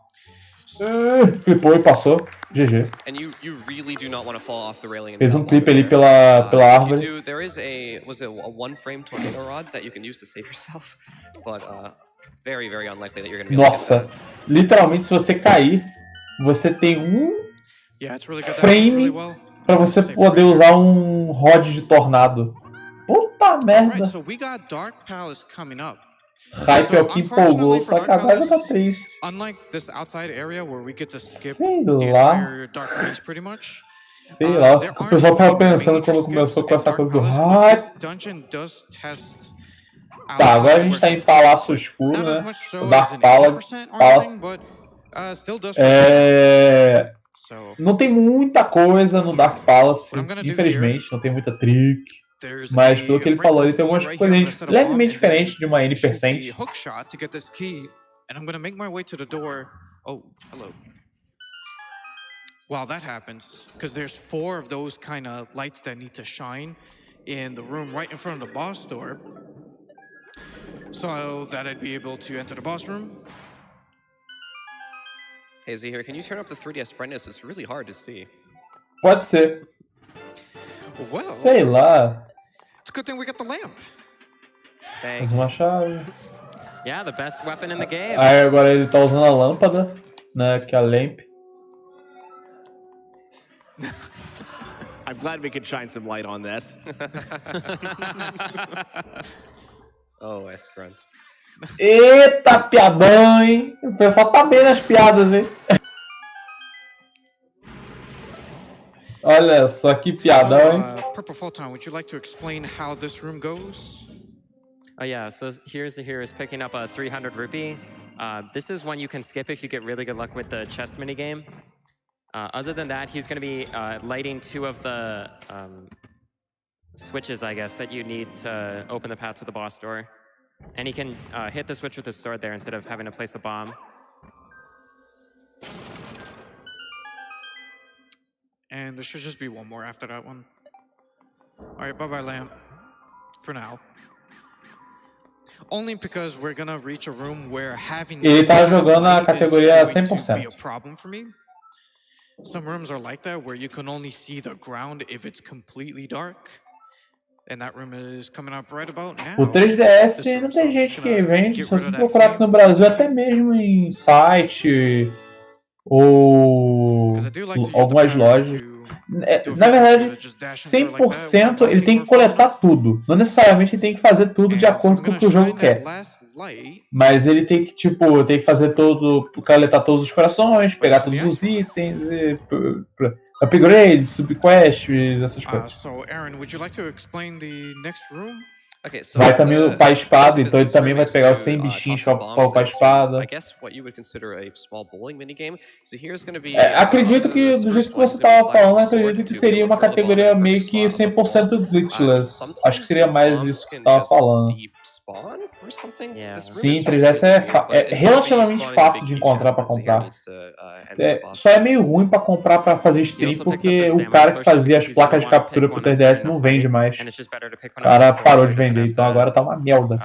Clipou e passou. GG. And you really do not want to fall off the railing. Fez clipe ali pela árvore. You do, there is a one-frame tornado rod that you can use to save yourself, but very, very unlikely that you're going to be able to get that. Literalmente, se você cair, você tem frame para você poder usar rod de tornado. Puta merda. Right, so we got Dark Palace coming up. Hype é o que empolgou, só que agora tá triste. Unlike this outside area where we get to skip Sei the lá. entire Dark Maze pretty much. Sei lá. O pessoal tava pensando quando começou com essa coisa do hype. Tá, agora a gente tá em Palácio Escuro, né? O Dark Palace. Não tem muita coisa no Dark Palace, infelizmente, não tem muita trick. Mas pelo que ele falou, ele tem algumas coisas levemente diferentes de uma N%. While that happens, because there's 4 of those kind of lights that need to shine in the room right in front of the boss door, so that I'd be able to enter the boss room. Hey, Zahir, can you turn up the 3DS brightness? It's really hard to see. Pode ser. Well, sei lá. It's a good thing we got the lamp. Mais uma chave. Yeah, the best weapon in the game. Aí agora ele tá usando a lâmpada, né? Que é a lamp. I'm glad we could shine some light on this. Oh, S-Grunt. Eita, piadão, hein? O pessoal tá bem nas piadas, hein? Olha só que piadão, hein? Purple Photon, would you like to explain how this room goes? Oh yeah, so here's the hero is picking up a 300 rupee. This is one you can skip if you get really good luck with the chess minigame. Other than that, he's going to be lighting 2 of the switches, I guess, that you need to open the path to the boss door. And he can hit the switch with his sword there instead of having to place a bomb. And there should just be one more after that one. Alright, bye-bye, lamp. For now. Only because we're gonna reach a room where having Ele tá jogando a categoria 100%. Be a problem for me. Some rooms are like that, where you can only see the ground if it's completely dark. And that room is coming up right about now. O 3DS não tem gente que vende, se você procurar aqui no Brasil, até mesmo em site ou algumas lojas. Na verdade, 100% ele tem que coletar tudo. Não necessariamente ele tem que fazer tudo de acordo com o que o jogo quer. Mas ele tem que, tipo, tem que fazer todo, coletar todos os corações, pegar todos os itens, upgrades, subquests, essas coisas. So Aaron, would you like to explain the next room? Okay, so vai também upar a espada, então ele também vai pegar os 100 bichinhos pra upar a espada. Acredito que, do jeito que você estava falando, acredito que seria uma categoria meio que 100% glitchless. Acho que seria mais isso que você estava falando. Sim, 3DS é relativamente fácil de encontrar para comprar. Só é meio ruim para comprar para fazer stream, porque o cara que fazia as placas de captura pro 3DS não vende mais. O cara parou de vender, então agora tá uma merda.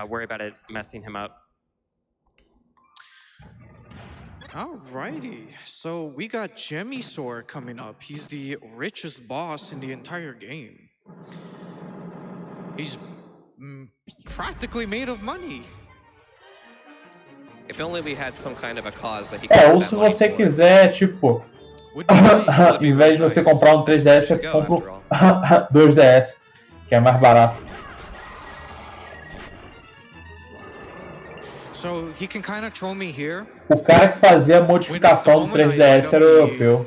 Alrighty, so we got Gemisor coming up. He's the richest boss in the entire game. He's practically made of money. If only we had some kind of a cause that he ou se você quiser, tipo, em vez de você comprar um 3DS, você compra um 2DS, que é mais barato. So he can kind of troll me here. O cara que fazia a modificação do 3DS era europeu.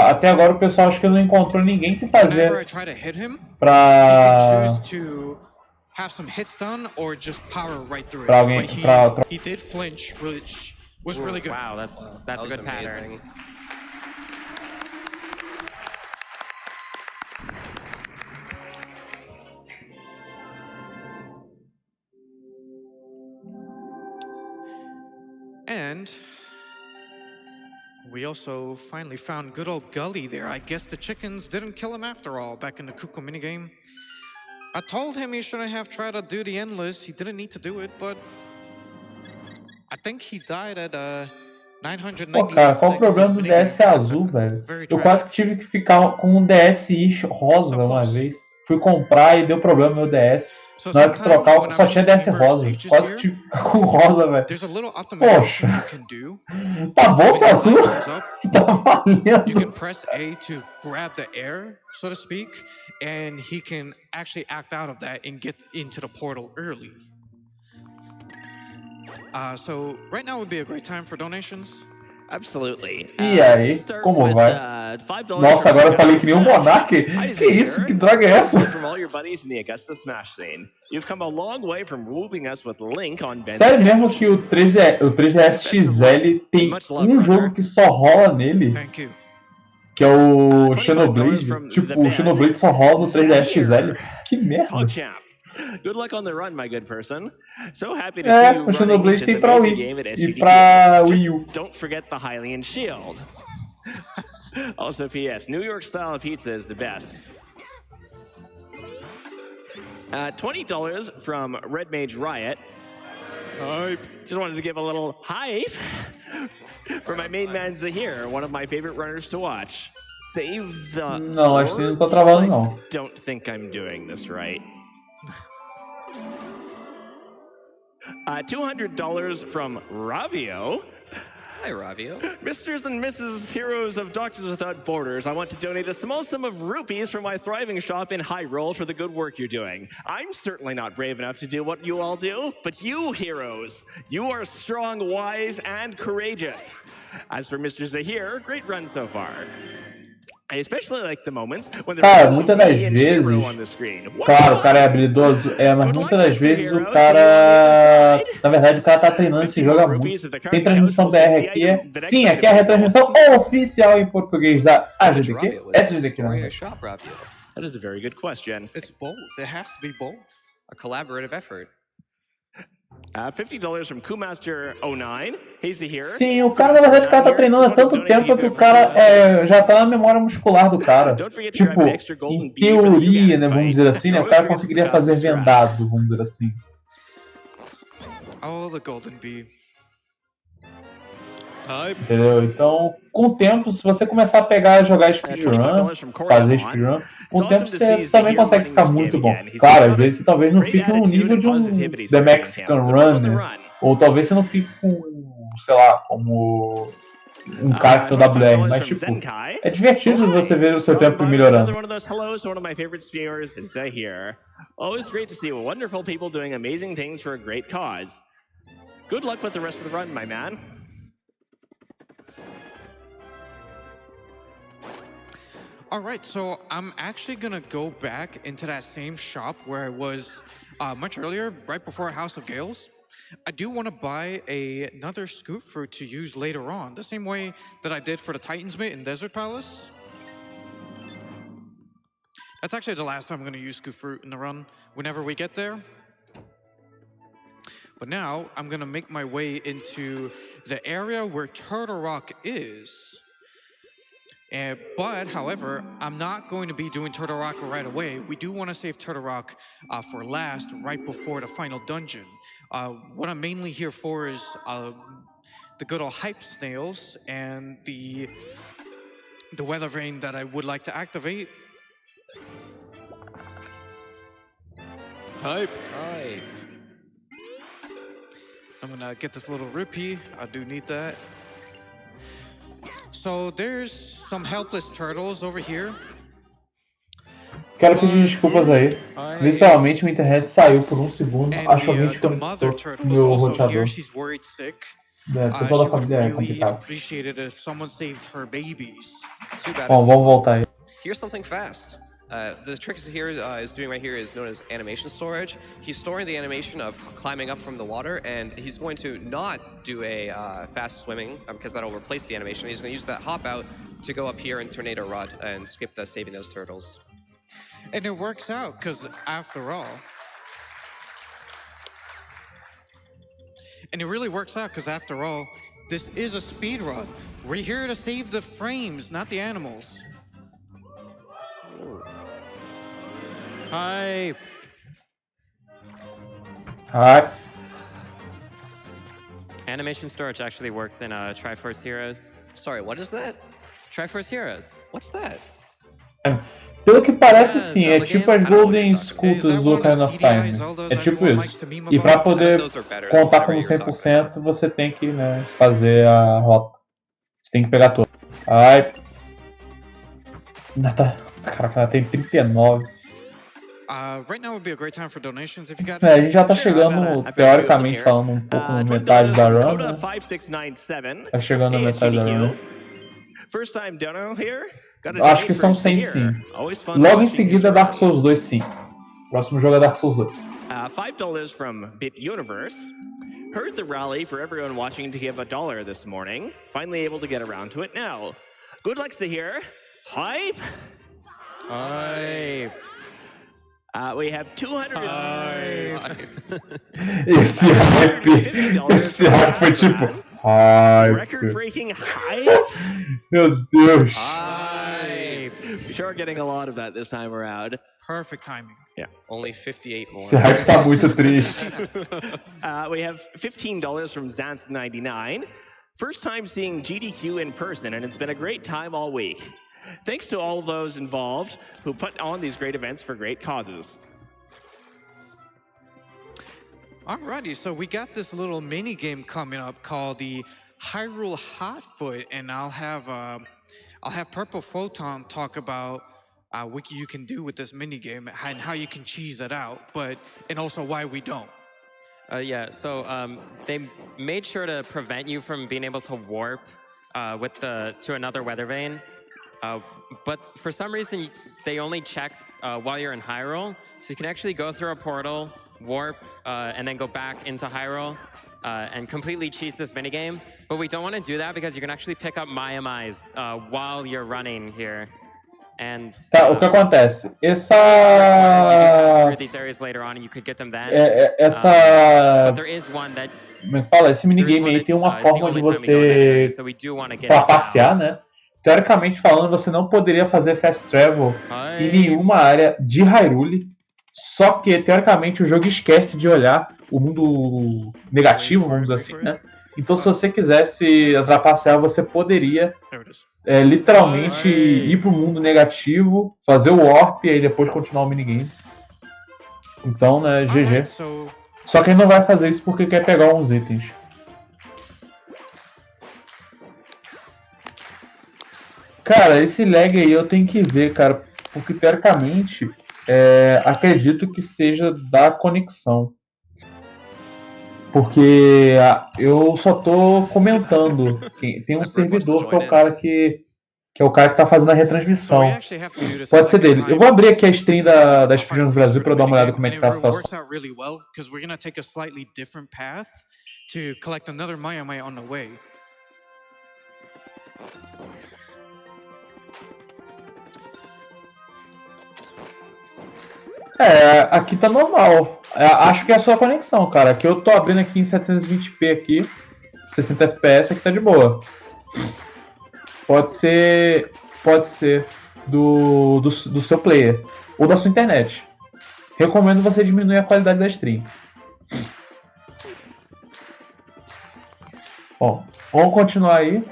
Até agora o pessoal acho que não encontrou ninguém que fazia pra have some hits done or just power right through it. He did flinch, which was really good. Wow, that's a good pattern. And we also finally found good old Gully there. I guess the chickens didn't kill him after all back in the Kuko minigame. I told him he shouldn't have tried to do the endless. He didn't need to do it, but I think he died at Pô, cara, qual o problema do DS azul, velho? Eu quase que tive que ficar com um DSi rosa uma vez. Fui comprar e deu problema no meu DS. Na hora que trocar, eu só tinha DS rosa. Quase que tive que ficar com rosa, velho. Poxa. Tá bom ser azul? Tá valendo. You can press A to grab the air, so to speak, and he can actually act out of that and get into the portal early. So right now would be a great time for donations. Absolutely. E aí, como vai? Nossa, agora eu falei que nem um monarque. Que isso? Que droga é essa? Sério mesmo que o 3DS XL tem um jogo que só rola nele? Que é o Xenoblade. Tipo, o Xenoblade só rola no 3DS XL. Que merda. Good luck on the run, my good person. So happy to see you o Xenoblade tem pra Wii e pra Wii U. Don't forget the Hylian Shield. Also, P.S. New York style pizza is the best. $20 from Red Mage Riot. Hype. Just wanted to give a little hype for my main man Zahir, one of my favorite runners to watch. Save the. Não, acho que não tô travando não. Don't think I'm doing this right. $200 from Ravio. Hi, Ravio. Misters and Mrs. Heroes of Doctors Without Borders, I want to donate a small sum of rupees from my thriving shop in Hyrule for the good work you're doing. I'm certainly not brave enough to do what you all do, but you heroes, you are strong, wise, and courageous. As for Mr. Zahir, great run so far. I especially like the moments when cara, muitas das vezes, claro, o cara é habilidoso, mas muitas das vezes o cara, na verdade, o cara tá treinando, se joga muito. Tem transmissão BR aqui, sim, aqui é a retransmissão oficial em português da SGDQ, SGDQ, não. That is a very good question. It's both. It has to be both. A collaborative effort. $50 from Kumaster 09. He's here. Sim, o cara, na verdade, o cara tá treinando há tanto tempo que o cara já tá na memória muscular do cara. Tipo, em teoria, né, vamos dizer assim, né, o cara conseguiria fazer vendado, vamos dizer assim. Oh, the Golden Bee. Entendeu? Então, com o tempo, se você começar a pegar e jogar speedrun, fazer speedrun, com o tempo você também consegue ficar muito bom. Claro, às vezes você talvez não fique no nível de um The Mexican Runner, ou talvez você não fique com, sei lá, como um cara que tem o WR, mas tipo, é divertido você ver o seu tempo melhorando. Always great to see wonderful people doing amazing things for a great cause. Good luck with the rest of the run, my man. All right, so I'm actually gonna go back into that same shop where I was much earlier, right before House of Gales. I do want to buy another scoop fruit to use later on, the same way that I did for the Titan's Mate in Desert Palace. That's actually the last time I'm gonna use scoop fruit in the run, whenever we get there. But now, I'm gonna make my way into the area where Turtle Rock is. But, however, I'm not going to be doing Turtle Rock right away. We do want to save Turtle Rock for last, right before the final dungeon. What I'm mainly here for is the good old hype snails and the weather vane that I would like to activate. Hype. Hype. I'm gonna get this little rupee. I do need that. So there's some helpless turtles over here. Quero pedir desculpas aí. Literalmente minha internet saiu por um segundo. Acho que alguém desconectou meu roteador. O pessoal da família é complicado. Bom, vamos voltar aí. Here's something fast. The trick here is doing right here is known as animation storage. He's storing the animation of climbing up from the water, and he's going to not do a fast swimming because that'll replace the animation. He's going to use that hop out to go up here in Tornado Rod and skip the saving those turtles. And it works out because after all, this is a speed run. We're here to save the frames, not the animals. Hype. Animation storage actually works in Triforce Heroes. Sorry, what is that? Triforce Heroes. What's that? Pelo que parece, sim, é tipo as Golden Sculptures do Ocarina of Time. É tipo isso. E pra poder contar como 100%, você tem que, né, fazer a rota. Você tem que pegar tudo. Ai. Caraca, ela tem 39. A gente já tá chegando, teoricamente falando, um pouco na metade da run, né? Tá chegando na metade da run. Acho que são 100 sim. Logo em seguida, Dark Souls 2 sim. Próximo jogo é Dark Souls 2. $5 from Bit Universe. Heard the rally for everyone watching to give $1 this morning. Finally able to get around to it now. Good luck to here. Hype. Hype. We have 200. Esse hype foi tipo. Hype. Record-breaking hype. Meu Deus. Hype. Sure, getting a lot of that this time around. Perfect timing. Yeah. Only 58 more. Esse hype tá muito triste. We have $15 from Xanth99. First time seeing GDQ in person, and it's been a great time all week. Thanks to all those involved who put on these great events for great causes. Alrighty, so we got this little mini game coming up called the Hyrule Hotfoot, and I'll have Purple Photon talk about what you can do with this mini game and how you can cheese it out, and also why we don't. Yeah, so they made sure to prevent you from being able to warp to another weather vane. But for some reason, they only checked while you're in Hyrule. So you can actually go through a portal, warp, and then go back into Hyrule and completely cheese this minigame. But we don't want to do that because you can actually pick up Maiamais while you're running here. And, tá, o que acontece? Essa esse minigame aí tem uma forma de você trapacear, né? Teoricamente falando, você não poderia fazer fast travel em nenhuma área de Hyrule, só que teoricamente o jogo esquece de olhar o mundo negativo, vamos dizer assim, né? Então, se você quisesse trapacear, você poderia literalmente ir pro mundo negativo, fazer o warp e aí depois continuar o minigame. Então, né, GG. Só que ele não vai fazer isso porque quer pegar uns itens. Cara, esse lag aí eu tenho que ver, cara, porque teoricamente acredito que seja da conexão. Porque eu só tô comentando. Tem um servidor que é o cara que tá fazendo a retransmissão. Pode ser dele. Eu vou abrir aqui a stream da Speedrun do Brasil pra dar uma olhada como é que tá a situação. Aqui tá normal. Acho que é a sua conexão, cara. Aqui eu tô abrindo aqui em 720p aqui, 60 fps, aqui tá de boa. Pode ser do seu player ou da sua internet. Recomendo você diminuir a qualidade da stream. Bom, vamos continuar aí.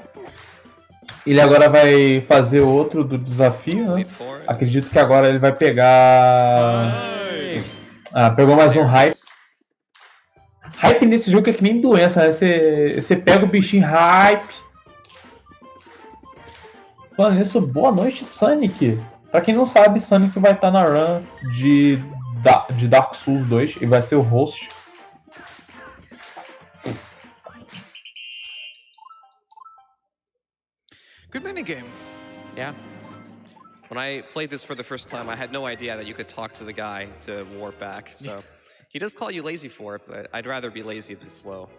Ele agora vai fazer outro do desafio, né? Acredito que agora ele vai pegar... pegou mais um hype. Hype nesse jogo é que nem doença, né? Você pega o bichinho hype. Falando nisso, boa noite, Sonic. Pra quem não sabe, Sonic vai estar na run de Dark Souls 2 e vai ser o host. Good minigame. Yeah. When I played this for the first time, I had no idea that you could talk to the guy to warp back. So he does call you lazy for it, but I'd rather be lazy than slow.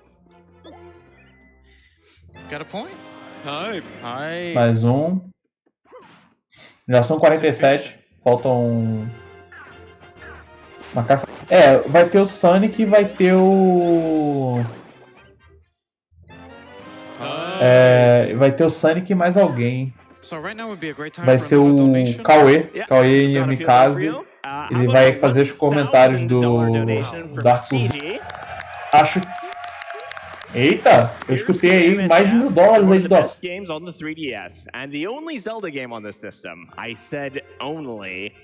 Got a point? Hype. Mais um. Já são 47. Faltam uma caça. Vai ter o Sonic e vai ter o... vai ter o Sonic e mais alguém. Vai ser o Cauê Yamikaze. Ele vai fazer os comentários do Dark Souls. Eita, eu escutei aí mais de $1.000 aí de dólar. Games on the 3DS and the only Zelda game on this system. I said only.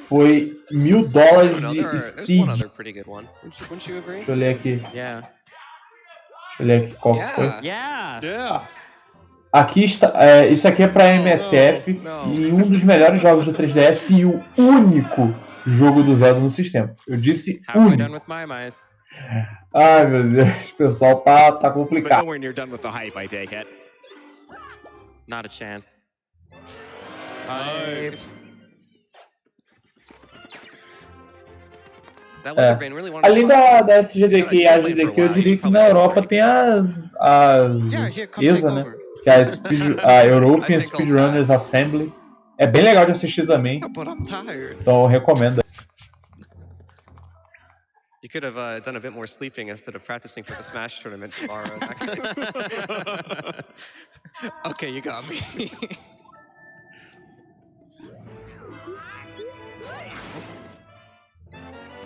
Foi $1.000 No, de there's Steam. one other pretty good one. Wouldn't you agree? Deixa eu ler aqui. Yeah. Deixa eu ler aqui qual que foi. Yeah. Yeah. Aqui está, isso aqui é para MSF e um dos melhores jogos do 3DS e o único jogo do Zelda no sistema. Eu disse Halfway done único. with my mice. Ai, meu Deus, o pessoal tá But complicado. nowhere near done with the hype, I take it. Not a chance. Hype. That Weather Vane really wanted Além to da SGDQ e a SGDQ, eu diria que na Europa tem as ESA, né? Que é a European Speedrunners Assembly. É bem legal de assistir também. But I'm tired. Então eu recomendo. You could have done a bit more sleeping instead of practicing for the Smash tournament tomorrow. Okay, you got me.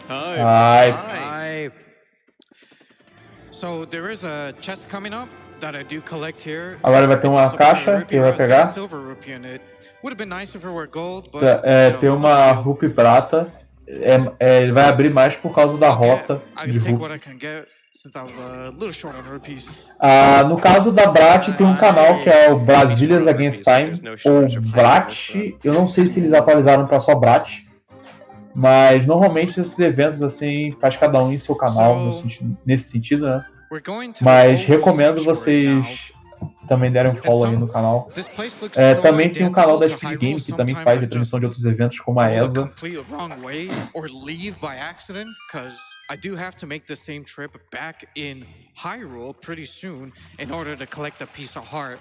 Ai, Hype. So there is a chest coming up that I do collect here. agora vai ter uma caixa que vai pegar. Silver rupee in it. Would have been nice if it were gold, but Tem uma rupee prata. Ele vai abrir mais por causa da rota I de can take rupee. what I can get since I'm a little short on rupees. No caso da Brat, tem um canal que é o Brasilias Against Time, ou Brat. Eu não sei se eles atualizaram para só Brat, mas normalmente esses eventos assim faz cada um em seu canal nesse sentido, né? We're going to Mas the recomendo sanctuary now. vocês também derem um follow aí no canal. This place looks Também so tem o canal da identical to Speed Game, Hyrule. que também Sometimes faz I a transmissão de just outros eventos como a go the ESA. complete wrong way or leave by accident, because I do have to make the same trip back in Hyrule pretty soon in order to collect a piece of heart.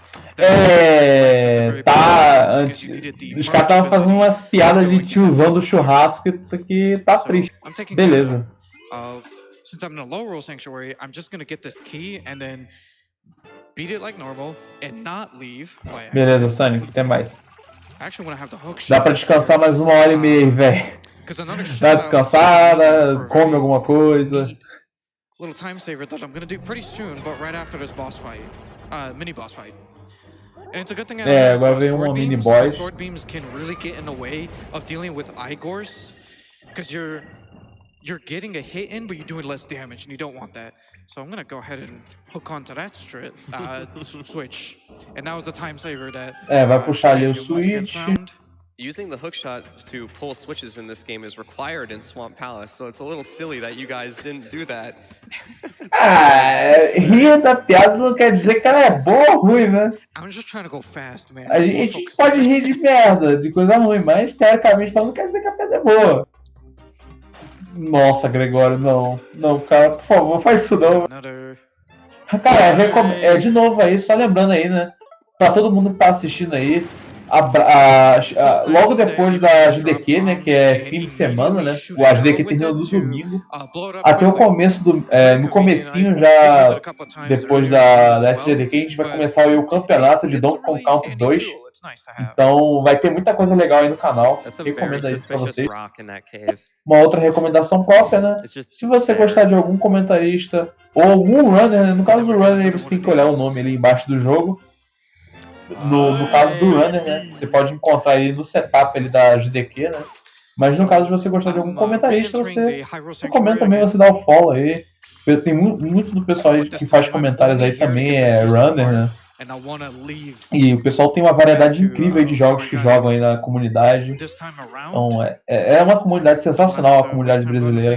Os caras estavam fazendo umas piadas de tiozão do churrasco que tá triste. Beleza. Since I'm in a low roll sanctuary, I'm just gonna get this key and then beat it like normal and not leave by accident. Beleza, Sonic, até mais. I actually want to have the hook Dá shot pra descansar mais 1h30 aí, velho. Dá uma descansada, come alguma coisa. Little time saver that I'm gonna do pretty soon, but right after this boss fight, mini boss fight. And it's a good thing I have agora vem uma sword mini beams. boss. Sword beams can really get in the way of dealing with Igors, because you're getting a hit in, but you're doing less damage, and you don't want that. So I'm gonna go ahead and hook onto that switch. And that was the time saver that. Vai puxar ali o you once again switch. found. Using the hookshot to pull switches in this game is required in Swamp Palace, so it's a little silly that you guys didn't do that. Rir da piada não quer dizer que ela é boa ou ruim, né? I'm just trying to go fast, man. A gente pode rir de merda, de coisa ruim, mas teoricamente falando não quer dizer que a piada é boa. Nossa, Gregório, não. Não, cara, por favor, faz isso não. Cara, de novo aí, só lembrando aí, né? Pra todo mundo que tá assistindo aí, logo depois da GDQ, né, que é fim de semana, né, o GDQ termina no domingo, até o começo no comecinho já, depois da SGDQ, a gente vai começar o campeonato de Donkey Kong Country 2, então vai ter muita coisa legal aí no canal, recomendo aí pra vocês. Uma outra recomendação própria, né, se você gostar de algum comentarista, ou algum runner, né, no caso do runner você tem que olhar o nome ali embaixo do jogo. No caso do runner, né? Você pode encontrar aí no setup ali da GDQ, né? Mas no caso de você gostar de algum comentarista, você recomenda também você dar o follow aí. Tem muito do pessoal aí que faz comentários aí também é runner, né? E o pessoal tem uma variedade incrível aí de jogos que jogam aí na comunidade. Então é uma comunidade sensacional, a comunidade brasileira.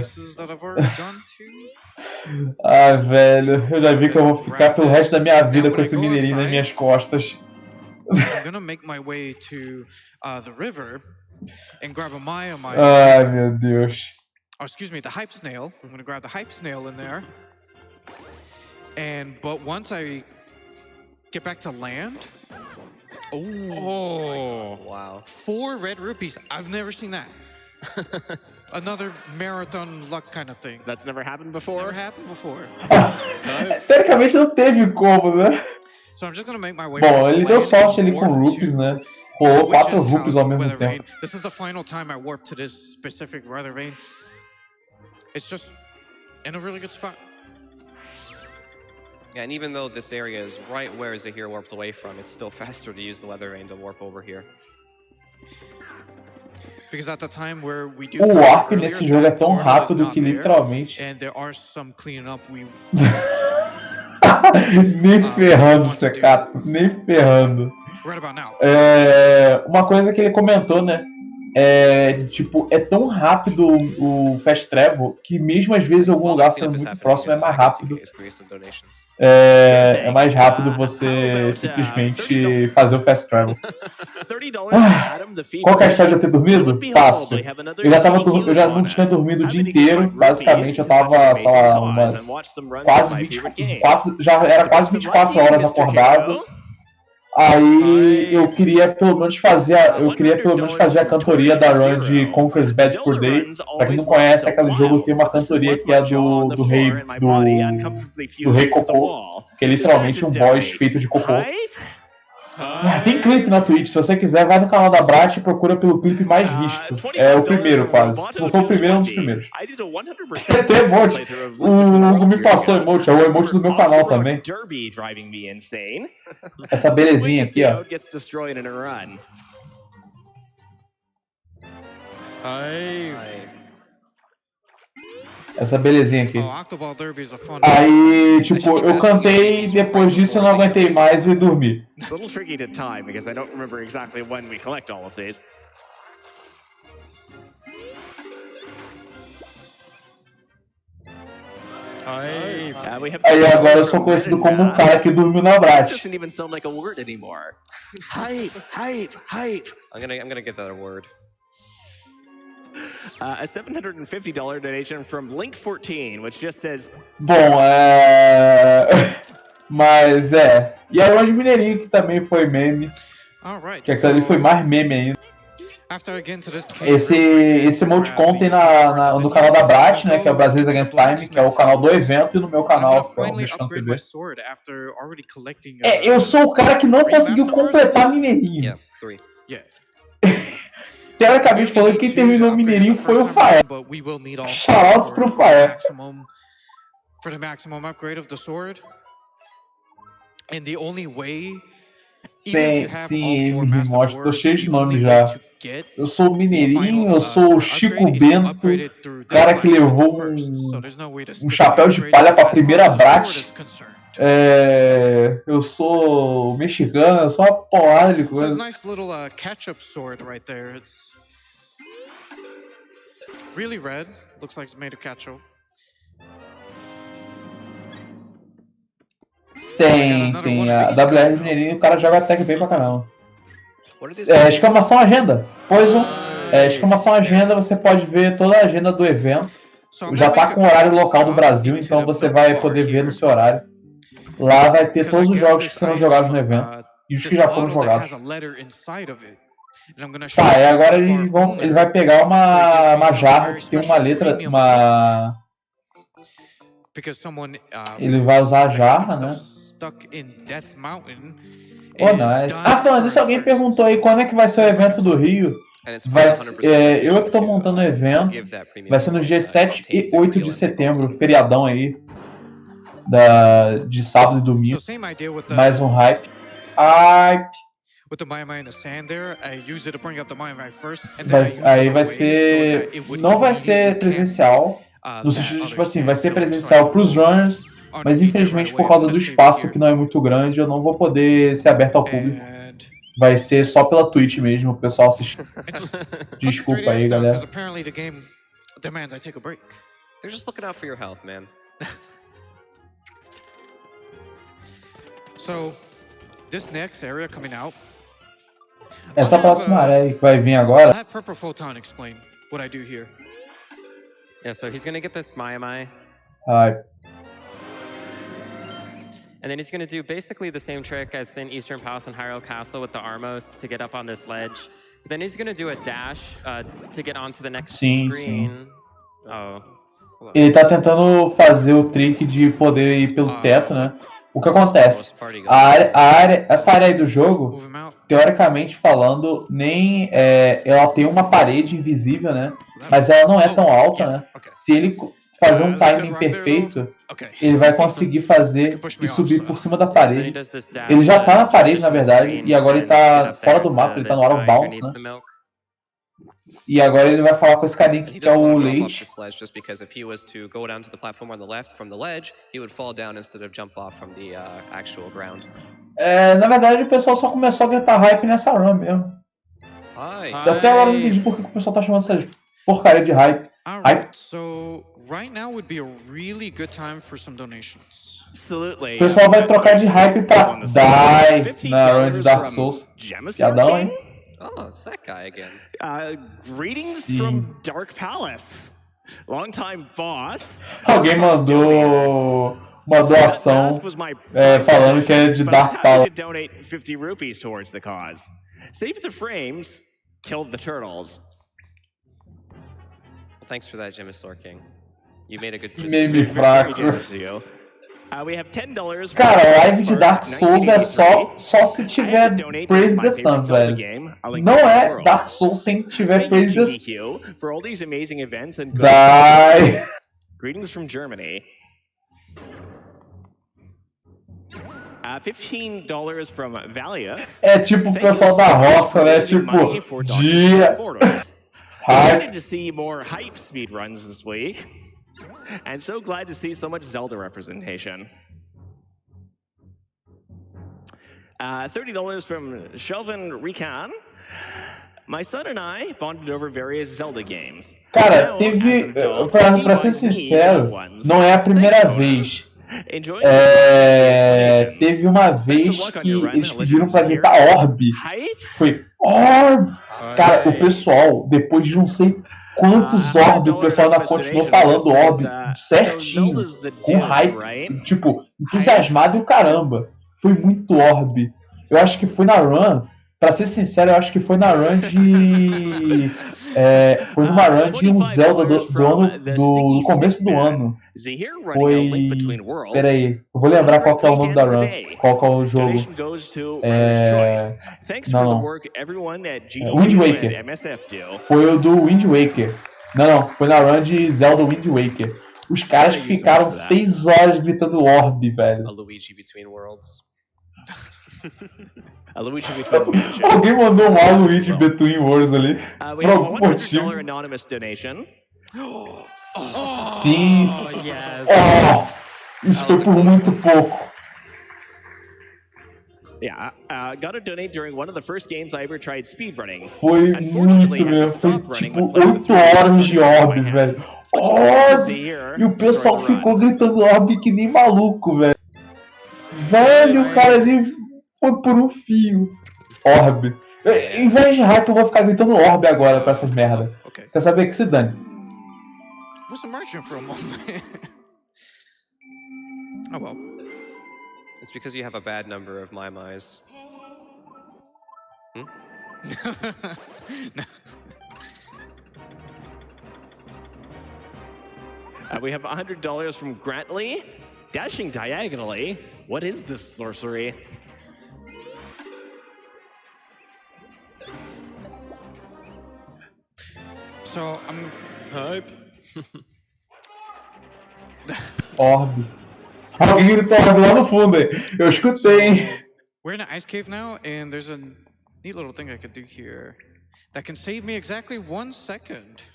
Velho, eu já vi que eu vou ficar pelo resto da minha vida com esse mineirinho nas minhas costas. I'm gonna make my way to the river and grab a Maya. Ai, meu Deus. Oh, excuse me, the hype snail. I'm gonna grab the hype snail in there. But once I get back to land, oh, wow! 4 red rupees. I've never seen that. Another marathon luck kind of thing. That's never happened before? Never happened before. Teoricamente não teve como, né? So I'm just gonna make my way. Bom, ele deu sorte ali com rupees, né? Rolou 4 rupees ao mesmo tempo. This is the final time I warp to this specific weather vane. It's just in a really good spot. And even though this area is right where Zahir warped away from, it's still faster to use the weather vane to warp over here. Because at the time where we do O come warp earlier, nesse jogo é that tão portal is rápido not que there, literalmente... and there are some cleaning up we Nem ferrando, cara. Nem ferrando. right about now. Uma coisa que ele comentou, né? Tipo, é tão rápido o fast travel que mesmo às vezes em algum lugar sendo muito próximo é mais rápido. É mais rápido você simplesmente fazer o fast travel. Qual que é a história de eu ter dormido? Fácil. Eu já não tinha dormido o dia inteiro. Basicamente, eu tava, sei lá, umas quase 24, já era quase 24 horas acordado. Aí eu queria pelo menos fazer a cantoria da run de Conquer's Bad Fur Day. Pra quem não conhece, aquele jogo tem uma cantoria que é do rei Cocô, que é literalmente um boss feito de cocô. Tem clipe na Twitch, se você quiser, vai no canal da Brat e procura pelo clipe mais visto. É o primeiro, quase. Se não for o primeiro, é um dos primeiros. Tem emote. O Hugo me passou emote, é o emote do meu canal também. Essa belezinha aqui, ó. Essa belezinha aqui. Aí, tipo, eu cantei e depois disso eu não aguentei mais e dormi. Aí agora eu sou conhecido como um cara que dormiu na Brat. I'm gonna get that award. A $750 donation from Link14, which just says... Bom, mas E a Run de Mineirinho, que também foi meme. Que aquilo ali foi mais meme ainda. Esse emoticon tem no canal da Brat, né? Que é o Brasileiros Against Time, que é o canal do evento, e no meu canal, que é o Mexicano TV. Eu sou o cara que não conseguiu completar Mineirinho. Teoricamente falando, quem terminou o Mineirinho foi o Fael. Shoutouts pro Fael. Sim, Remote, tô cheio de nome já. Eu sou o Mineirinho, eu sou o Chico Bento, cara que levou um chapéu de palha pra primeira Brat. Eu sou o mexicano, eu sou uma porrada de coisa. Really red. Looks like it's made of ketchup. Tem a WR Mineirinho, o cara joga até que bem pra caramba. Exclamação agenda. Pois exclamação agenda, você pode ver toda a agenda do evento. Já tá com o horário local do Brasil, então você vai poder ver no seu horário. Lá vai ter todos os jogos que serão jogados no evento e os que já foram jogados. Tá, e agora ele vai pegar uma jarra que tem uma letra, ele vai usar a jarra, né? Nice. Falando isso, alguém perguntou aí quando é que vai ser o evento do Rio. Eu que tô montando o evento. Vai ser nos dias 7 e 8 de setembro, feriadão aí. De sábado e domingo. Mais um hype. Aí vai ser... Não vai ser presencial. No sentido de, tipo assim, vai ser presencial pros runners. Mas infelizmente por causa do espaço que não é muito grande, eu não vou poder ser aberto ao público. Vai ser só pela Twitch mesmo, o pessoal assistir. Desculpa aí, galera. They're just looking out for your health, man. So, this next area coming out. Essa próxima área que vai vir agora. I'll have Purple Photon explain what I do here. Yeah, so he's gonna get this Mai. And then he's going to do basically the same trick as in Eastern Palace and Hyrule Castle with the Armos to get up on this ledge. But then he's going to do a dash to get onto the next screen. Ele tá tentando fazer o trick de poder ir pelo teto, né? O que acontece? Essa área aí do jogo, teoricamente falando, ela tem uma parede invisível, né? Mas ela não é tão alta, né? fazer um timing perfeito, ele vai conseguir fazer e subir por cima da parede. Ele já tá na parede, na verdade, e agora ele tá fora do mapa, ele tá no out of bounds, né? E agora ele vai falar com esse carinha que é o leite. Just because if he was to go down to the platform on the left from the ledge, he would fall down instead of jump off from the actual ground. Na verdade, o pessoal só começou a gritar hype nessa run mesmo. Até agora eu não entendi por que o pessoal tá chamando essa porcaria de hype. Alright, so right now would be a really good time for some donations. Absolutely. O pessoal vai trocar de hype pra die na run de Dark Souls. Piadão, hein? Oh, it's that guy again. Greetings from Dark Palace. Long-time boss. Alguém mandou uma doação falando que é de Dark Palace. Donate 50 rupees towards the cause. Save the frames, kill the turtles. Well, thanks for that, Jimmy King. You made a good Meme fraco. We have $10. Cara, live de Dark Souls é só se tiver Praise the Sun, velho. Não é Dark Souls sem tiver Praise the Sun. For all these amazing events and Die. Greetings from Germany. $15 from Valia. É tipo o pessoal da roça, né? Tipo, dia. Excited to see more hype speedruns this week. And so glad to see so much Zelda representation. $30 from Shelvin Rican. My son and I bonded over various Zelda games. Cara, teve, pra ser sincero, não é a primeira vez. Teve uma vez que eles pediram pra gritar Orb. Foi Orb! Cara, o pessoal, depois de não sei quantos Orb, o pessoal ainda continuou falando Orb certinho, com hype, tipo, entusiasmado e o caramba. Foi muito Orb. Eu acho que foi na run, pra ser sincero, eu acho que foi na run de... foi numa run de um Zelda do começo do ano. Foi... Peraí, eu vou lembrar qual que é o nome da run. Qual que é o jogo. Não. Wind Waker. Foi o do Wind Waker. Não, foi na run de Zelda Wind Waker. Os caras ficaram 6 horas gritando Orb, velho. A Luigi Between Worlds. A Luigi Between Worlds. Alguém mandou um Luigi Between Worlds ali. Por algum motivo. Anonymous donation. Sim. Isso foi por muito pouco. Yeah, got to donate during one of the first games I ever tried speedrunning. Foi muito mesmo. Foi tipo 8 horas de Orb, velho. Orb! E o pessoal ficou gritando Orb que nem maluco, velho. Velho, o cara ali foi por um fio. Orb. Em vez de hype, eu vou ficar gritando Orb agora pra essas merda. Quer saber que se dane. Was emerging for a moment. Oh well. It's because you have a bad number of my-mais. No. We have $100 from Grantley. Dashing diagonally. What is this sorcery? So I'm hype. Orb. Alguém gritou Orb lá no fundo aí. Eu escutei, hein? We're in an ice cave now, and there's a neat little thing I could do here that can save me exactly 1 second.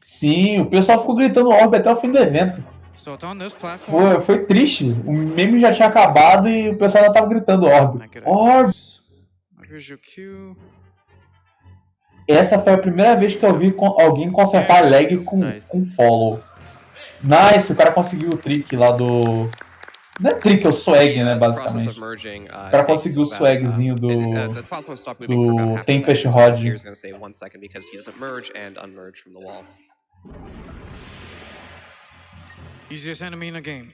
Sim, o pessoal ficou gritando Orb até o fim do evento. So it's on this platform. Foi triste. O meme já tinha acabado e o pessoal ainda tava gritando Orb. Orb! Visual Q. Essa foi a primeira vez que eu vi alguém consertar lag com follow. Nice, o cara conseguiu o trick lá do... Não é trick, é o swag, né, basicamente. O cara conseguiu o swagzinho do Tempest Rod. Easiest enemy in the game.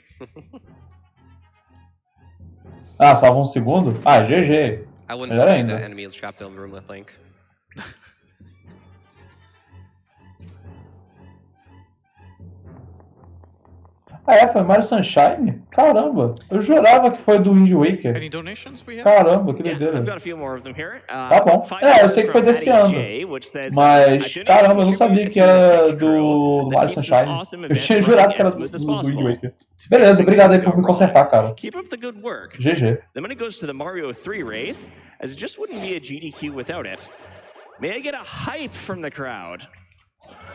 Ah, salva um segundo? Ah, GG. Melhor ainda. Ah, é? Foi Mario Sunshine? Caramba, eu jurava que foi do Wind Waker. Any donations we have? Caramba, que Yeah, doideira. I've got a few more of them here. Tá bom. $5 Eu sei que foi from desse Addie ano. J, which says, Mas, "A caramba, eu não donation sabia tribute que to the era tech crew do that Mario keeps this Sunshine. awesome Eu event tinha running jurado que as era smooth as do Wind possible. Waker. To Beleza, fix obrigado aí things por me go consertar, wrong. cara. Keep up the good work. GG. The money goes to the Mario 3 race, as it just wouldn't be a GDQ without it. May I get a hype from the crowd?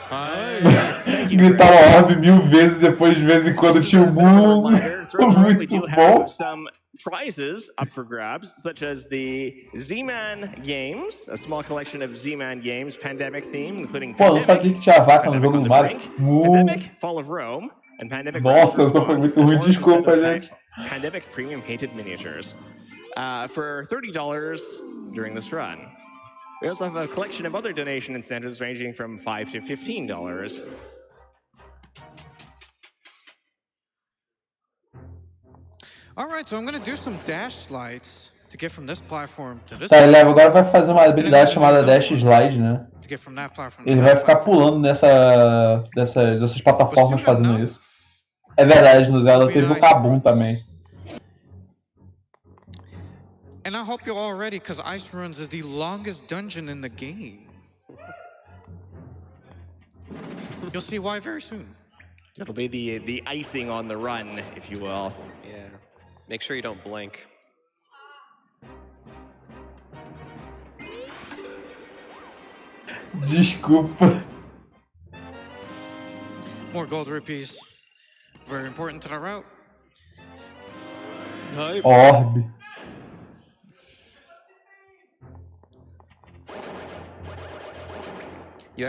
Thank you, Gritaram Chris. orbe 1000 vezes, depois de vez em quando Just as tinha a um bit of a reminder, throughout the room we muito do bom. have some prizes up for grabs, such as the Z-Man games, a small collection of Z-Man games, pandemic theme, including Pô, não sabia que tinha vaca no jogo do Mario. Pandemic, Fall of Rome, and Pandemic Nossa, essa foi muito ruim, desculpa, gente. Pandemic premium painted miniatures for $30 during this run. We also have a collection of other donation incentives ranging from $5 to $15. All right, so I'm gonna do some dash slides to get from this platform to this. Tá, ele agora vai fazer uma habilidade chamada Dash Slide, né? To get from that platform. Ele vai ficar pulando dessas plataformas fazendo isso. É verdade, no Zelda teve o Kabum também. And I hope you're all ready, because Ice Runs is the longest dungeon in the game. You'll see why very soon. It'll be the icing on the run, if you will. Yeah. Make sure you don't blink. Desculpa. More gold rupees. Very important to the route. Orbe.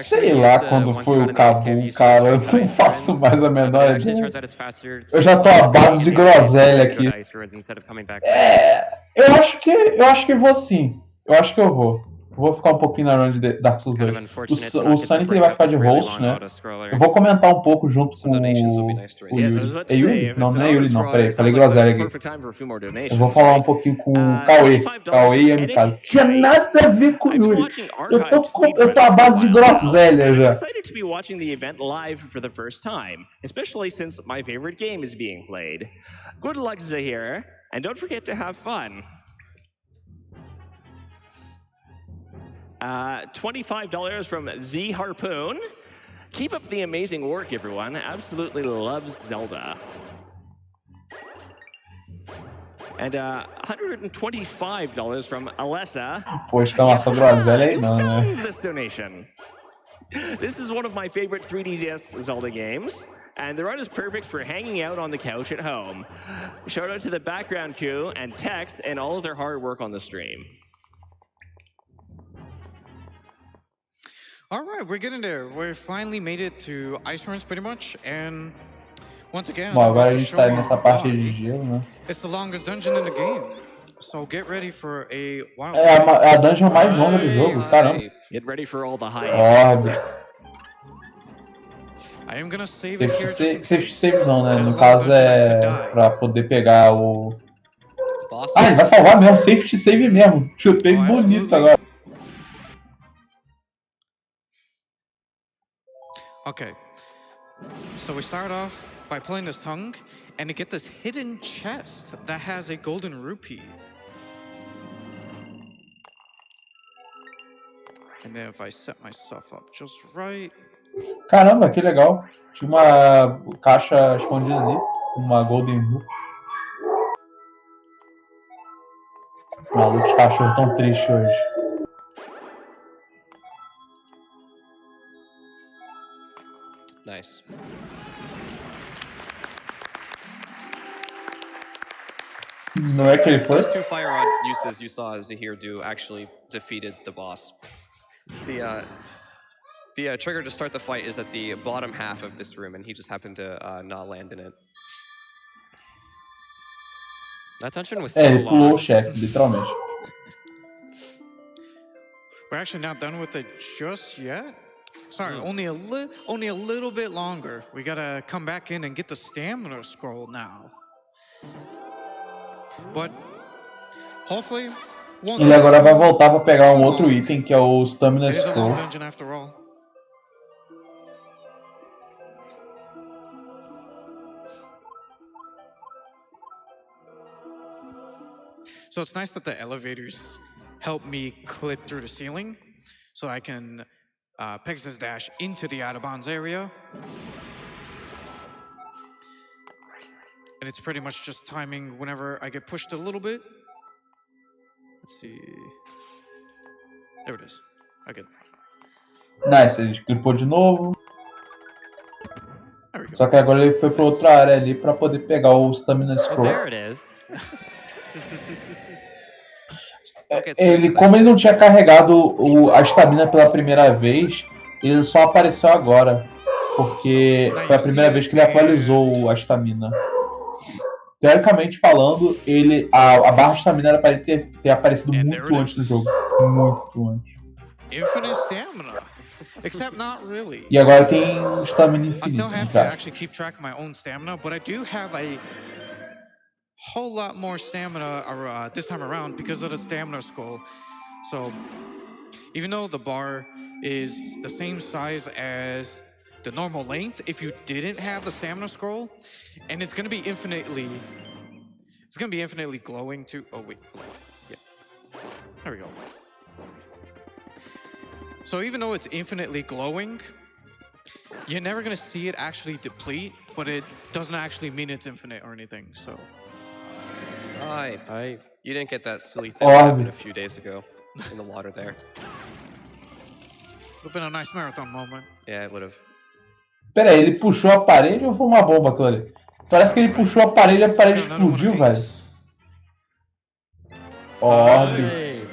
Sei lá quando foi o Kabum, cara, eu não faço mais a menor ideia. Eu já tô à base de groselha aqui. Eu acho que vou sim. Eu acho que eu vou. Vou ficar um pouquinho na run de Dark Souls 2. O Sonic ele vai ficar de host, né? Eu vou comentar um pouco junto com o Yuri. É Yuri? Não, não é Yuri não, peraí, falei groselha aqui. Eu vou falar um pouquinho com o Cauê. Cauê e a Mikasa. Tinha nada a ver com o Yuri. Eu tô à base de groselha já. Excited to be watching the event live for the first time, especially since my favorite game is being played. Good luck, Zahir, and don't forget to have fun. $25 from The Harpoon. Keep up the amazing work, everyone. Absolutely loves Zelda. And $125 from Alessa. Poxa, tá uma groselha aí não, né? This donation. This is one of my favorite 3DS Zelda games, and the run is perfect for hanging out on the couch at home. Shout out to the background crew and Tex and all of their hard work on the stream. All right, we're getting there. We finally made it to Ice Runs pretty much, and once again, Bom, agora a gente tá nessa parte de gelo, né? It's the longest dungeon in the game, so get ready for a wild. É a dungeon mais longa do jogo, caramba. Get ready for all the hype. Orbe. I am gonna save it here. Safety save não, né? No caso é pra poder pegar o... Ah, ele vai salvar mesmo, safety save mesmo. Chutei bonito agora. Okay, so we start off by playing this tongue, and to get this hidden chest that has a golden rupee. And then if I set myself up just right. Caramba, que legal. Tinha uma caixa escondida ali, uma golden rupee. Maluco, os cachorros tão tristes hoje. Nice. Não é que ele foi? Those two fire rod uses you saw Zahir do actually defeated the boss. The trigger to start the fight is at the bottom half of this room, and he just happened to not land in it. That dungeon was so ele pulou o long. chefe, literalmente. We're actually not done with it just yet. Sorry, only a little bit longer. We gotta come back in and get the stamina scroll now. But hopefully, Ele agora vai voltar para pegar um outro item que é o Stamina it is a long Scroll. dungeon after all. So it's nice that the elevators help me clip through the ceiling so I can Pegasus dash into the out of bounds area. And it's pretty much just timing whenever I get pushed a little bit. Let's see. There it is. Okay. Nice, a gente clipou de novo. There we go. Só que agora ele foi pra outra área ali pra poder pegar o Stamina Oh, Scroll. there it is. Como ele não tinha carregado a estamina pela primeira vez, ele só apareceu agora. Porque foi a primeira vez que ele atualizou a estamina. Teoricamente falando, a barra de estamina era para ele ter aparecido muito antes do jogo. Muito antes. Infinite stamina. Except not really. E agora tem estamina I infinita. still have to actually keep track of my own stamina, but I do have a whole lot more stamina this time around because of the stamina scroll. So, even though the bar is the same size as the normal length, if you didn't have the stamina scroll, and it's gonna be infinitely glowing too. Oh wait, yeah, there we go. So even though it's infinitely glowing, you're never gonna see it actually deplete, but it doesn't actually mean it's infinite or anything, so. You didn't get that silly thing that happened a few days ago in the water there. Would've been a nice marathon moment. Yeah, it would have. Pera aí, ele puxou o aparelho ou foi uma bomba aquilo ali? Parece que ele puxou o aparelho e o aparelho explodiu, velho. Óbvio.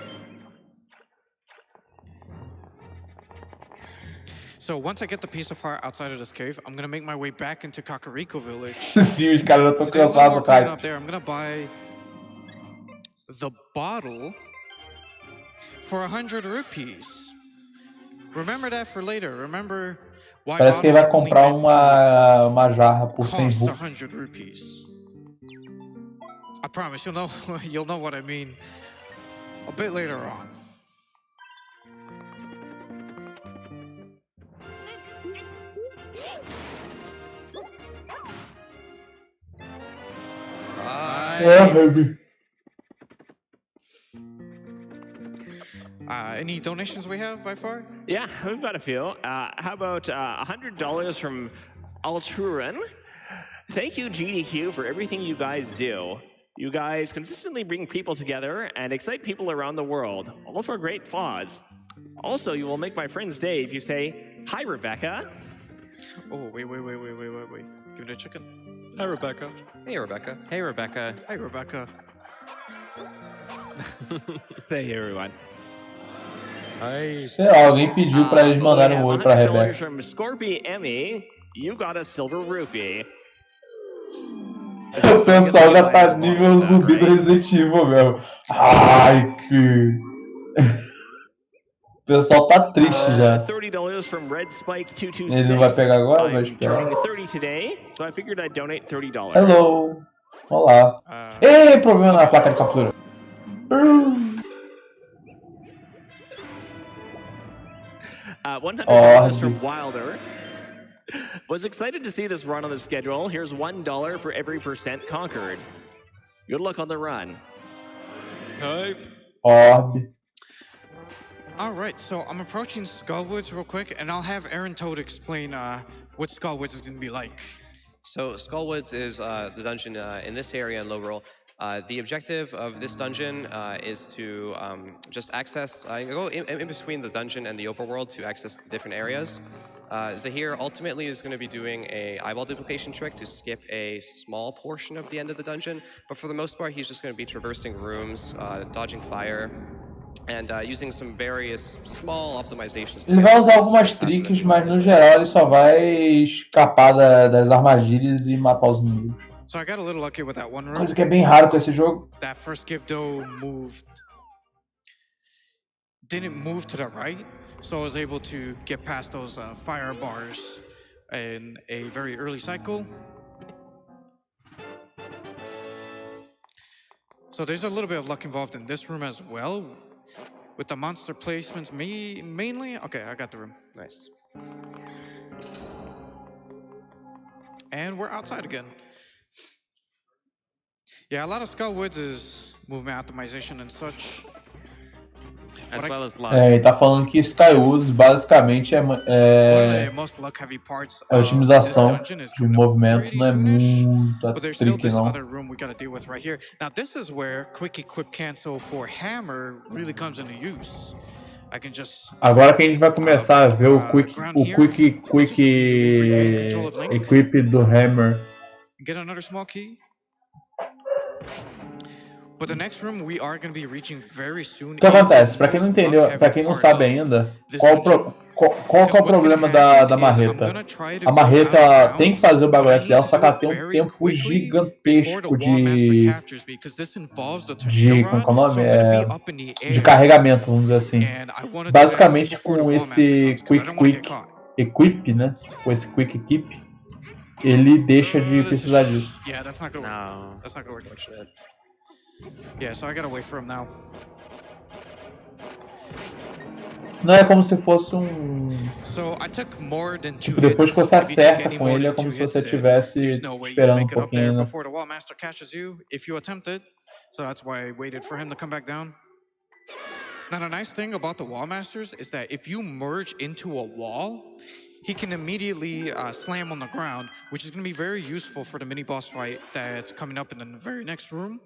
So once I get the piece of heart outside of this cave, I'm gonna make my way back into Kakariko Village. Sim, os caras já estão cansados, cara. Up there, I'm gonna buy the bottle for 100 rupees. Remember that for later. Remember why parece que ele vai comprar uma jarra por 100 rupees. I promise you'll know what I mean a bit later on. Baby. Any donations we have by far? Yeah, we've got a few. How about $100 from Altruran? Thank you, GDQ, for everything you guys do. You guys consistently bring people together and excite people around the world, all for a great cause. Also, you will make my friend's day if you say, "Hi, Rebecca." Oh, wait. Give it a chicken. Hi, Rebecca. Hey, Rebecca. Hey, Rebecca. Hi, Rebecca. Hey, everyone. Sei lá, alguém pediu pra eles mandarem um oi pra Rebeca. From Scorpy Emmy, you got a silver rupee. O pessoal já tá nível zumbi do Resident Evil mesmo. Ai, que... O pessoal tá triste já. $30 from Red Spike 226. Ele não vai pegar agora, vai esperar. I'm turning 30 today, so I figured I'd donate $30. Hello. Olá. Ei, problema na placa de captura. $100 from Wilder. Was excited to see this run on the schedule. Here's $1 for every percent conquered. Good luck on the run. Hype. All right, so I'm approaching Skullwoods real quick, and I'll have Aaron Toad explain what Skullwoods is going to be like. So Skullwoods is the dungeon in this area in Low Roll. The objective of this dungeon is to just access, go in between the dungeon and the overworld to access different areas. Zahir ultimately is going to be doing a eyeball duplication trick to skip a small portion of the end of the dungeon, but for the most part he's just going to be traversing rooms, dodging fire, and using some various small optimizations. Ele vai usar algumas tricks, mas no geral ele só vai escapar das armadilhas e matar os inimigos. So I got a little lucky with that one room. Coisa que é bem raro com esse jogo. That first Gibdo didn't move to the right, so I was able to get past those fire bars in a very early cycle. So there's a little bit of luck involved in this room as well. With the monster placements, mainly. Okay, I got the room. Nice. And we're outside again. Yeah, a lot of Skullwoods is movement optimization and such. As well as luck. Ele tá falando que Skywoods basicamente One of the most luck heavy parts a of this otimização dungeon is de coming up movimento pretty não é soonish, muito but there's still tricky this não. other room we gotta deal with right here. Now this is where quick equip cancel for hammer really comes into use. I can just Agora que a gente vai começar a ver o quick equip do hammer. Get another small key. But the next room we are going to be reaching very soon. O que acontece? Pra quem não entendeu, pra quem não sabe ainda, qual que é o problema da marreta? A marreta tem que fazer o bagulho dela, só que ela tem um tempo gigantesco como é o nome? De carregamento, vamos dizer assim. Basicamente com esse quick equip, né? Com esse quick equip, ele deixa de precisar disso. Yeah, that's not gonna work. Yeah, so I gotta wait for him now. Não é como se fosse tipo, depois que você acerta com ele, é como se você estivesse esperando um pouquinho, né? Before the wall master catches you, if you attempt it. So that's why I waited for him to come back down. Now the nice thing about the wall masters is that if you merge into a wall, he can immediately slam on the ground, which is going to be very useful for the mini boss fight that's coming up in the very next room.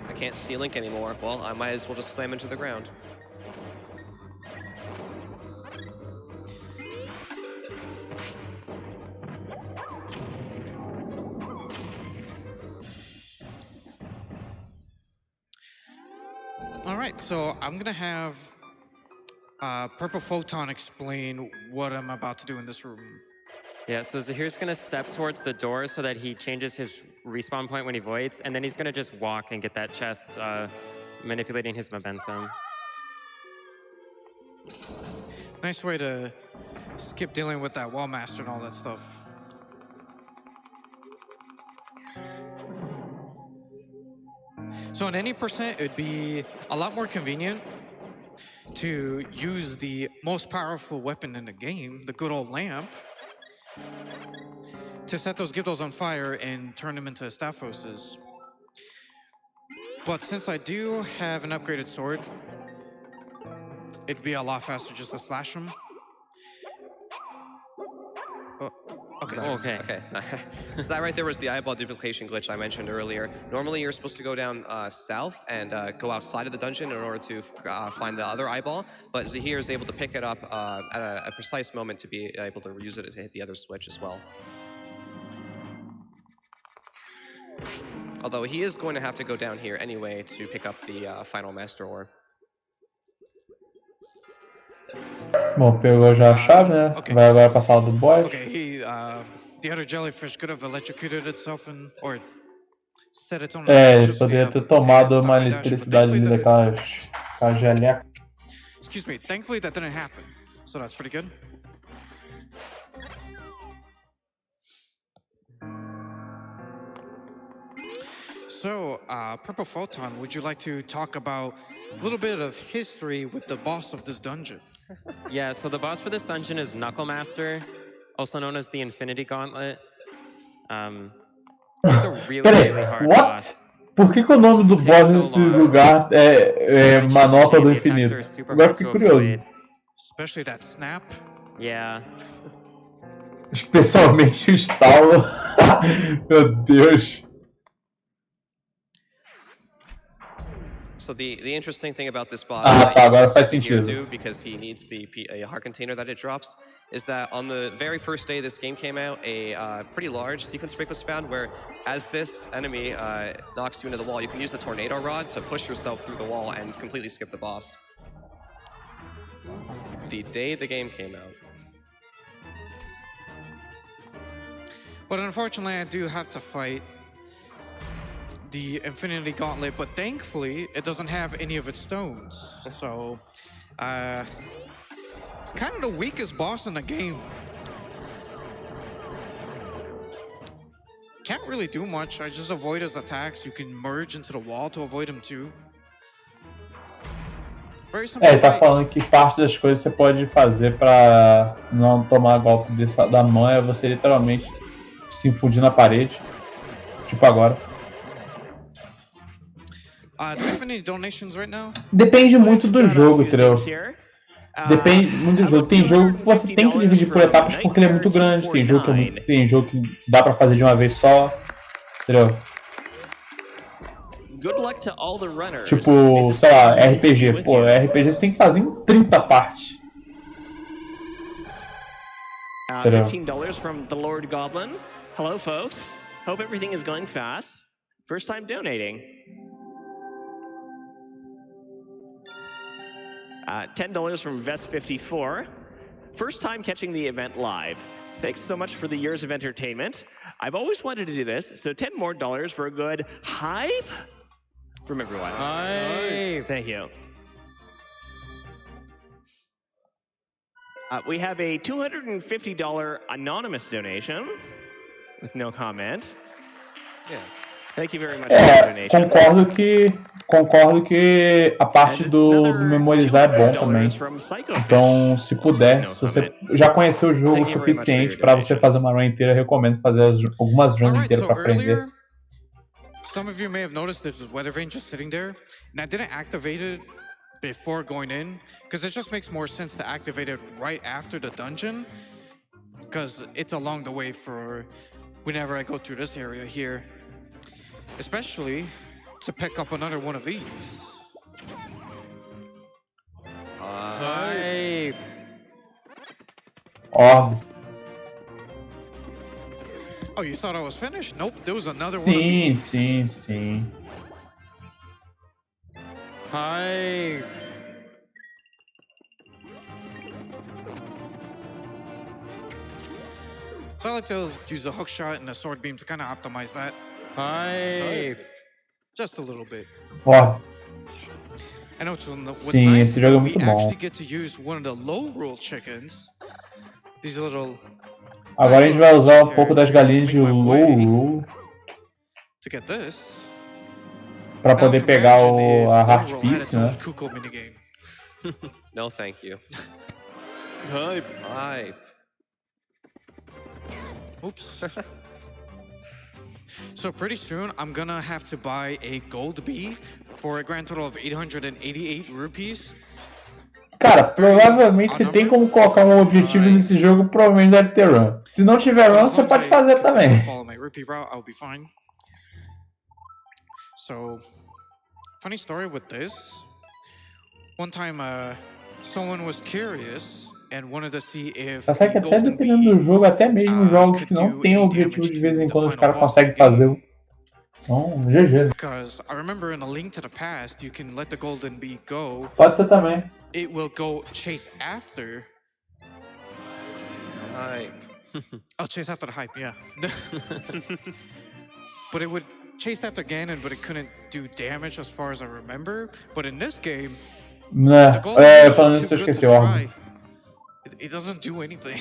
I can't see Link anymore. Well, I might as well just slam into the ground. All right, so I'm gonna have Purple Photon explain what I'm about to do in this room. Yeah, so Zahir's gonna step towards the door so that he changes his respawn point when he voids, and then he's gonna just walk and get that chest, manipulating his momentum. Nice way to skip dealing with that wall master and all that stuff. So in any percent, it'd be a lot more convenient to use the most powerful weapon in the game, the good old lamp, to set those Gyptos on fire and turn them into Staphoses. But since I do have an upgraded sword, it'd be a lot faster just to slash them. Okay. Okay. So that right there was the eyeball duplication glitch I mentioned earlier. Normally you're supposed to go down south and go outside of the dungeon in order to find the other eyeball, but Zahir is able to pick it up at a precise moment to be able to use it to hit the other switch as well. Although he is going to have to go down here anyway to pick up the final Master Ore. Bom, pegou já a chave, né? Okay. Vai agora passar o do boy. Okay, the other jellyfish could have electrocuted itself or set its own Ele poderia ter tomado uma eletricidade ali daquela geleca. Excuse me, thankfully that didn't happen. So that's pretty good. So, Purple Photon, would you like to talk about a little bit of history with the boss of this dungeon? Yeah, so the boss for this dungeon is Knuckle Master, also known as the Infinity Gauntlet. It's a really hard boss. Por que o nome do boss desse lugar é Manopla do Infinito? Agora fiquei curioso. Especially that snap. Yeah. Especialmente o estalo. Meu Deus. So the interesting thing about this boss agora faz sentido. because he needs the heart container that it drops, is that on the very first day this game came out, a pretty large sequence break was found where, as this enemy knocks you into the wall, you can use the tornado rod to push yourself through the wall and completely skip the boss. The day the game came out. But unfortunately, I do have to fight the Infinity Gauntlet, but thankfully it doesn't have any of its stones. So it's kind of the weakest boss in the game. Can't really do much. I just avoid his attacks. You can merge into the wall to avoid him too. Very simple ele tá fight. falando que parte das coisas que você pode fazer pra não tomar golpe da mão é você literalmente se infundir na parede. Tipo agora. Do we have any donations right now? Depende muito do jogo, entendeu? Depende muito do jogo. Tem jogo que você tem que dividir por etapas porque ele é muito grande. Tem jogo que dá pra fazer de uma vez só. Entendeu? Tipo, sei lá, RPG. Pô, RPG você tem que fazer em 30 partes. $15 from the Lord Goblin. Hello, folks. Hope everything is going fast. First time donating. $10 from Vest54. First time catching the event live. Thanks so much for the years of entertainment. I've always wanted to do this, so $10 more for a good hive from everyone. Hi. Thank you. We have a $250 anonymous donation with no comment. Yeah. Thank you very much for the donation. Concordo que a parte do memorizar é bom também. Então, se puder, se você já conheceu o jogo o suficiente para você fazer uma run inteira, eu recomendo fazer algumas runs inteiras para aprender. Some of you may have noticed there's a weather vane just sitting there, and I didn't activate it before going in, because it just makes more sense to activate it right after the dungeon, because it's along the way for whenever I go through this area here, especially to pick up another one of these. Hi. Oh, you thought I was finished? Nope, there was another one of these. Sim. Hi. So I like to use the hook shot and the sword beam to kind of optimize that. Hi. Just a little bit. And what's Sim, nice esse jogo é we muito bom. actually get to use one of the low rule chickens. These little. Agora a gente vai usar um pouco das galinhas de low rule to get this. Pra poder pegar a Heart Piece, né? No, thank you. Hype. Oops. So pretty soon, I'm gonna have to buy a gold bee for a grand total of 888 rupees. Cara, provavelmente se tem como colocar um objetivo nesse jogo, provavelmente deve ter run. Se não tiver run, você pode fazer também. Follow my rupee route, I'll be fine. So, funny story with this. One time, someone was curious and wanted to see if. Tá certo que até dependendo do jogo, até mesmo jogos que não tem objetivo, de vez em quando os caras conseguem fazer o. Então, GG. Because I remember in A Link to the Past, you can let the golden bee go. Pode ser também. It will go chase after. Hype. Oh, chase after the hype, yeah. But it would chase after Ganon, but it couldn't do damage as far as I remember. But in this game, né? Falando isso, eu esqueci o órgão. It doesn't do anything.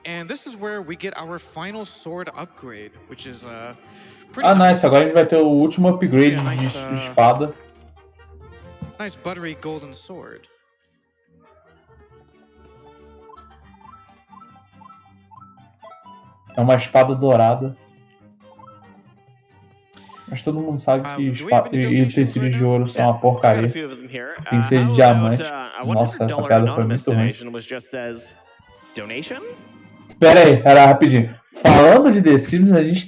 And this is where we get our final sword upgrade, which is pretty nice. Agora a gente vai ter o último upgrade de espada. Nice buttery golden sword. É uma espada dourada. Mas todo mundo sabe que utensílios de ouro são uma porcaria. Tem que ser de diamante. Nossa, essa piada foi muito ruim. Pera aí, rapidinho. Falando de The Sims, a gente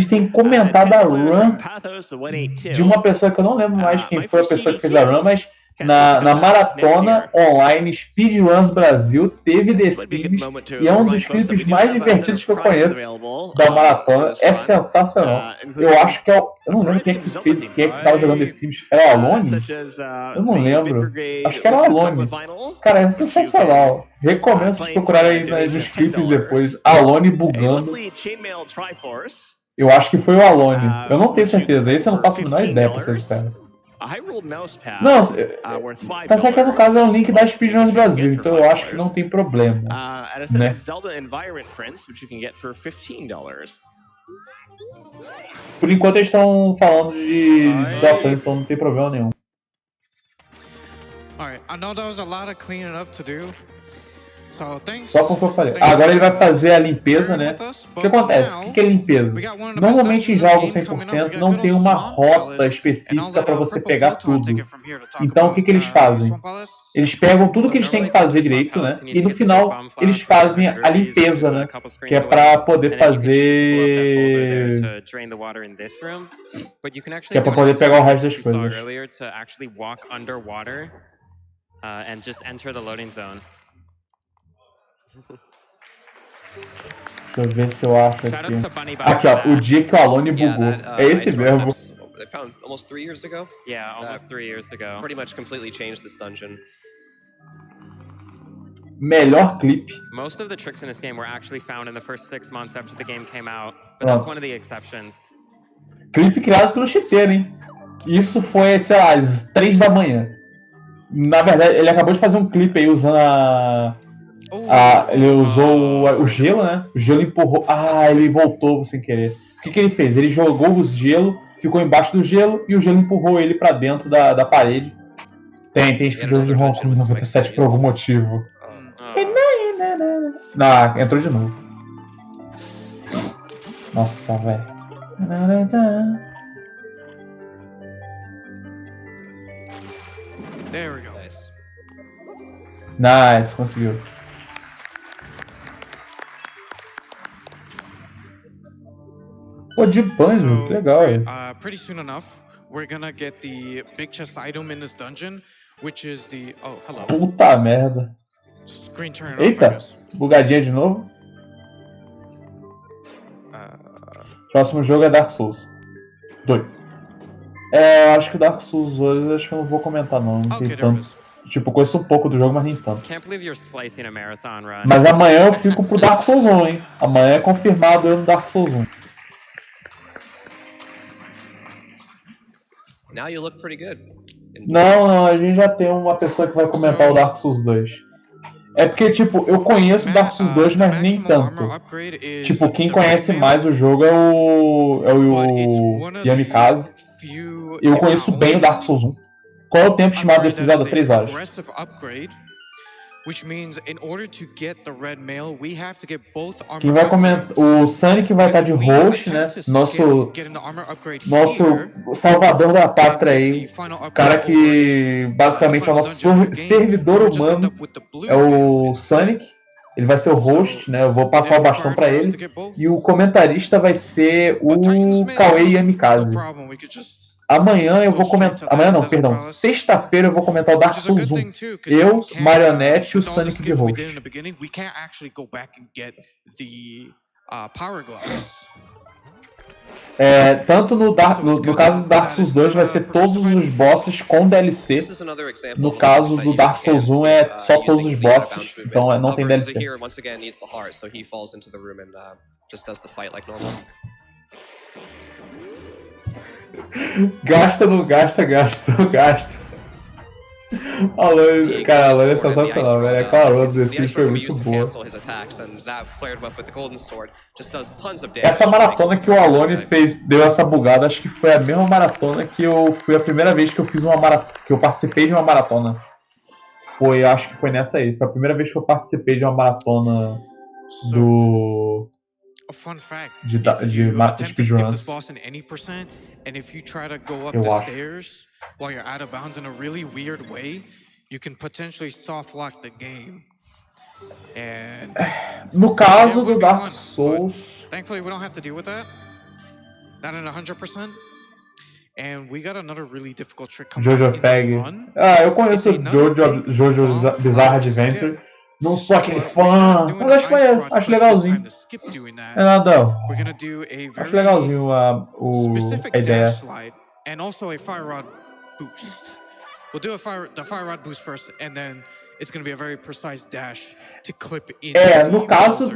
tem comentado a run de uma pessoa que eu não lembro mais quem foi a pessoa que fez a run, mas na maratona online Speedruns Brasil teve The Sims e é um dos clipes mais divertidos que eu conheço da maratona. É sensacional. Eu acho que eu não lembro quem é que fez, quem é que tava jogando The Sims. Era o Alone? Eu não lembro. Acho que era o Alone. Cara, é sensacional. Recomendo vocês procurarem aí nos clipes depois. Alone bugando. Eu acho que foi o Alone. Eu não tenho certeza. Esse eu não faço a menor ideia pra ser sincero. Não, tá certo que no caso é um link da Speedruns Brasil, então eu acho que não tem problema, né? Por enquanto eles estão falando de doações, então não tem problema nenhum. Alright, I know there was a lot of cleaning up to do. So thanks. Só porque eu falei. Agora ele vai fazer a limpeza, né? O que acontece? O que é limpeza? Normalmente em jogos 100% não tem uma rota específica para você pegar tudo. Então o que eles fazem? Eles pegam tudo que eles têm que fazer direito, né? E no final eles fazem a limpeza, né? Que é para poder fazer... Que é para poder pegar o resto das coisas. And just enter the loading zone. Deixa eu ver se eu acho aqui. Aqui, ó, o dia que o Alone bugou. É esse mesmo. They found almost 3 years ago. Yeah, almost 3 years ago. Pretty much completely changed this dungeon. Melhor clipe. Most of the tricks in this game were actually found in the first 6 months after the game came out, but that's one of the exceptions. Clipe criado pelo chiteiro, hein? Isso foi, sei lá, às 3 da manhã. Na verdade, ele acabou de fazer um clipe aí usando ele usou o gelo, né? O gelo empurrou. Ah, ele voltou sem querer. O que ele fez? Ele jogou o gelo, ficou embaixo do gelo e o gelo empurrou ele pra dentro da parede. Tem speedrun de Hong Kong 97 por algum motivo. Não, entrou de novo. Nossa, velho. There we go. Nice, conseguiu. Pô, de banjo, que legal. Pretty soon enough, we're gonna get the big chest item in this dungeon, which is the... Oh, hello. Puta merda. Screen turn Eita, bugadinha de novo. Próximo jogo é Dark Souls 2. Acho que o Dark Souls 2 acho que eu não vou comentar não tem tanto. Tipo, conheço um pouco do jogo, mas nem tanto. Mas amanhã eu fico pro Dark Souls 1, hein? Amanhã é confirmado eu no Dark Souls 1. Now you look pretty good. Não, a gente já tem uma pessoa que vai comentar o Dark Souls 2. É porque, tipo, eu conheço Dark Souls 2, mas nem tanto. Tipo, quem conhece mais o jogo é o Yamikaze. Eu conheço bem o Dark Souls 1. Qual é o tempo estimado desse Zelda? 3 horas. Quem vai comentar? O Sonic vai estar de host, né? Nosso salvador da pátria aí. O cara que basicamente é o nosso servidor humano. É o Sonic. Ele vai ser o host, né? Eu vou passar o bastão pra ele. E o comentarista vai ser o Kawaii Yamikaze. Amanhã eu vou comentar... Amanhã não, perdão. Sexta-feira eu vou comentar o Dark Souls 1. Eu, Marionette e o Sonic de host. Tanto no caso do Dark Souls 2 vai ser todos os bosses com DLC. No caso do Dark Souls 1 é só todos os bosses, então não tem DLC. Gasta, não gasta, gasta, não gasta. A Lone, cara, a Lone é sensacional, velho. A Clarona desse foi muito boa. Essa maratona que o Alone fez, deu essa bugada, acho que foi a mesma maratona que eu fui a primeira vez que eu fiz uma maratona, que eu participei de uma maratona. Acho que foi nessa aí. Foi a primeira vez que eu participei de uma maratona do... A fun fact, de speedruns. And if you try to go up the stairs while you're out of bounds in a really weird way, you can potentially soft lock the game. And no caso do Dark Souls, thankfully we don't have to deal with that. Not in 100%. And we got another really difficult trick coming Jojo Peg. Eu conheço Jojo Bizarre Adventure. Não sou aquele fã, mas acho maneiro, acho legalzinho. É nada, acho legalzinho a ideia. And also a fire rod boost. We'll do the fire rod boost first, and then it's going to be a very precise dash to clip in. No caso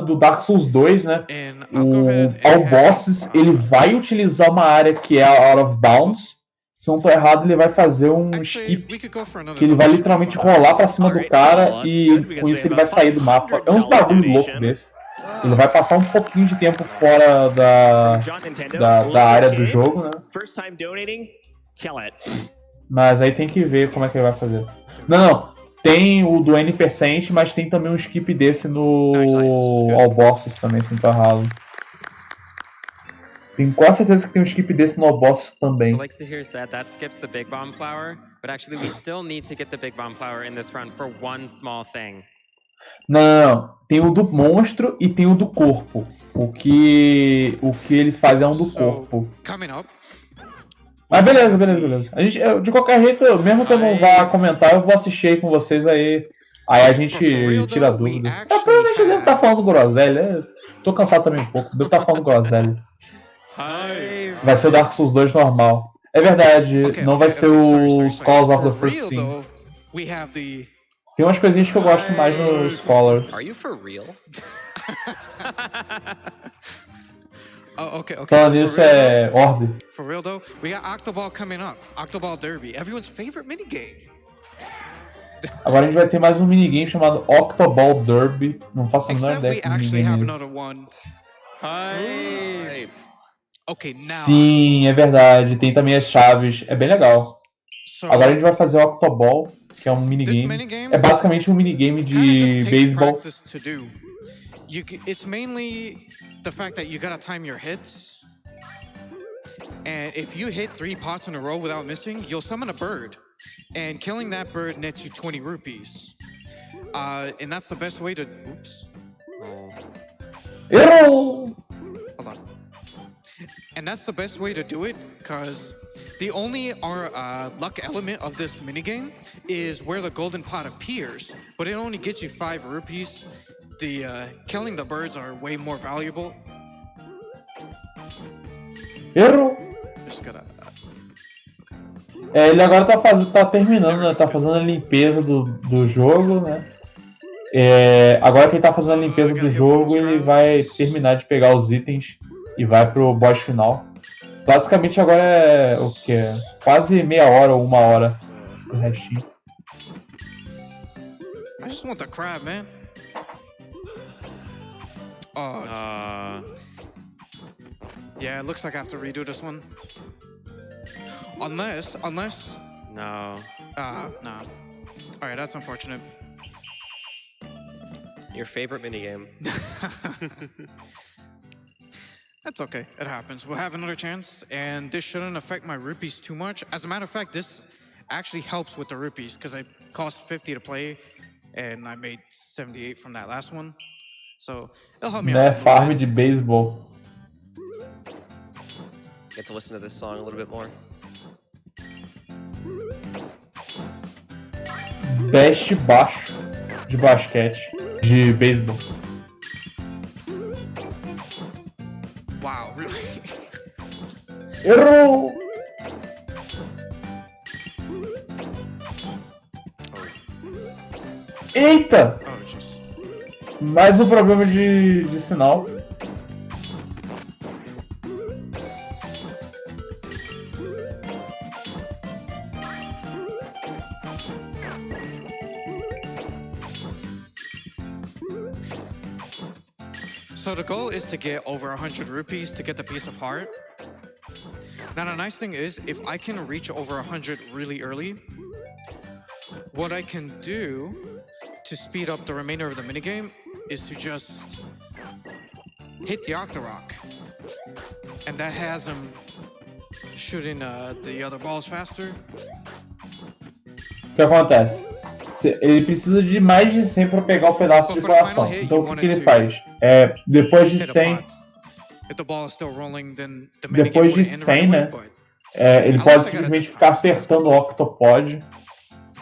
do Dark Souls 2, né? Ao bosses, ele vai utilizar uma área que é a Out of Bounds. Se eu não tô errado, ele vai fazer um skip, que ele vai literalmente rolar pra cima do cara e com isso ele vai sair do mapa. É uns bagulho louco desse. Ele vai passar um pouquinho de tempo fora da área do jogo, né? First time donating, kill it. Mas aí tem que ver como é que ele vai fazer. Não. Tem o do N%, mas tem também um skip desse no All Bosses também, se não tô errado. Tenho quase certeza que tem um skip desse no All Bosses também. So like Zahir said, that skips the Big Bomb Flower, but actually we still need to get the Big Bomb Flower in this run for one small thing. Não. Tem o do monstro e tem o do corpo. O que ele faz é um do corpo. Coming up. Mas beleza. A gente, de qualquer jeito, mesmo que eu não vá comentar, eu vou assistir aí com vocês aí. Aí a gente tira a dúvida. Provavelmente deve estar falando groselha. Tô cansado também um pouco. Devo estar falando groselha. Vai ser o Dark Souls 2 normal. É verdade, não vai ser o Scholars of the First Sin. Tem umas coisinhas que eu gosto mais no Scholars. Are you for real? Okay. Falando nisso, é Orbe. For real though, we got Octoball coming up. Octoball Derby, everyone's favorite minigame. Agora a gente vai ter mais um minigame chamado Octoball Derby. Não faço a menor ideia que minigame é. Okay, now. Sim, é verdade. Tem também as chaves. É bem legal. Agora a gente vai fazer o Octoball, que é um minigame. É basicamente um minigame de beisebol. It's mainly the fact that you gotta time your hits. And if you hit 3 pots in a row without missing, you'll summon a bird. And killing that bird nets you 20 rupees. And that's the best way to... Oops. Errou! Hold on. And that's the best way to do it, because the only luck element of this minigame is where the golden pot appears, but it only gets you 5 rupees. Killing the birds are way more valuable. Errou! Just gotta... Ele agora tá terminando, né? Tá fazendo a limpeza do jogo, né? Agora que ele tá fazendo a limpeza do jogo, ele vai terminar de pegar os itens e vai pro boss final. Basicamente agora é o que? Quase meia hora ou 1 hora o restinho. I just want the crab, man. Yeah, it looks like I have to redo this one. Unless... No. Nah. Alright, that's unfortunate. Your favorite minigame. That's okay, it happens. We'll have another chance, and this shouldn't affect my rupees too much. As a matter of fact, this actually helps with the rupees, because it cost 50 to play, and I made 78 from that last one. So, it'll help me out. Farm de beisebol. Get to listen to this song a little bit more. Best baixo de basquete, de beisebol. Wow, really? Errou! Eita! Oh, jeez. Mais um problema de sinal. So the goal is to get over 100 rupees to get the piece of heart. Now the nice thing is, if I can reach over 100 really early, what I can do to speed up the remainder of the minigame is to just hit the Octorok. And that has him shooting the other balls faster. O que acontece? Ele precisa de mais de 100 para pegar o pedaço de coração. Então o que ele faz? Depois de 100, depois de 100, né? Ele pode simplesmente ficar acertando o Octopod.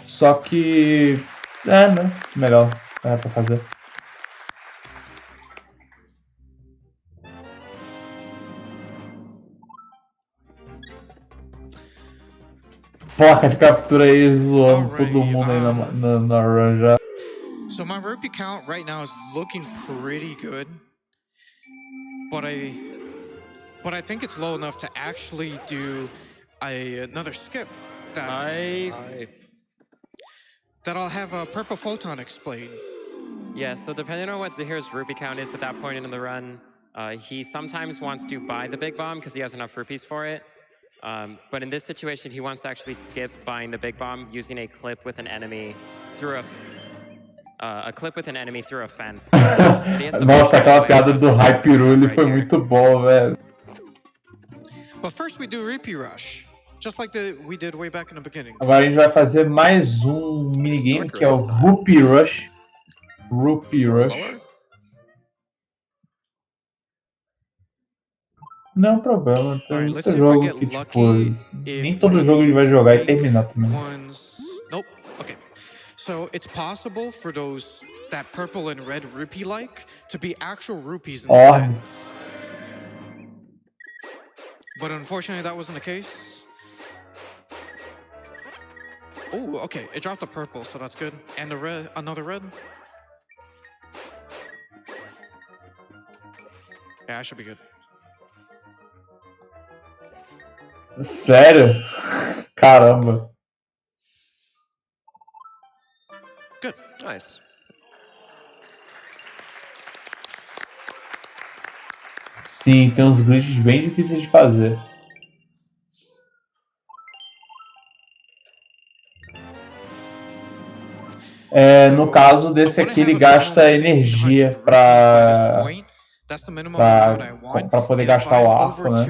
Só que... né? Melhor pra fazer. Placa de captura aí zoando todo mundo aí na run já. So my rupee count right now is looking pretty good, but I think it's low enough to actually do another skip that I'll have a Purple Photon explain. Yeah, so depending on what Zahir's rupee count is at that point in the run, he sometimes wants to buy the big bomb because he has enough rupees for it. But in this situation, he wants to actually skip buying the big bomb using a clip with an enemy through a clip with an enemy through a fence. Nossa, aquela piada do Hyperule foi muito boa, velho. But first we do repeat rush, just like we did way back in the beginning. Agora a gente vai fazer mais um minigame que é o Rupee Rush. Rupee Rush. Não é um problema, tem muito jogo que tipo, nem todo jogo ele vai jogar e terminar também. Nope. Okay. So it's possible for that purple and red rupee like to be actual rupees instead. But unfortunately that wasn't the case. Oh, okay. It dropped the purple, so that's good. And the red, another red. Yeah, I should be good. Sério? Caramba. Good. Nice. Sim, tem uns glitches bem difíceis de fazer. No caso desse aqui, ele gasta energia para poder gastar o arco, né?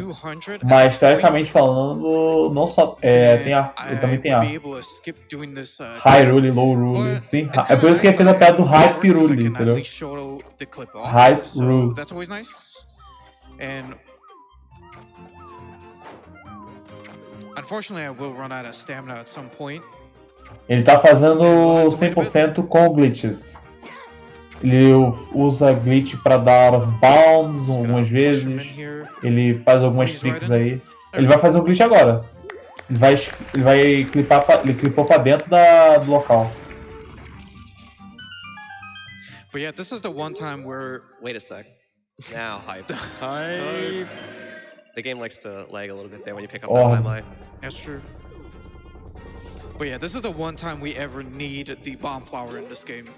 Mas, teoricamente falando, não só ele também tem arco. High Rule e Low Rule. Sim, é por isso que ele fez a piada do Hype Rule, entendeu? Hype Rule. And unfortunately, I will run out of stamina at some point. Ele tá fazendo 100% com glitches. Ele usa glitch para dar bounds algumas vezes. Ele faz algumas tricks aí. Ele vai fazer um glitch agora. Ele vai clipar ele clipou para dentro do local. But yeah, this is the one time where wait a sec. Now hype. Hype. The game likes to lag a little bit there when you pick up that line. That's true. But yeah, this is the one time we ever need the bomb flower in this game.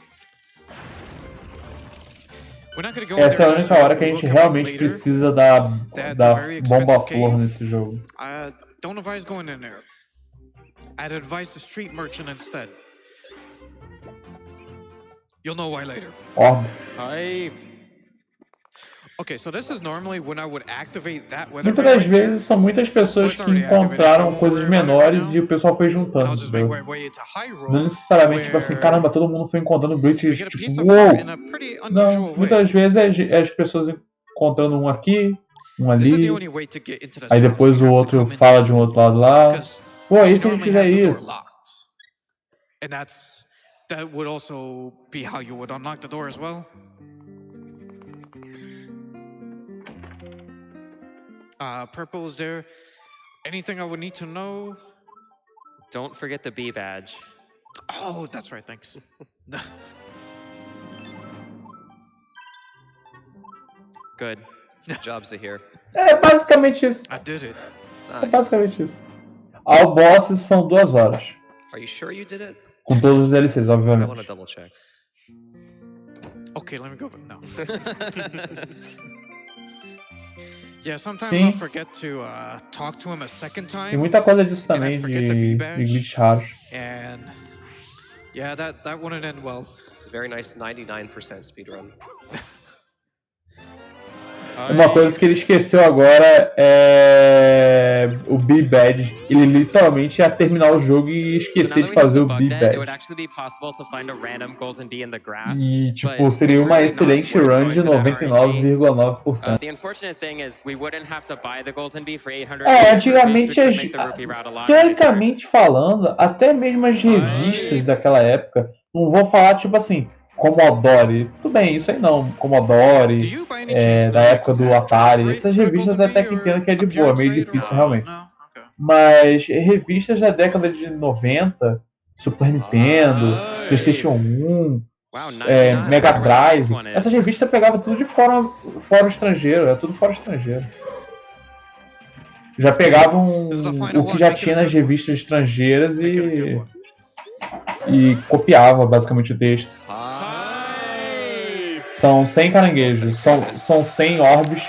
We're not gonna go Essa é a única hora que a gente realmente precisa da bomba flor nesse jogo. I don't advise going in there. I'd advise the street merchant instead. You'll know why later. Hype. Okay, so this is normally when I would activate that weather. Muitas das vezes são muitas pessoas que encontraram coisas menores e o pessoal foi juntando. Não necessariamente tipo assim, caramba, todo mundo foi encontrando glitches, tipo, uou! Não, muitas vezes é as pessoas encontrando um aqui, um ali, aí depois o outro fala de um outro lado lá. Pô, e se a gente fizer isso? And that would also be how you would unlock the door as well. Purple is there. Anything I would need to know? Don't forget the B badge. Oh, that's right, thanks. Good. Jobs to hear. É basicamente isso. I did it. Nice. É basicamente isso. Ao boss são 2 horas. Are you sure you did it? Com todos os DLCs, I obviamente. want to double check. Okay, let me go. No. Yeah, sometimes I'll forget to talk to him a second time. Tem muita coisa disso também de glitch raros. And yeah, that wouldn't end well. Very nice 99% speedrun. Uma coisa que ele esqueceu agora é o B-Badge. Ele literalmente ia terminar o jogo e esquecer de fazer o B-Badge. E tipo, seria uma excelente run de 99,9%. Antigamente, teoricamente falando, até mesmo as revistas daquela época, não vou falar tipo assim, Commodore, tudo bem, isso aí não, Commodore, da época do Atari, essas revistas até que entendo que é de boa, meio difícil realmente. Mas revistas da década de 90, Super Nintendo, PlayStation 1, Mega Drive, essas revistas pegavam tudo de fora estrangeiro, era tudo fora estrangeiro. Já pegavam o que já tinha nas revistas estrangeiras e copiava basicamente o texto. São 100 caranguejos. São 100 orbes.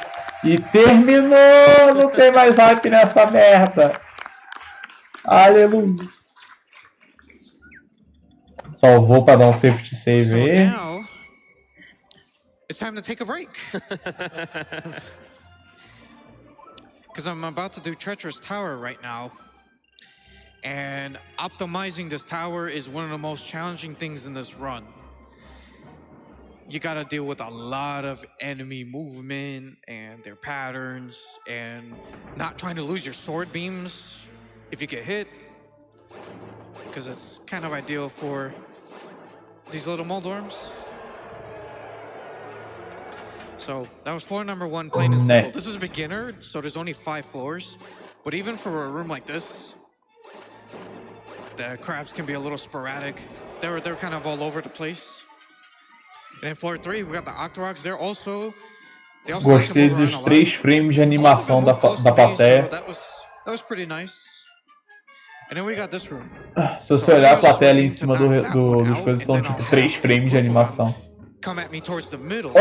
E terminou! Não tem mais hype nessa merda. Aleluia. Salvou pra dar um safety save aí. Now, it's time to take a break. Because I'm about to do Treacherous Tower right now. And optimizing this tower is one of the most challenging things in this run. You gotta deal with a lot of enemy movement and their patterns and not trying to lose your sword beams if you get hit. Because it's kind of ideal for these little Moldorms. So that was floor number 1, plain and simple. This is a beginner, so there's only 5 floors. But even for a room like this, the crabs can be a little sporadic. They're kind of all over the place. And in floor 3, we got the Octoroks. They also Gostei dos 3 frames de animação da plateia. That was pretty nice. And then we got this room. Se você olhar a plateia ali em cima dos coisas, são tipo 3 frames de animação. Come at me towards the middle,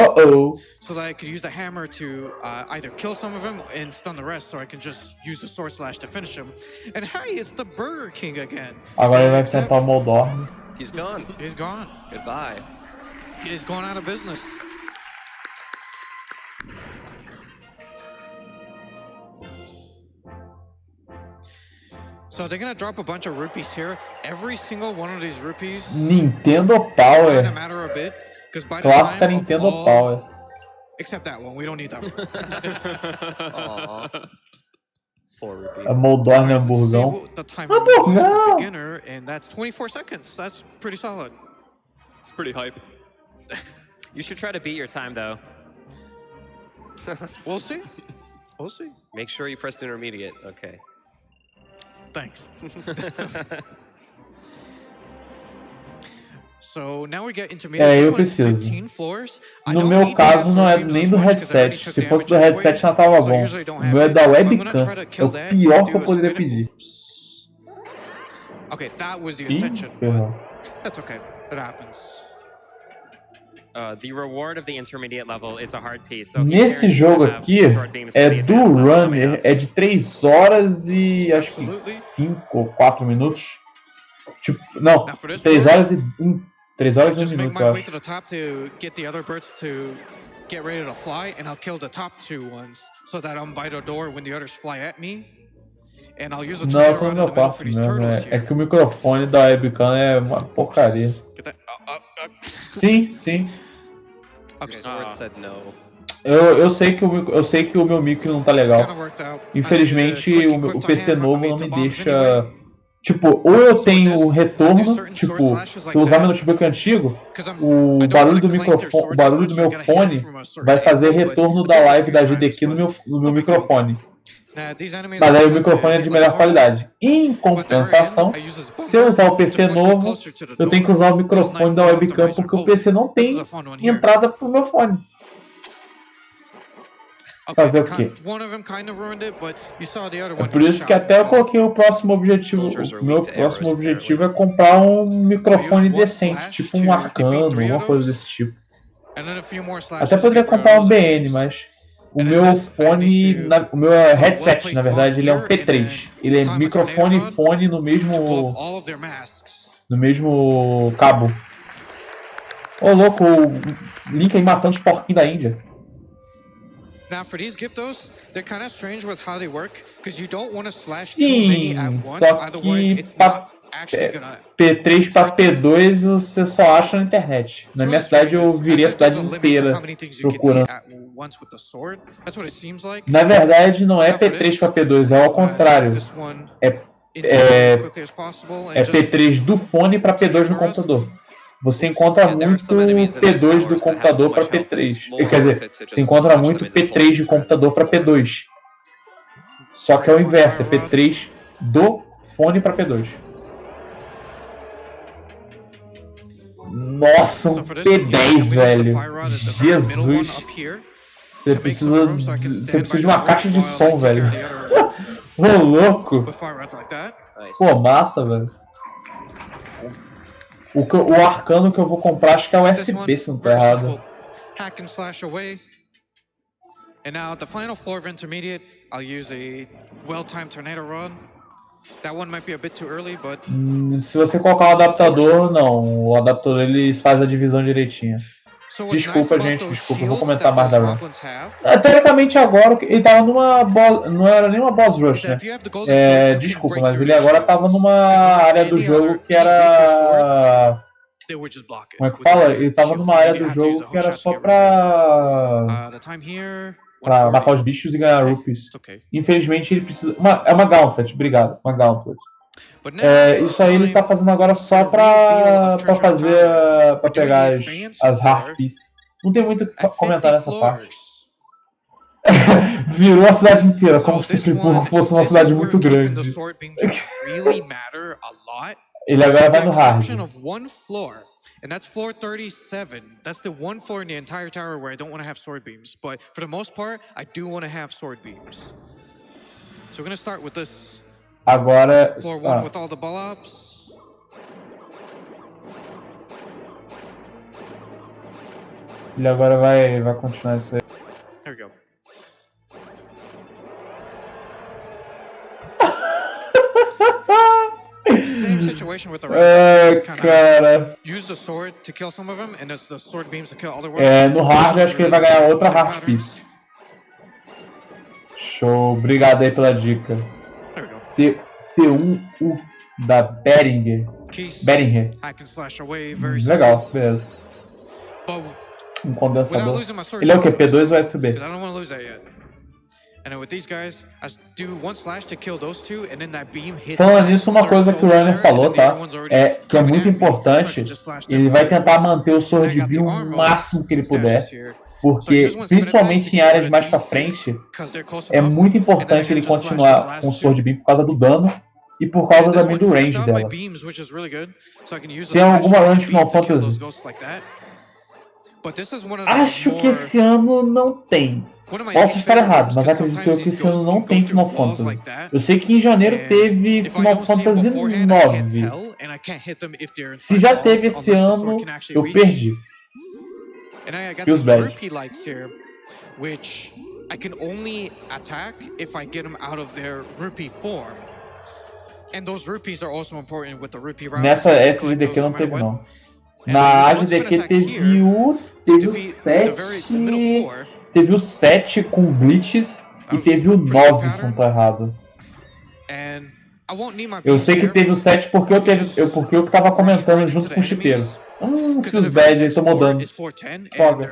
so that I could use the hammer to either kill some of them and stun the rest, so I can just use the sword slash to finish him. And hey, it's the Burger King again. Agora ele vai enfrentar o Moldorm. He's gone. He's gone. Goodbye. He's going out of business. So they're gonna drop a bunch of rupees here. Every single one of these rupees. Nintendo Power. Kinda matter a bit. Clássica Nintendo Power. Except that one, we don't need that one. 4 rupees. A Moldorm hamburgão. Hamburgão! Beginner, and that's 24 seconds. That's pretty solid. It's pretty hype. You should try to beat your time, though. We'll see. We'll see. Make sure you press intermediate. Okay. Thanks. So now we get intermediate. Eu preciso. No meu caso, não é nem do headset. Se fosse do headset, já tava bom. O meu é da webcam. É o pior que eu poderia pedir. Okay, that was the intention. That's okay. It happens. The reward of the intermediate level is a hard piece. Nesse jogo aqui, é do runner, é de 3 horas e acho que 5 ou 4 minutos. Tipo, não, 3 horas e 3 horas e 1 minuto, eu acho. To the top to get the other birds to get ready to fly, and I'll kill the top 2 ones, so that I'm by the door when the others fly at me. And I'll use the não, eu tô no meu quarto mesmo. É que o microfone da webcam é uma porcaria. Sim, sim. Okay, said no. Eu sei que o meu micro não tá legal. Infelizmente, o PC novo não me deixa. Tipo, ou eu tenho retorno, tipo, se eu usar meu notebook antigo, o barulho do microfone, o barulho do meu fone vai fazer retorno da live da SGDQ no meu microfone. Mas aí o microfone é de melhor qualidade. Em compensação, se eu usar o PC novo, eu tenho que usar o microfone da webcam porque o PC não tem entrada pro meu fone. Fazer o quê? É por isso que até eu coloquei o próximo objetivo. O meu próximo objetivo é comprar um microfone decente, tipo um Arcano, alguma coisa desse tipo. Até poderia comprar um BN, mas o meu fone, o meu headset, na verdade, ele é um P3. Ele é microfone e fone no mesmo cabo. Ô louco, o Link aí matando os porquinhos da Índia. Now for these Gyptos, they're kind of strange with how they work, because you don't want to slash too many at once, otherwise it's not actually gonna... P3 para P2 você só acha na internet. Na minha cidade eu virei a cidade inteira procurando. Na verdade não é P3 para P2, é ao contrário. É P3 do fone para P2 no computador. Você encontra muito P2 do computador para P3. Quer dizer, você encontra muito P3 de computador para P2. Só que é o inverso, é P3 do fone para P2. Nossa, um P10, velho. Jesus. Você precisa de uma caixa de som, velho. Ô, louco. Pô, massa, velho. O Arcano que eu vou comprar, acho que é o USB, se não tá errado. hack and slash away. And now at the final floor of intermediate, I'll use a well-timed tornado rod. That one might be a bit too early, but... Se você colocar o adaptador, não. O adaptador ele faz a divisão direitinha. Desculpa, gente, desculpa. Eu vou comentar mais da run. Teoricamente agora ele tava numa boss... Não era nem uma boss rush, né? Desculpa, mas ele agora tava numa área do jogo que era... Como é que fala? Ele tava numa área do jogo que era só pra matar os bichos e ganhar rupees. Infelizmente ele precisa... É uma Gauntlet, obrigado. Uma Gauntlet. Isso aí ele tá fazendo agora só pra fazer... pra pegar as harpies. Não tem muito o que comentar nessa parte. Virou a cidade inteira, como se Friburgo fosse uma cidade muito grande. Ele agora vai no hard. And that's floor 37. That's the one floor in the entire tower where I don't want to have sword beams. But for the most part, I do want to have sword beams. So we're going to start with this. Agora... Floor 1 with all the ball ups. Ele agora vai continuar isso aí. There we go. Same situation with the cara. Use the sword to kill some of them, and the sword beams to kill other ones. No hard acho que ele vai ganhar outra hard piece. Show, obrigado aí pela dica. C1U da Beringer. Legal, beleza. Um condensador. Ele é o que? P2 ou USB? Falando nisso, uma coisa que o Runner falou, tá? Que é muito importante. Ele vai tentar manter o Sword Beam o máximo que ele puder. Porque, principalmente em áreas mais pra frente, é muito importante ele continuar com o Sword Beam por causa do dano e por causa também do range dela. Tem alguma run de Final Fantasy? Acho que esse ano não tem. Posso estar errado, mas acredito que esse ano não tem Final Fantasy. Eu sei que em janeiro teve Final Fantasy 9. Se já teve esse ano, eu perdi. Feels bad. Which I can only attack if I get them out of their rupee form. And those rupees are also important with the rupee route. Nessa SGDQ não teve não. Na SGDQ teve o 7. Teve o 7 com glitches e teve o 9, se não tô errado. Eu sei que teve o 7 porque eu que tava comentando junto com o chipeiro. Feels bad, ele tomou dano. Foga.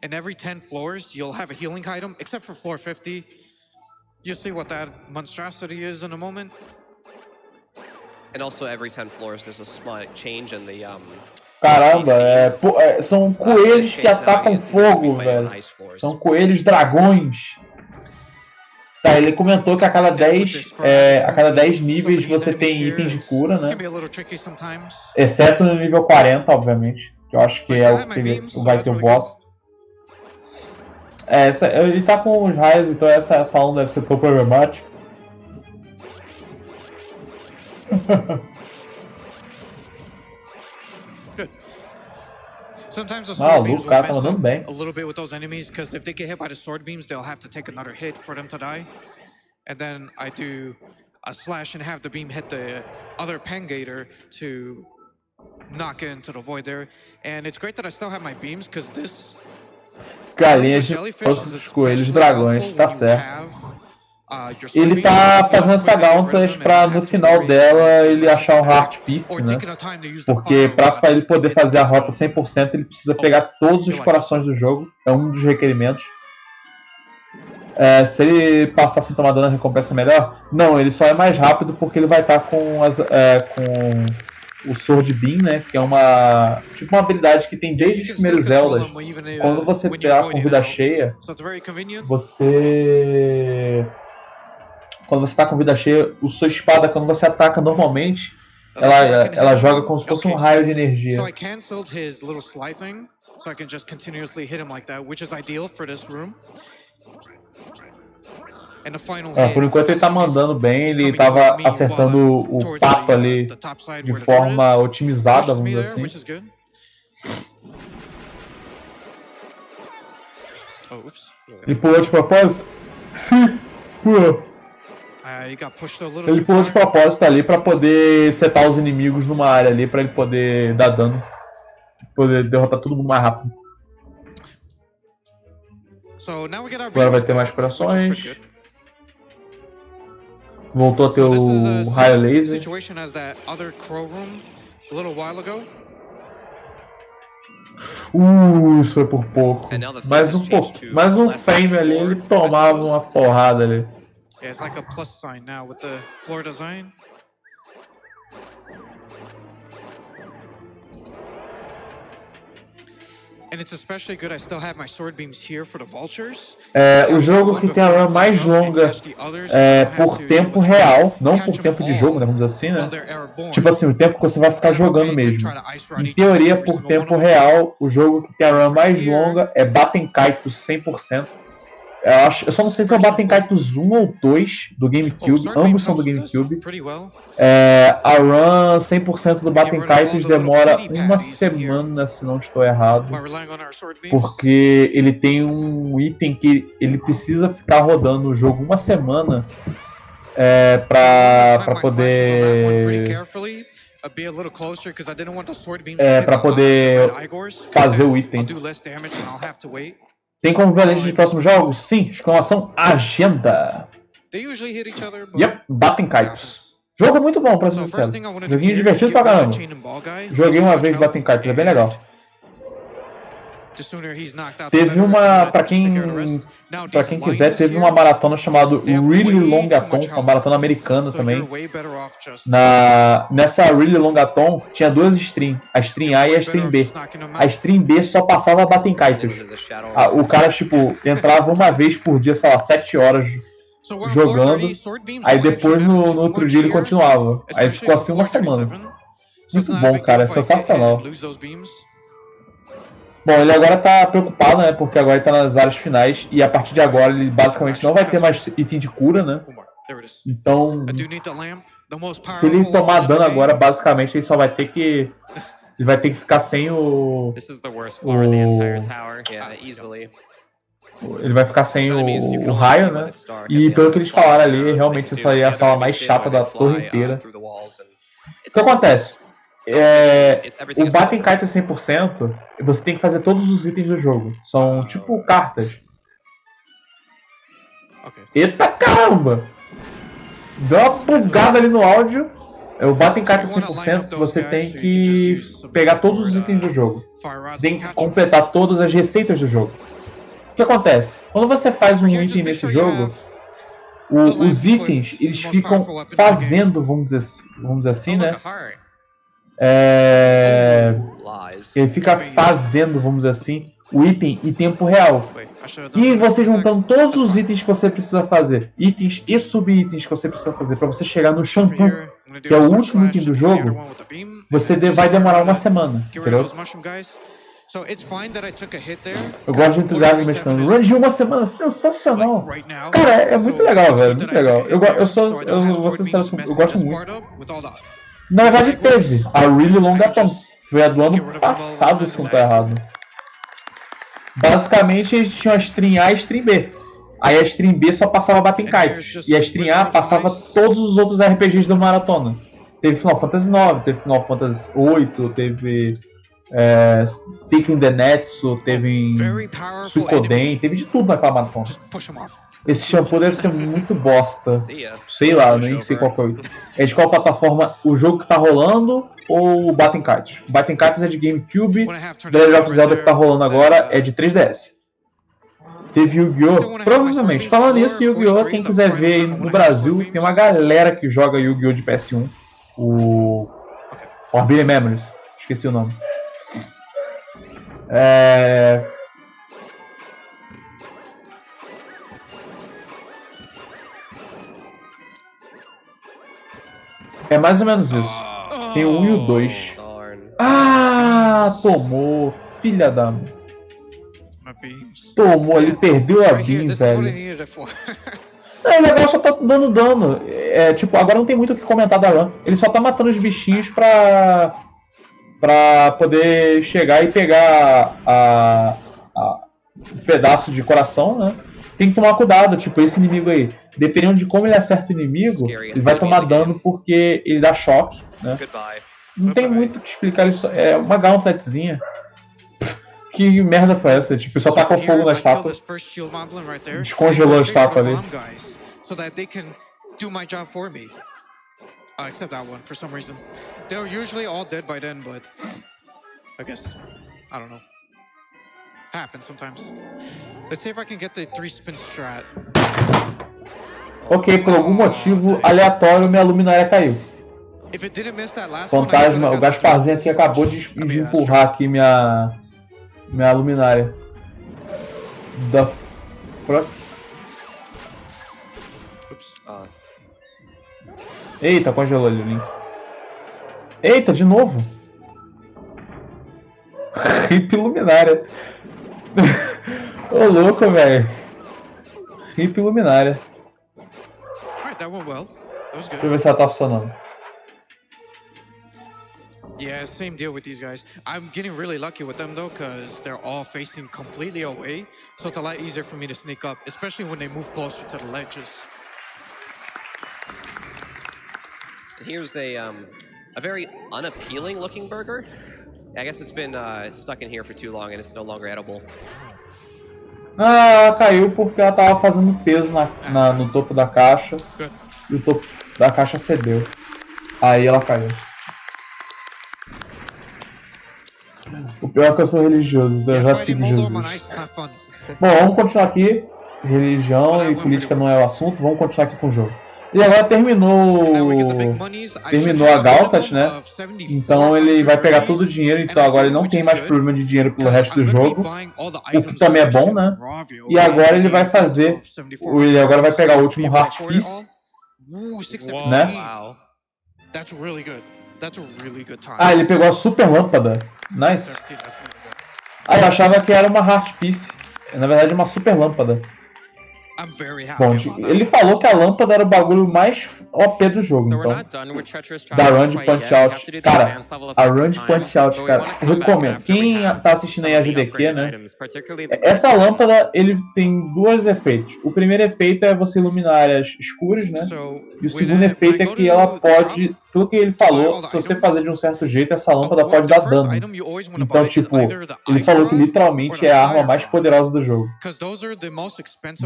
And every 10 floors, you'll have a healing item, except for floor 50. You'll see what that monstrosity is in a moment. And also every 10 floors, there's a small change in the Caramba, são coelhos que atacam fogo, velho. São coelhos dragões. Tá, ele comentou que a cada 10 níveis você tem itens de cura, né? Exceto no nível 40, obviamente. Que eu acho que é o que vai ter o boss. Ele tá com os raios, então essa onda deve ser tão problemática. Sometimes the sword beams will mess up bem. a little bit with those enemies, because if they get hit by the sword beams, they'll have to take another hit for them to die. And then I do a slash and have the beam hit the other Pengator to knock it into the void there. And it's great that I still have my beams, because this... Galinhas de os coelhos dragões, tá certo. Ele tá fazendo essa Gauntlet pra no final dela ele achar um Heart Piece, né? Porque pra ele poder fazer a rota 100% ele precisa pegar todos os corações do jogo. É um dos requerimentos. Se ele passar sem tomar dano, a recompensa é melhor? Não, ele só é mais rápido porque ele vai estar com o Sword Beam, né? Que é uma habilidade que tem desde os primeiros Zeldas. Quando você tá com vida cheia, quando você tá com vida cheia, a sua espada, quando você ataca normalmente, ela joga como se fosse um raio de energia. So I canceled his little slide thing, so I can just continuously hit him like that, which is ideal for this room. And the final por enquanto ele tá mandando bem, ele tava acertando o papo ali de forma otimizada, vamos dizer assim. Oh, oops. Ele pulou de propósito? Sim, pulou. You got pushed a little Ele too pulou de far. propósito ali pra poder setar os inimigos numa área ali, pra ele poder dar dano. Poder derrotar todo mundo mais rápido. So now we get our Agora vai beams ter mais back, which is pretty corações. good. Voltou a ter So this is o a raio same laser. situation as that other crow room a little while ago. Isso foi por pouco. And now the theme Mais has um pouco. changed to Mais um less than frame ali, four, ele I tomava suppose. uma porrada ali. Yeah, it's like a plus sign now with the floor design. And it's especially good I still have my sword beams here for the vultures. O jogo que tem a run mais longa por tempo real, não por tempo de jogo, né, vamos dizer assim, né? Tipo assim, o tempo que você vai ficar jogando mesmo. Em teoria, por tempo real, o jogo que tem a run mais longa é Baten Kaitos 100%. Eu só não sei se é o Baten Kaitos 1 ou 2 do GameCube, ambos são do GameCube. A run 100% do Baten Kaitos demora uma semana, se não estou errado, porque ele tem um item que ele precisa ficar rodando o jogo uma semana para poder fazer o item. Tem como ver a lista de próximos jogos? Sim, exclamação agenda. Yep, Baten Kaitos. Jogo muito bom, pra ser sincero. Joguinho divertido pra caramba. Joguei uma vez Baten Kaitos, é bem legal. Teve uma, pra quem quiser, teve uma maratona chamada Really Longathon, uma maratona americana também. Nessa Really Longathon tinha duas streams, a stream A e a stream B. A stream B só passava Baten Kaitos. O cara, tipo, entrava uma vez por dia, sei lá, 7 horas jogando, aí depois no outro dia ele continuava. Aí ficou assim uma semana. Muito bom, cara, é sensacional. Bom, ele agora tá preocupado, né? Porque agora ele tá nas áreas finais e a partir de agora ele basicamente não vai ter mais item de cura, né? Então, se ele tomar dano agora, basicamente ele só vai ter que... Ele vai ter que ficar sem o... Ele vai ficar sem o raio, né? E pelo que eles falaram ali, realmente essa aí é a sala mais chata da torre inteira. O que acontece? O Baten Kaitos 100%, você tem que fazer todos os itens do jogo. São tipo cartas. Eita caramba! Deu uma bugada ali no áudio. O Baten Kaitos 100%, você tem que pegar todos os itens do jogo. Tem que completar todas as receitas do jogo. O que acontece? Quando você faz um item nesse jogo, os itens eles ficam fazendo, vamos dizer assim, né? Ele fica fazendo, vamos dizer assim, o item em tempo real. E você juntando todos os itens que você precisa fazer, itens e sub-itens que você precisa fazer para você chegar no shampoo, que é o último item do jogo, você vai demorar uma semana, entendeu? Eu gosto de entusiasmo mexicano. Run de uma semana, sensacional. Cara, é muito legal, velho, muito legal. Eu vou ser sincero, eu gosto muito. Na verdade teve a Really Longathon, foi a do ano passado, se não tá errado. Basicamente eles tinham a Stream A e a Stream B. Aí a Stream B só passava Baten Kaitos. E a Stream A passava todos os outros RPGs da maratona. Teve Final Fantasy IX, teve Final Fantasy VIII, teve Seeking the Netsu, teve Suikoden, teve de tudo naquela maratona. Esse shampoo deve ser muito bosta. Sei lá, nem sei qual foi. É de qual plataforma o jogo que tá rolando ou o Baten Kaitos? O Baten Kaitos é de GameCube, The Legend of Zelda que tá rolando agora é de 3DS. Teve Yu-Gi-Oh! Provavelmente. Falando nisso, Yu-Gi-Oh! Quem quiser ver aí no Brasil, tem uma galera que joga Yu-Gi-Oh! De PS1. O Forbidden Memories. Esqueci o nome. É mais ou menos isso. Tem o 1 e o 2. Tomou. Filha da... Tomou, ele perdeu a Beam, velho. O negócio só tá dando dano. Tipo, agora não tem muito o que comentar da run. Ele só tá matando os bichinhos pra poder chegar e pegar um pedaço de coração, né? Tem que tomar cuidado, tipo, esse inimigo aí. Dependendo de como ele acerta o inimigo, ele vai tomar dano porque ele dá choque, né? Não tem muito o que explicar isso. É uma gauntletzinha. Que merda foi essa? Tipo, só tacou fogo na estátua. Descongelou a estátua ali. Except that one, for some reason. They're usually all dead by then, but I guess, I don't know. Happens sometimes. Let's see if I can get the 3-spin strat. Ok, por algum motivo aleatório, minha luminária caiu. Fantasma, o Gasparzinho aqui acabou de empurrar aqui minha luminária. Da fuck? Eita, congelou ali o Link. Eita, de novo. Rip luminária. Ô louco, velho. Rip luminária. That went well. That was good. Deixa eu ver se ela tá funcionando. Yeah, same deal with these guys. I'm getting really lucky with them though, because they're all facing completely away, so it's a lot easier for me to sneak up, especially when they move closer to the ledges. Here's a very unappealing looking burger. I guess it's been stuck in here for too long and it's no longer edible. Ah, ela caiu porque ela tava fazendo peso no topo da caixa. E o topo da caixa cedeu. Aí ela caiu. O pior é que eu sou religioso, eu já sigo Jesus. Bom, vamos continuar aqui. Religião e política não é o assunto, vamos continuar aqui com o jogo. E agora terminou a Gauntlet, né? Então ele vai pegar todo o dinheiro, então agora ele não tem mais problema de dinheiro pelo resto do jogo, o que também é bom, né? E agora ele vai fazer, ele agora vai pegar o último Heart Piece, né? Ah, ele pegou a super lâmpada, nice. Ah, eu achava que era uma Heart Piece, na verdade é uma super lâmpada. Bom, ele falou que a lâmpada era o bagulho mais OP do jogo, então. Da Run de Punch Out. Cara, a Run de Punch Out, cara, recomendo. Quem tá assistindo aí a SGDQ, né? Essa lâmpada, ele tem dois efeitos. O primeiro efeito é você iluminar áreas escuras, né? E o segundo efeito é que ela pode, pelo que ele falou, se você fazer de um certo jeito, essa lâmpada pode dar dano. Então, tipo, ele falou que literalmente é a arma mais poderosa do jogo.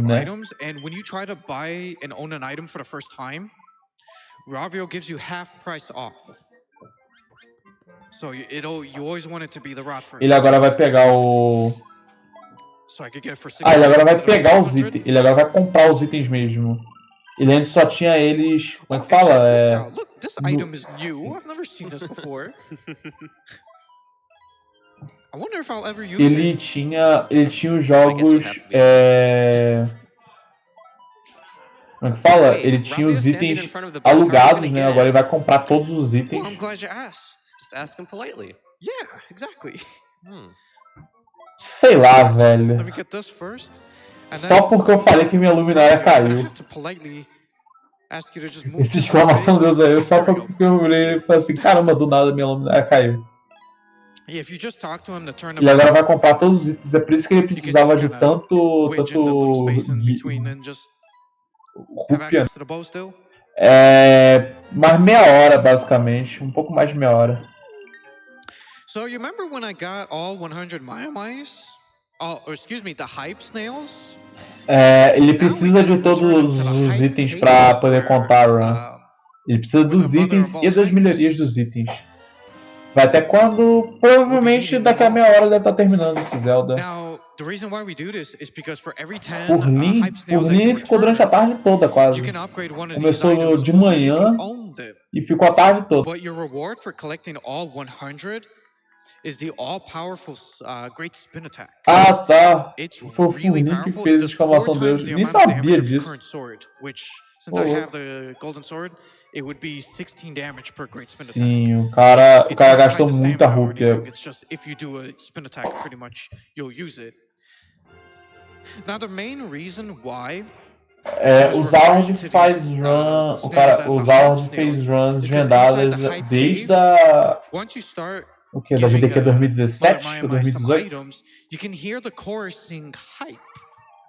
Né? And when you try to buy and own an item for the first time, Ravio gives you half price off. So you always want it to be the rod first. Ele agora vai pegar o... So I could get it for ele agora vai pegar os itens. Ele agora vai comprar os itens mesmo. Ele antes só tinha eles... Como é que fala? Look, this item is new. I've never seen this before. I wonder if I'll ever use ele tinha os jogos... Como é que fala? Ele tinha os itens alugados, né? Agora ele vai comprar todos os itens. I'm glad you asked. Just ask him politely. Yeah, exactly. Sei lá, velho. Let me get this first. Só porque eu falei que minha luminária caiu. Essa exclamação de Deus aí, só porque eu olhei e falei assim, caramba, do nada minha luminária caiu. E agora vai comprar todos os itens, é por isso que ele precisava de tanto rúpia. Mais meia hora, basicamente. Um pouco mais de meia hora. So you remember when I got all 100 Maya-Mayas? Oh, excuse me, the hype snails? Ele precisa de todos os itens para poder contar a run. Ele precisa dos itens e das melhorias dos itens. Vai até quando? Provavelmente daqui a meia hora deve estar terminando esse Zelda. Por mim ficou durante a tarde toda quase. Começou de manhã e ficou a tarde toda. Ah, tá. Foi o Forninho que fez a exclamação deles. Nem sabia disso. Sim, o cara gastou muita rúpia. O Zalord faz run. O Zalord fez runs vendadas desde a O que? Da GDQ 2017 ou 2018? items, you can hear the chorus sing hype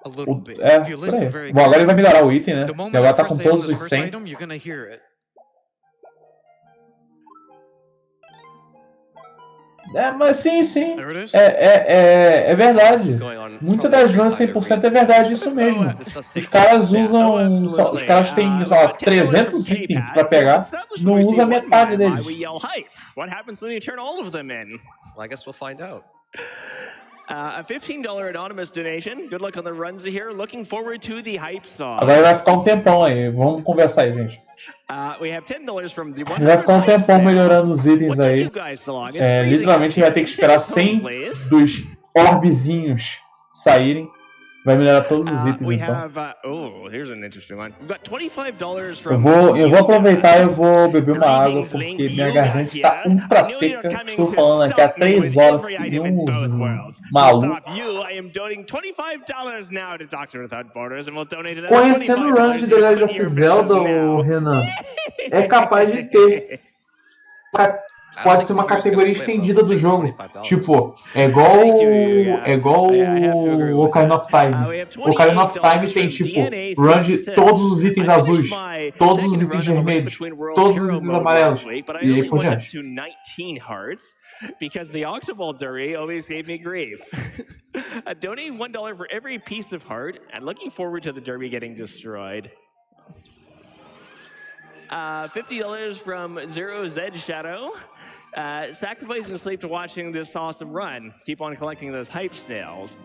a little bit. É, If you por listen aí. very Bom, agora ele vai carefully, melhorar o item, né? the E moment I agora tá press com A on todos this os first 100. item, you're gonna hear it. Mas sim. There it is. É verdade. going on. It's Muitas probably a das great runs time to 100% é read verdade, some isso mesmo. This does Os take caras Yeah. usam. Oh, absolutely. Os caras têm, We've sei lá, got $10 from 300 itens K-Pads pra pegar. established Não we see usa one metade man, deles. we yell hype. What happens when you turn all of them in? Well, I guess we'll find out. A $15 anonymous donation. Good luck on the runs here. Looking forward to the hype song. Agora vai ficar um tempão aí. Vamos conversar aí, gente. We have $10 from the Vai ficar um tempão melhorando os itens What took aí. you guys so long? It's freezing Literalmente out. vai ter que esperar Take us home, 100 please. dos orbezinhos saírem. Vai melhorar todos os itens, We então. have, here's an interesting one. We've got $25 Eu from vou aproveitar e eu vou beber uma água, porque minha garganta está ultra seca. Estou falando aqui há 3 horas e uns malucos. I am donating $25 now to Doctor Without Borders, and we'll donate another Conhecendo o run de The Legend of Zelda, ô, Renan, é capaz de ter. Pode ser uma categoria estendida do jogo. Tipo, é igual o Ocarina of Time. O Ocarina of Time tem, tipo, run de todos os itens azuis, todos os itens vermelhos, todos os itens amarelos, e aí por diante. Because the Octoball Durry always gave me grief. Donating $1 for every piece of heart, and looking forward to the Derby getting destroyed. $50 from Zero Z Shadow. Sacrificing sleep to watching this awesome run. Keep on collecting those hype snails.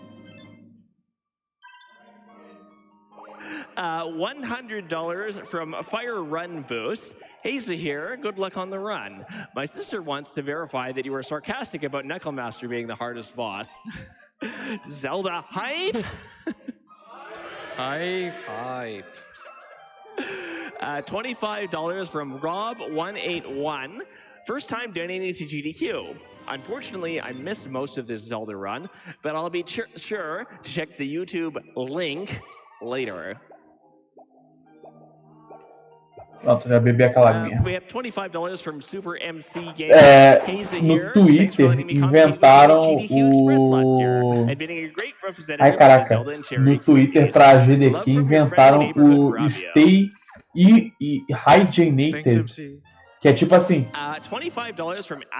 $100 from Fire Run Boost. Hey Zahir, good luck on the run. My sister wants to verify that you were sarcastic about Knucklemaster being the hardest boss. Zelda hype? Hype. $25 from Rob181. First time donating to GDQ. Unfortunately, I missed most of this Zelda run, but I'll be sure to check the YouTube link later. Pronto, já bebi aquela aguinha. We have $25 from Super MC Game. No Twitter inventaram o... Ai, caraca. No Twitter pra GDQ inventaram o Stay Hygienited. Que é tipo assim,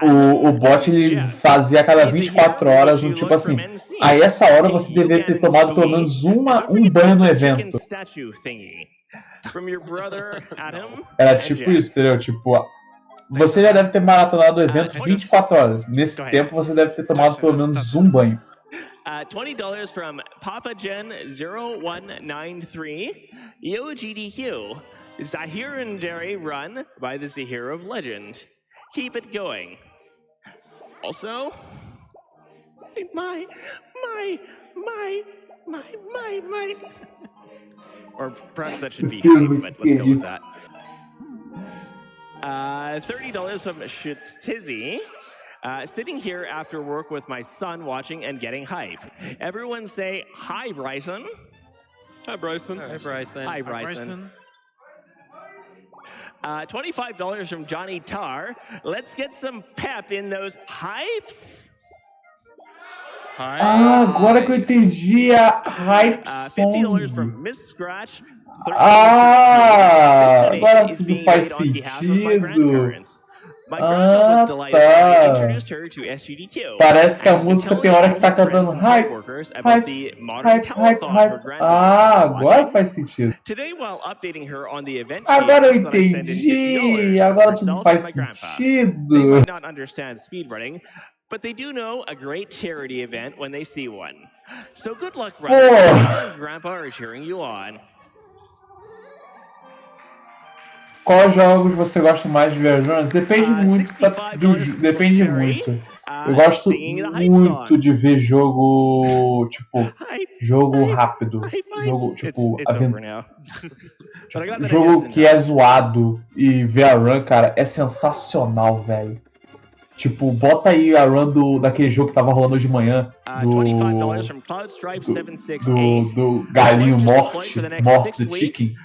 o bot ele fazia a cada 24 horas um tipo assim, a essa hora você deveria ter tomado pelo menos um banho no evento. Era tipo isso, entendeu? Tipo, você já deve ter maratonado o evento 24 horas. Nesse tempo você deve ter tomado pelo menos um banho. $20 from Papa Gen 0193. Yo GDQ. Zahir and Derry run by the Zahir of Legend. Keep it going. Also, my. Or perhaps that should be hype, but let's go with that. $30 from Tizzy. Sitting here after work with my son watching and getting hype. Everyone say, hi, Bryson. Hi, Bryson. Hi, Bryson. Hi, Bryson. $25 from Johnny Tar. Let's get some pep in those hypes. Agora que eu entendi a hype $50 from Miss Scratch. Agora tudo faz sentido. Parece que a música tem hora que tá cantando hype. Agora faz sentido. Agora eu entendi. Agora tudo faz sentido. But they do know a great charity event when they see one. So good luck, runners. Grandpa are cheering you on. Quais jogos você gosta mais de ver runs? Depende muito. Depende muito. Eu gosto muito de ver jogo, tipo, jogo rápido. Jogo, tipo, jogo que é zoado. E ver a run, cara, é sensacional, velho. Tipo, bota aí a run daquele jogo que tava rolando hoje de manhã. Do galinho morte do chicken.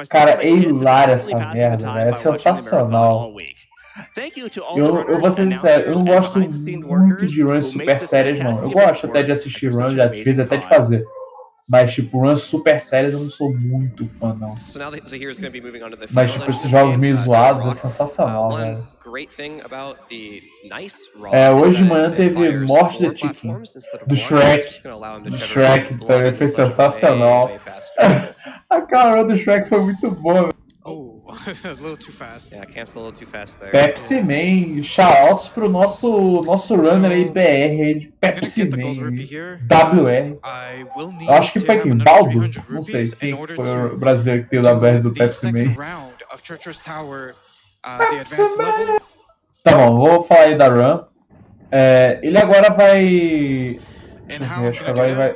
Cara, é hilário essa merda, velho. É sensacional. Eu vou ser sincero, eu não gosto muito de runs super sérias, não. Eu gosto até de assistir runs, às vezes até de fazer. Mas, tipo, runs super sérias eu não sou muito fã, não. Mas, tipo, esses jogos meio zoados é sensacional, velho. Hoje de manhã teve Morte de Chicken, do Shrek. Do Shrek também foi sensacional. A cara do Shrek foi muito boa. Oh, a little too fast. Yeah, cancel a little too fast there. Pepsi Man, shoutouts pro nosso runner aí, BR, aí de Pepsi Man, WR. Eu acho que foi quem? Baldo? Não sei quem foi o brasileiro que tem o WR do Pepsi Man. Pepsi Man. Tá bom, vou falar aí da run. Ele agora vai... Acho que agora ele vai...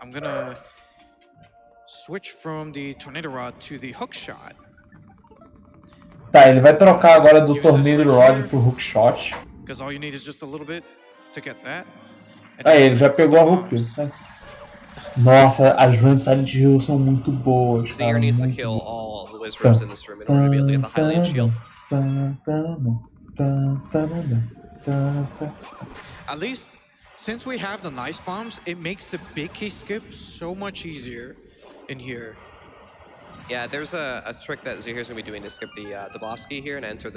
I'm gonna switch from the tornado rod to the hook shot. Tá, ele vai trocar agora do tornado rod pro hook shot. Because all you need is just a little bit to get that. Aí, ele já pegou a hook. Né? Nossa, as runs Silent Hill são muito boas. Zir needs to kill all the wizards in this room in order to be able to get the Hylian shield. At least, since we have the nice bombs, it makes the big key skip so much easier in here. Yeah, there's a trick that Zahir's gonna be doing to skip the boss key here and enter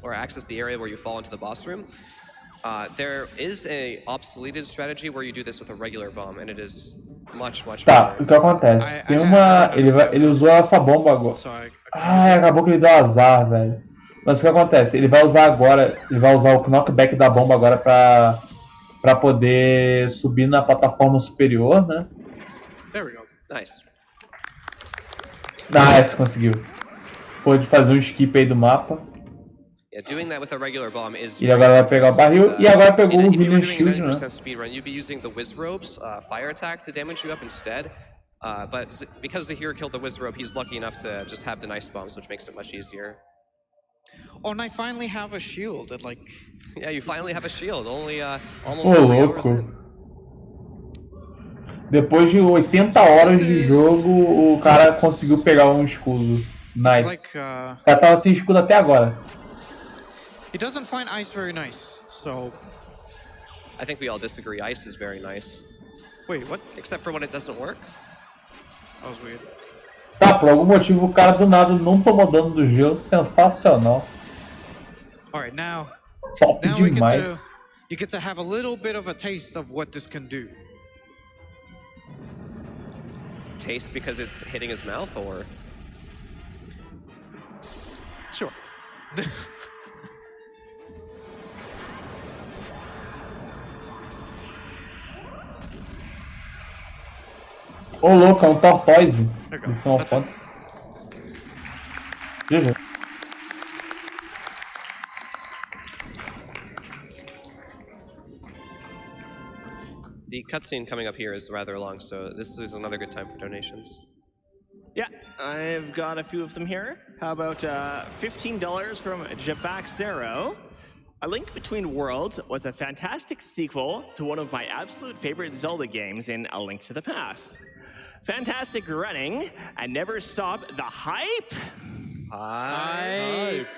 or access the area where you fall into the boss room. There is a obsoleted strategy where you do this with a regular bomb, and it is much Tá, o que acontece? Tem uma... Ele usou essa bomba agora. Acabou que ele deu azar, velho. Mas o que acontece? Ele vai usar agora... Ele vai usar o knockback da bomba agora pra poder subir na plataforma superior, né? There we go. Nice. Nice, conseguiu. Pôde fazer um skip aí do mapa. Yeah, doing that with a regular bomb is e agora vai pegar o barril e agora pegou o Healing Shield, né? Speedrun, you'd be using the Wiz Robes fire attack to damage you up instead. But because Zahir killed the Wiz Robe, he's lucky enough to just have the nice bombs, which makes it much easier. Oh, and I finally have a shield. Yeah, you finally have a shield. Only almost 3 hours in. Depois de 80 horas de jogo, o cara conseguiu pegar um escudo. Nice. O cara tava sem escudo até agora. He doesn't find ice very nice, so... I think we all disagree. Ice is very nice. Wait, what? Except for when it doesn't work. That was weird. Tá, por algum motivo o cara do nada não tomou dano do gelo. Sensacional. Alright, now demais. You get to have a little bit of a taste of what this can do. Taste because it's hitting his mouth, or? Sure. Ô louco, é um Tortoise do Final That's Fantasy. GG. The cutscene coming up here is rather long, so this is another good time for donations. Yeah, I've got a few of them here. How about $15 from Jabaxero? A Link Between Worlds was a fantastic sequel to one of my absolute favorite Zelda games in A Link to the Past. Fantastic running, and never stop the hype. Hype.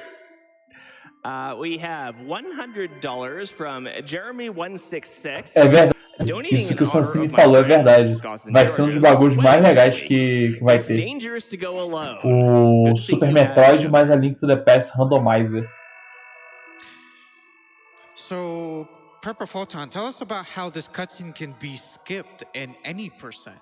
We have $100 from Jeremy166. É verdade. Isso que o Sansini falou é verdade. Vai ser um dos bagulhos mais legais que vai ter. O Super Metroid mais a Link to the Past Randomizer. So, Prepper Photon, tell us about how this cutscene can be skipped in any %.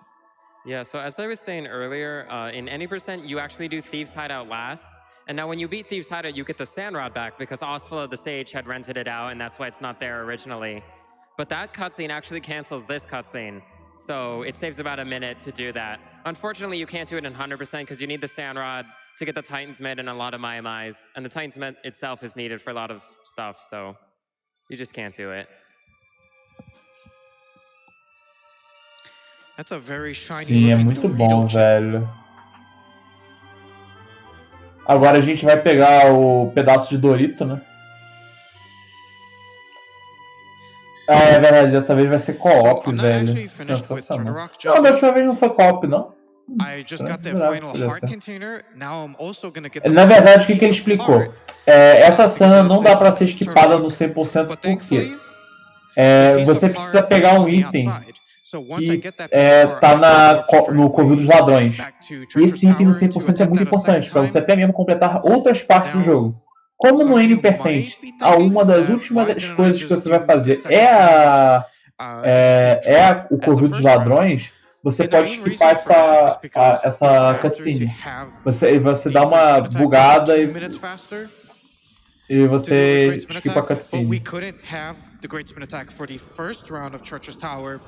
Yeah, so as I was saying earlier, in any %, you actually do Thieves Hideout last. And now when you beat Thieves Hideout, you get the Sandrod back because Osfala the Sage had rented it out, and that's why it's not there originally. But that cutscene actually cancels this cutscene. So it saves about a minute to do that. Unfortunately, you can't do it in 100% because you need the Sandrod to get the Titan's Mid and a lot of Mai-Mais. And the Titan's Mid itself is needed for a lot of stuff, so you just can't do it. That's a very shiny. Sim, é muito bom, velho. Agora a gente vai pegar o pedaço de Dorito, né? Ah, é verdade, dessa vez vai ser co-op, velho. Sensacional. Não, da última vez não foi co-op, não? I just got the final heart container. Now I'm also gonna get the Na verdade, o que ele explicou? Essa cena não dá pra ser esquipada no 100% porque você precisa pegar um item que tá no covil dos ladrões. E esse item no 100% é muito importante para você até mesmo completar outras partes do jogo. Como no N%, uma das últimas coisas que você vai fazer o covil dos ladrões, você pode skipar essa cutscene. Você dá uma bugada e você skipa a cutscene. But we couldn't have the Great Spin Attack for the first round of Treacherous Tower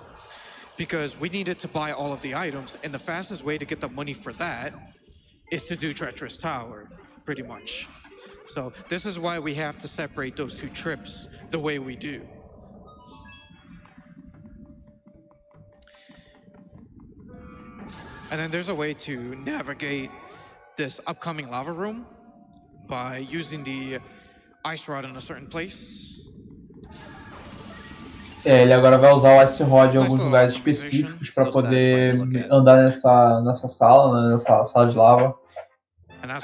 because we needed to buy all of the items, and the fastest way to get the money for that is to do Treacherous Tower, pretty much. So this is why we have to separate those two trips the way we do. And then there's a way to navigate this upcoming lava room by using the ice rod in a certain place. Ele agora vai usar o Ice Rod em alguns lugares específicos para poder andar nessa sala, nessa sala de lava. A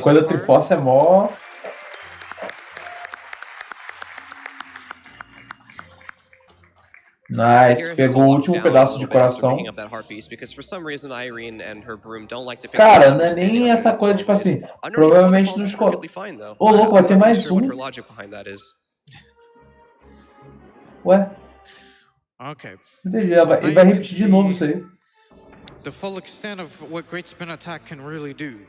coisa da Triforce é mó. Nice, pegou o último pedaço de coração. Cara, não é nem essa coisa, tipo assim, provavelmente nos... Ô, louco, vai ter mais um. Ué? Ok. Entendi, ele vai repetir de novo isso aí. The full extent of what Great Spin Attack can really do.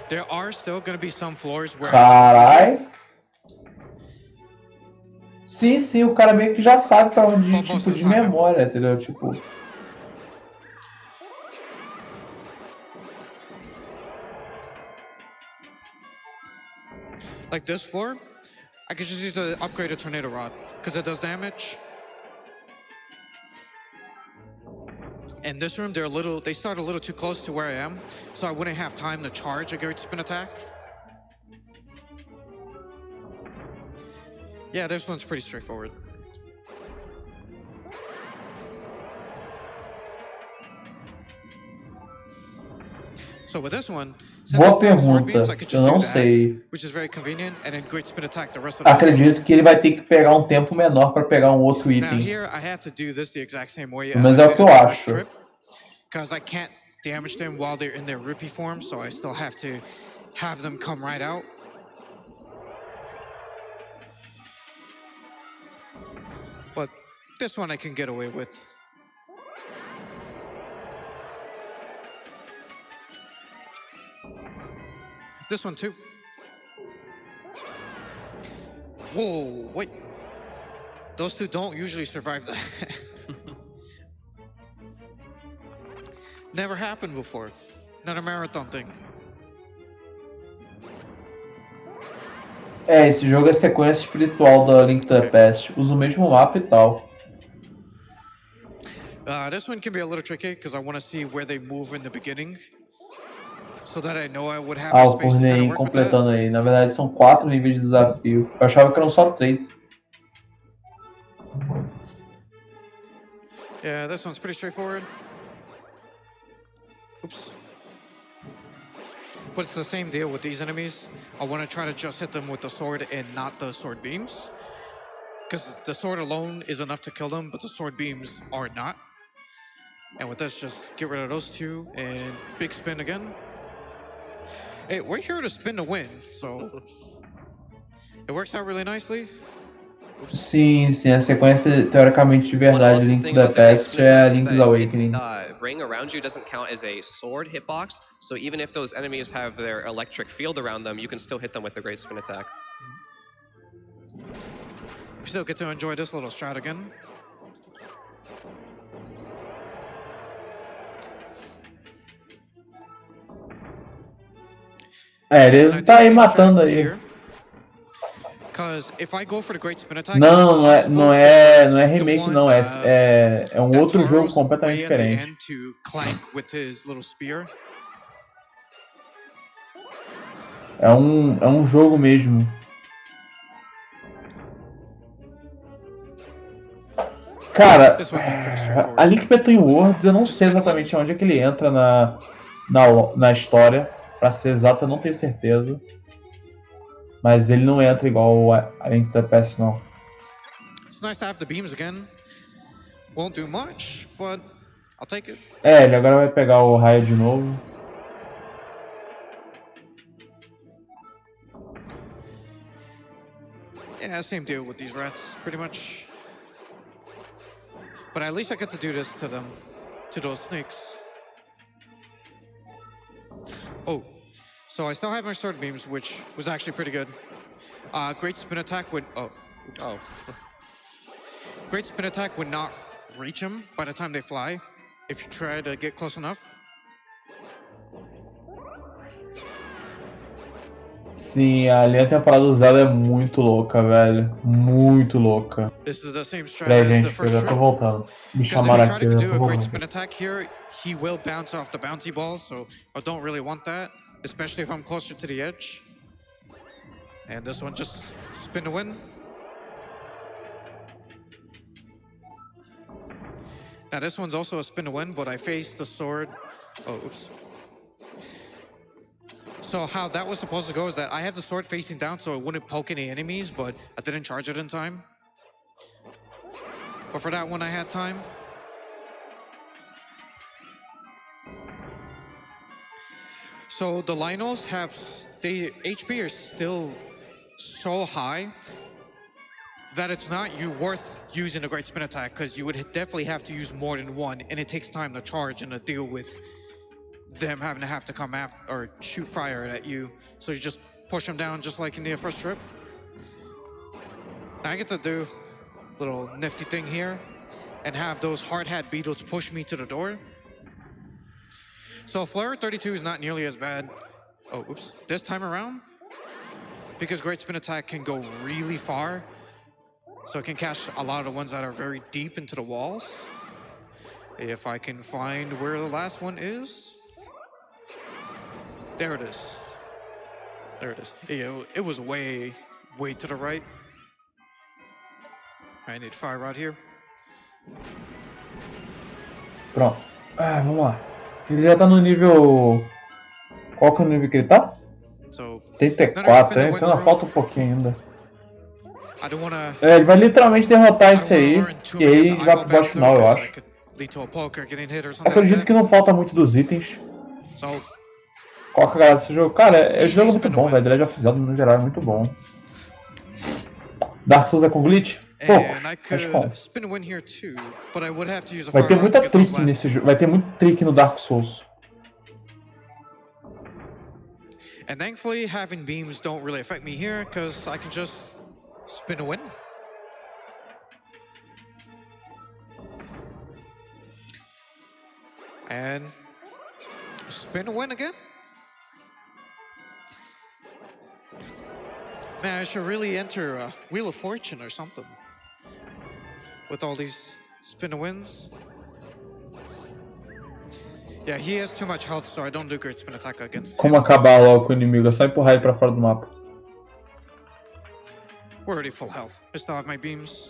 There are still going to be some floors where... Carai. Sim, o cara meio que já sabe pra onde ir, tipo, de memória, entendeu? Tipo... Like this floor, I could just use to upgrade a tornado rod because it does damage. In this room, they start a little too close to where I am, so I wouldn't have time to charge a Great Spin Attack. Yeah, this one's pretty straightforward. So with this one, boa pergunta, eu não sei. Acredito que ele vai ter que pegar um tempo menor para pegar um outro item. Mas é o que eu acho. Because I can't damage them while they're in their rupee form, so I still have to have them come right out. But this one I can get away with. This one too. Whoa, wait. Those two don't usually survive that. Never happened before. Not a marathon thing. Esse jogo é sequência espiritual da Link to the Past. Usa o mesmo mapa e tal. This one can be a little tricky because I want to see where they move in the beginning. So that I know I would have o Cornei completando aí. Na verdade são 4 níveis de desafio. Eu achava que eram só 3. Yeah, this one's pretty straightforward. Oops. But it's the same deal with these enemies. I want to try to just hit them with the sword and not the sword beams. Because the sword alone is enough to kill them, but the sword beams are not. And with this, just get rid of those two and big spin again. Hey, we're here to spin to win, so it works out really nicely. Sim, a sequência teoricamente de verdade de Link to the Past é a Link's Awakening. Ring around you doesn't count as a sword hitbox, so even if those enemies have their electric field around them, you can still hit them with the Great Spin Attack. We still get to enjoy this little strat again. Ele tá aí matando aí. Não é remake não, é um outro jogo completamente diferente. É um jogo mesmo. Cara, This one's pretty straightforward. a Link Between Worlds, eu não sei exatamente onde é que ele entra na história. Pra ser exato, eu não tenho certeza. Mas ele não entra igual a Link to the Past, não. It's nice to have the beams again. Won't do much, but I'll take it. É, ele agora vai pegar o raio de novo. Yeah, same deal with these rats, pretty much. But at least I get to do this to them, to those snakes. Oh, so I still have my sword beams, which was actually pretty good. Great spin attack would Great spin attack would not reach them by the time they fly, if you try to get close enough. Sim, ali a temporada do Zelda é muito louca, velho. Muito louca. This is the same strat Peraí, as the gente, eu first já tô trip. voltando. Me Because if chamaram you try aqui, eu to já do tô a great voltando. spin attack here, he will bounce off the bouncy ball, so I don't really want that, especially if I'm closer to the edge. And this one just spin to win. Now this one's also a spin to win, but I faced the sword. Oh, oops. So how that was supposed to go is that I had the sword facing down so it wouldn't poke any enemies, but I didn't charge it in time. But for that one, I had time. So the Lionels they HP are still so high that it's not worth using a great spin attack, because you would definitely have to use more than one, and it takes time to charge and to deal with them having to come after or shoot fire at you. So you just push them down just like in the first trip. Now I get to do a little nifty thing here and have those hard hat beetles push me to the door. So Flare 32 is not nearly as bad. Oh, oops. This time around, because Great Spin Attack can go really far, so it can catch a lot of the ones that are very deep into the walls. If I can find where the last one is. There it is. There it is. It was way to the right. I need fire right here. Pronto. Ah, vamos lá. Ele já tá no nível... Qual que é o nível que ele tá? So, 34, hein? Então ainda falta um pouquinho ainda. I don't wanna, Ele vai literalmente derrotar esse aí, e aí vai pro boss final, eu acho. Acredito que não falta muito dos itens. Qual que é a galera desse jogo? Cara, esse jogo é muito bom, velho. The Legend of Zelda no geral é muito bom. Dark Souls é com glitch? Poucos, mas bom. Vai ter muita trick nesse jogo. Vai ter muito trick no Dark Souls. And thankfully, having beams don't really affect me here, because I can just spin a win. And spin a win again. Man, I should really enter Wheel of Fortune or something. With all these spin a wins. Yeah, he has too much health, so I don't do great spin attack against him. Como acabar logo com o inimigo? É só empurrar ele pra fora do mapa. We're already full health. I still have my beams.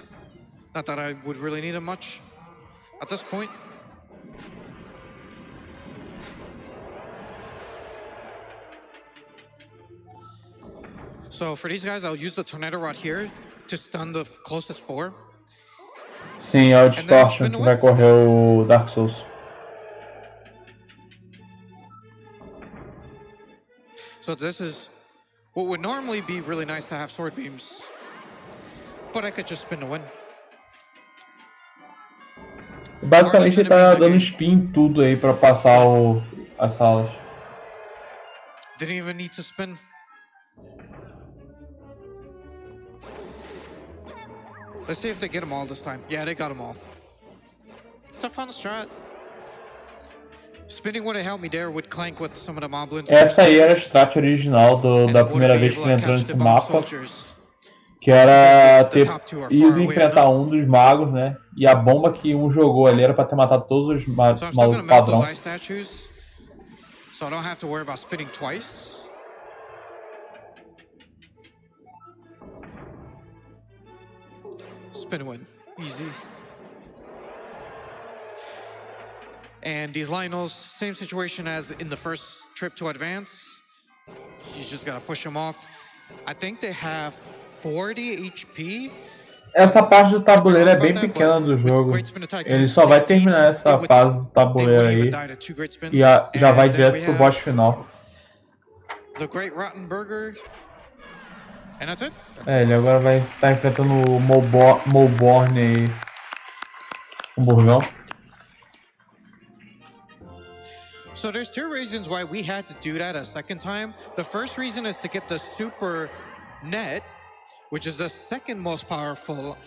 Not that I would really need them much at this point. So for these guys, I'll use the Tornado Rod here to stun the closest four. Sim, é o Distortion que vai correr o Dark Souls. So this is what would normally be really nice to have sword beams, but I could just spin to win. Basicamente ele tá dando spin em tudo aí pra passar as salas. Didn't even need to spin. Let's see if they get them all this time. Yeah, they got them all. It's a fun strat. Spinning would have helped me there with Clank with some of the moblins. Essa aí era a strat original da primeira vez que ele entrou nesse mapa, que era ter ido enfrentar um dos magos, né? E a bomba que um jogou ali era pra ter matado todos os malucos padrão. So I don't have to worry about spinning twice. Spin win. Easy. And these Lionels, same situation as in the first trip to advance. You just gotta push them off. I think they have 40 HP. Essa parte do tabuleiro é bem pequena do jogo. Ele só vai terminar essa fase do tabuleiro aí e já vai direto pro boss final. The Great Rotten Burger. And that's it. Ele agora vai estar enfrentando o Molborn aí. O burgão. So there's two reasons why we had to do that a second time. The first reason is to get the super net, which is the second most powerful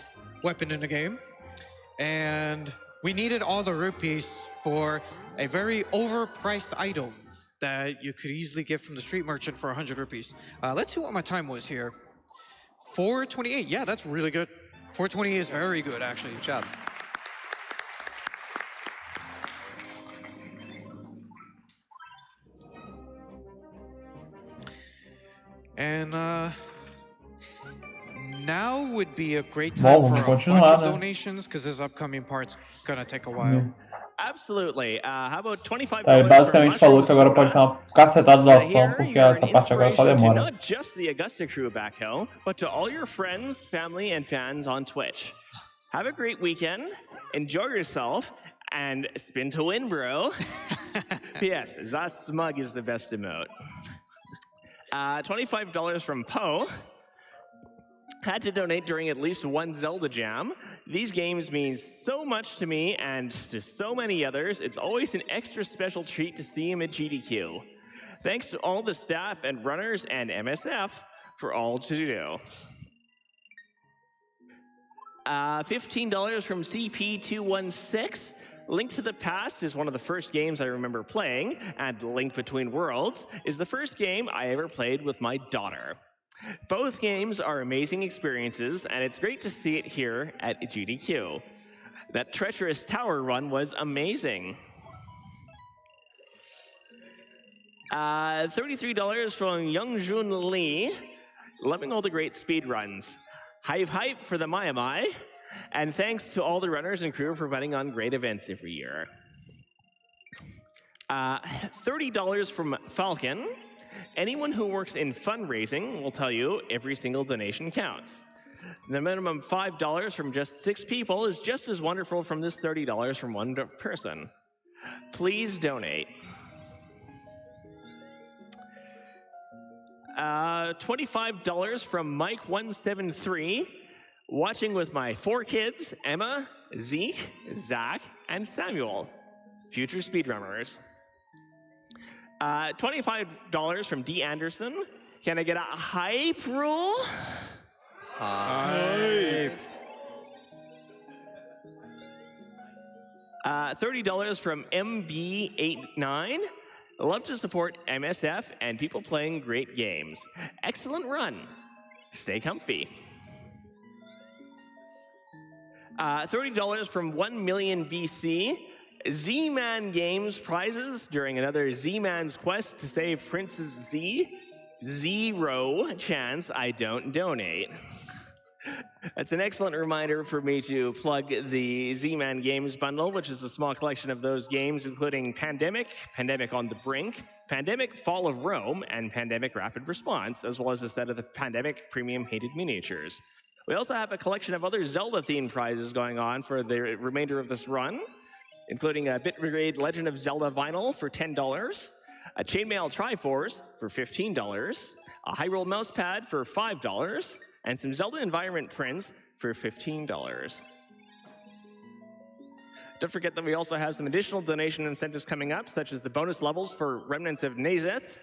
weapon in the game. And we needed all the rupees for a very overpriced item that you could easily get from the street merchant for 100 rupees. Let's see what my time was here. 4:28. Yeah, that's really good. 4:20 is very good, actually. Good job. And now would be a great time for a bunch of donations because this upcoming part's gonna take a while. Absolutely. How about $25? Ele basicamente falou que agora pode ter uma cacetada da ação, porque essa parte agora só demora. Not just the Augusta crew back home, but to all your friends, family, and fans on Twitch. Have a great weekend, enjoy yourself, and spin to win, bro. P.S. Zast Smug is the best emote. $25 from Poe. Had to donate during at least one Zelda jam. These games mean so much to me and to so many others. It's always an extra special treat to see him at GDQ. Thanks to all the staff and runners and MSF for all to do. $15 from CP216. Link to the Past is one of the first games I remember playing, and Link Between Worlds is the first game I ever played with my daughter. Both games are amazing experiences, and it's great to see it here at GDQ. That treacherous tower run was amazing. $33 from Youngjun Lee. Loving all the great speed runs. Hype for the Mai. And thanks to all the runners and crew for putting on great events every year. $30 from Falcon. Anyone who works in fundraising will tell you every single donation counts. The minimum $5 from just 6 people is just as wonderful from this $30 from one person. Please donate. $25 from Mike173. Watching with my 4 kids, Emma, Zeke, Zach, and Samuel. Future speedrunners. $25 from D. Anderson. Can I get a hype rule? Hype. $30 from MB89. Love to support MSF and people playing great games. Excellent run. Stay comfy. $30 from 1 million BC. Z-Man Games prizes during another Z-Man's quest to save Princess Z. 0 chance I don't donate. That's an excellent reminder for me to plug the Z-Man Games bundle, which is a small collection of those games, including Pandemic, Pandemic on the Brink, Pandemic Fall of Rome, and Pandemic Rapid Response, as well as a set of the Pandemic Premium Painted Miniatures. We also have a collection of other Zelda-themed prizes going on for the remainder of this run, including a Bit Brigade Legend of Zelda vinyl for $10, a Chainmail Triforce for $15, a Hyrule Mousepad for $5, and some Zelda Environment prints for $15. Don't forget that we also have some additional donation incentives coming up, such as the bonus levels for Remnants of Nazeth.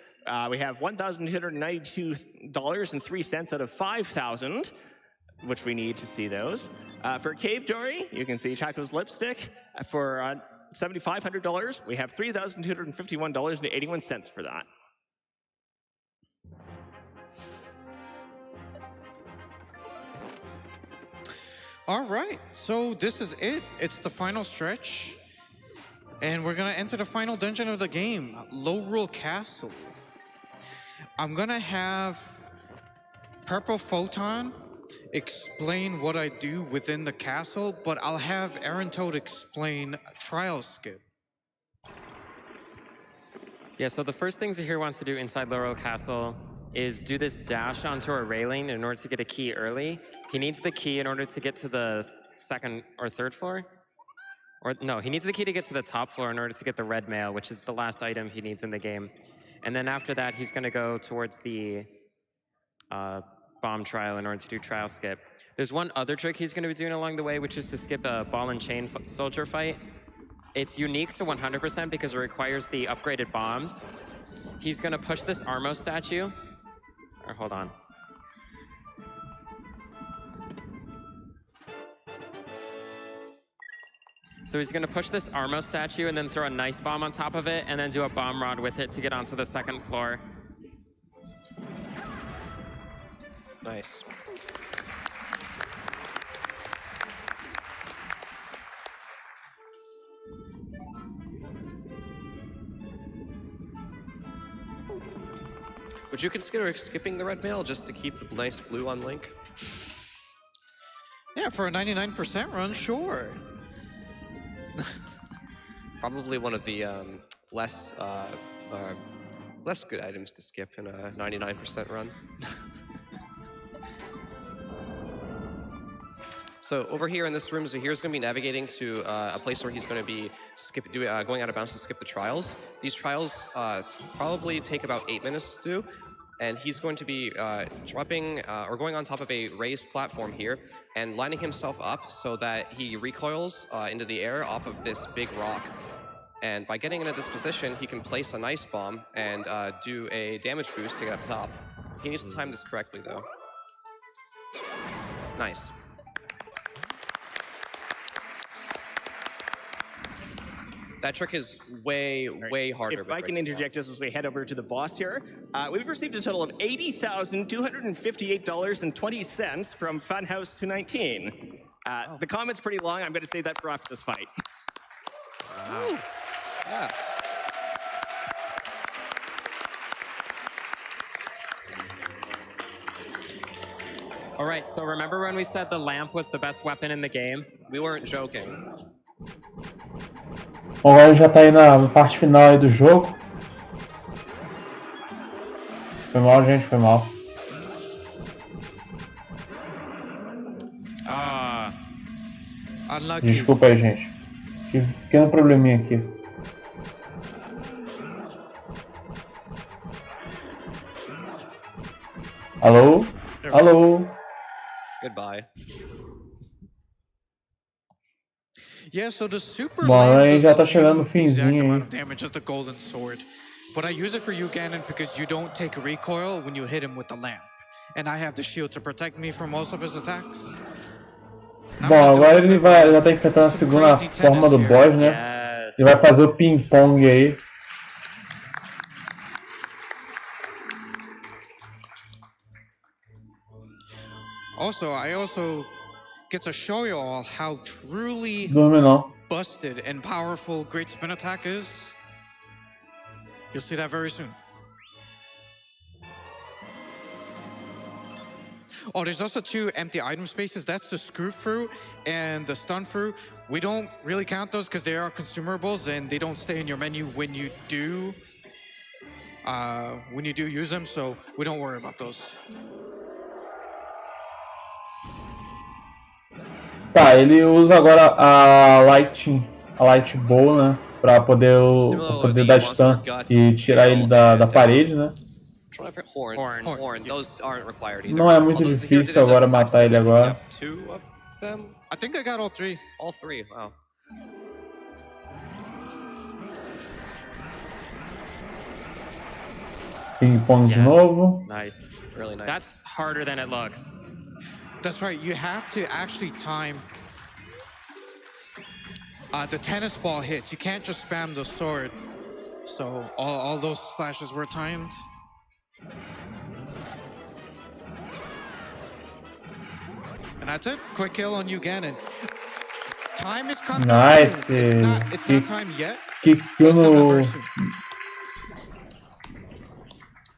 We have $1,292.03 out of 5,000, which we need to see those. For Cave Dory, you can see Chaco's Lipstick. For $7,500, we have $3,251.81 for that. All right, so this is it. It's the final stretch. And we're gonna enter the final dungeon of the game, Low Rule Castle. I'm gonna have Purple Photon explain what I do within the castle, but I'll have Aaron Toad explain Trial Skip. Yeah, so the first thing Zahir wants to do inside Laurel Castle is do this dash onto a railing in order to get a key early. He needs the key in order to get to the second or third floor. Or no, he needs the key to get to the top floor in order to get the red mail, which is the last item he needs in the game. And then after that, he's going to go towards the bomb trial in order to do trial skip. There's one other trick he's going to be doing along the way, which is to skip a ball and chain soldier fight. It's unique to 100% because it requires the upgraded bombs. He's going to push this Armo statue. Or hold on. So he's going to push this Armo statue and then throw a nice bomb on top of it and then do a bomb rod with it to get onto the second floor. Nice. Would you consider skipping the red mail just to keep the nice blue on Link? Yeah, for a 99% run, sure. Probably one of the less good items to skip in a 99% run. So over here in this room, Zahir's going to be navigating to a place where he's going to be going out of bounds to skip the trials. These trials probably take about 8 minutes to do, and he's going to be dropping or going on top of a raised platform here and lining himself up so that he recoils into the air off of this big rock. And by getting into this position, he can place a nice bomb and do a damage boost to get up top. He needs to time this correctly, though. Nice. That trick is way harder. If I can interject just as we head over to the boss here, we've received a total of $80,258.20 from Funhouse219. The comment's pretty long. I'm going to save that for after this fight. Wow. Yeah. All right, so remember when we said the lamp was the best weapon in the game? We weren't joking. Bom, agora a gente já tá aí na parte final aí do jogo. Foi mal, gente, foi mal. Unlucky. Desculpa aí, gente. Tive um pequeno probleminha aqui. Alô? Alô? Goodbye. Yeah, so the super Bom, lamp aí does já the tá chegando same no exact finzinho amount aí. of damage as the golden sword. But I use it for you, Ganon, because you don't take recoil when you hit him with the lamp. And I have the shield to protect me from most of his attacks. Bom, agora ele já tá enfrentando a segunda forma do boss, né? Yes. Ele vai fazer o ping-pong aí. Also, I get to show you all how truly Dorme não. busted and powerful Great Spin Attack is. You'll see that very soon. Oh, there's also 2 empty item spaces. That's the screw through and the stun through. We don't really count those because they are consumables and they don't stay in your menu when you do use them, so we don't worry about those. Tá, ele usa agora a Light Bow, né? Pra poder dar stun e tirar ele da parede, né? Horn. Those aren't required either. Não é muito difícil agora matar ele agora. 2 of them? I think I got all 3. All 3, wow. Ping-pong de novo. Nice. Really nice. That's harder than it looks. That's right, you have to actually time the tennis ball hits. You can't just spam the sword. So all those slashes were timed. And that's it. Quick kill on you, Ganon. Time is coming. Nice. It's not time yet. Que kill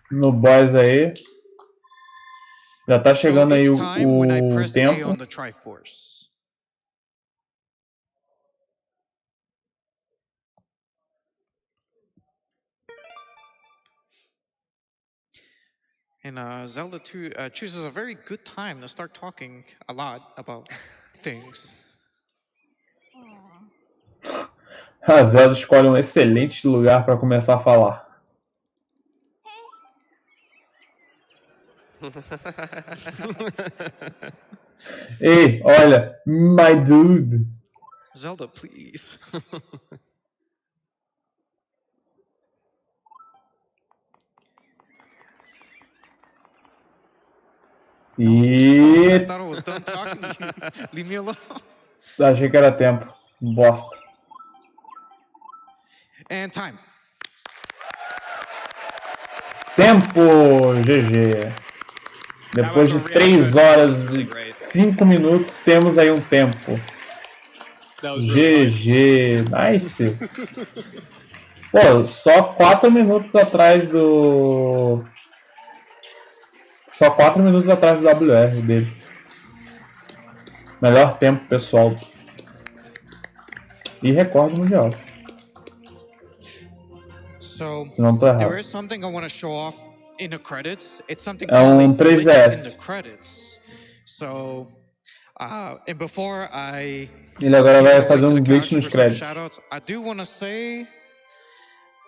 no boss aí. Já tá chegando aí o tempo. On the Triforce. And Zelda 2 chooses a very good time to start talking a lot about things. A Zelda escolhe um excelente lugar para começar a falar. Ei, olha, my dude. Zelda, please. E I thought I was done talking to you. Leave me alone. achei que era tempo. Bosta. And time. Tempo, GG. Depois de 3 horas e 5 minutos, temos aí um tempo. GG. Nice. Pô, só 4 minutos atrás do... Só 4 minutos atrás do WR dele. Melhor tempo, pessoal. E recorde mundial. So, Se não tô errado. there is something I want to show off in the credits. It's something É um called glitch 3DS. in the credits. So, and before I Ele agora give vai it away fazer to um the glitch couch nos for some créditos. shoutouts, I do want to say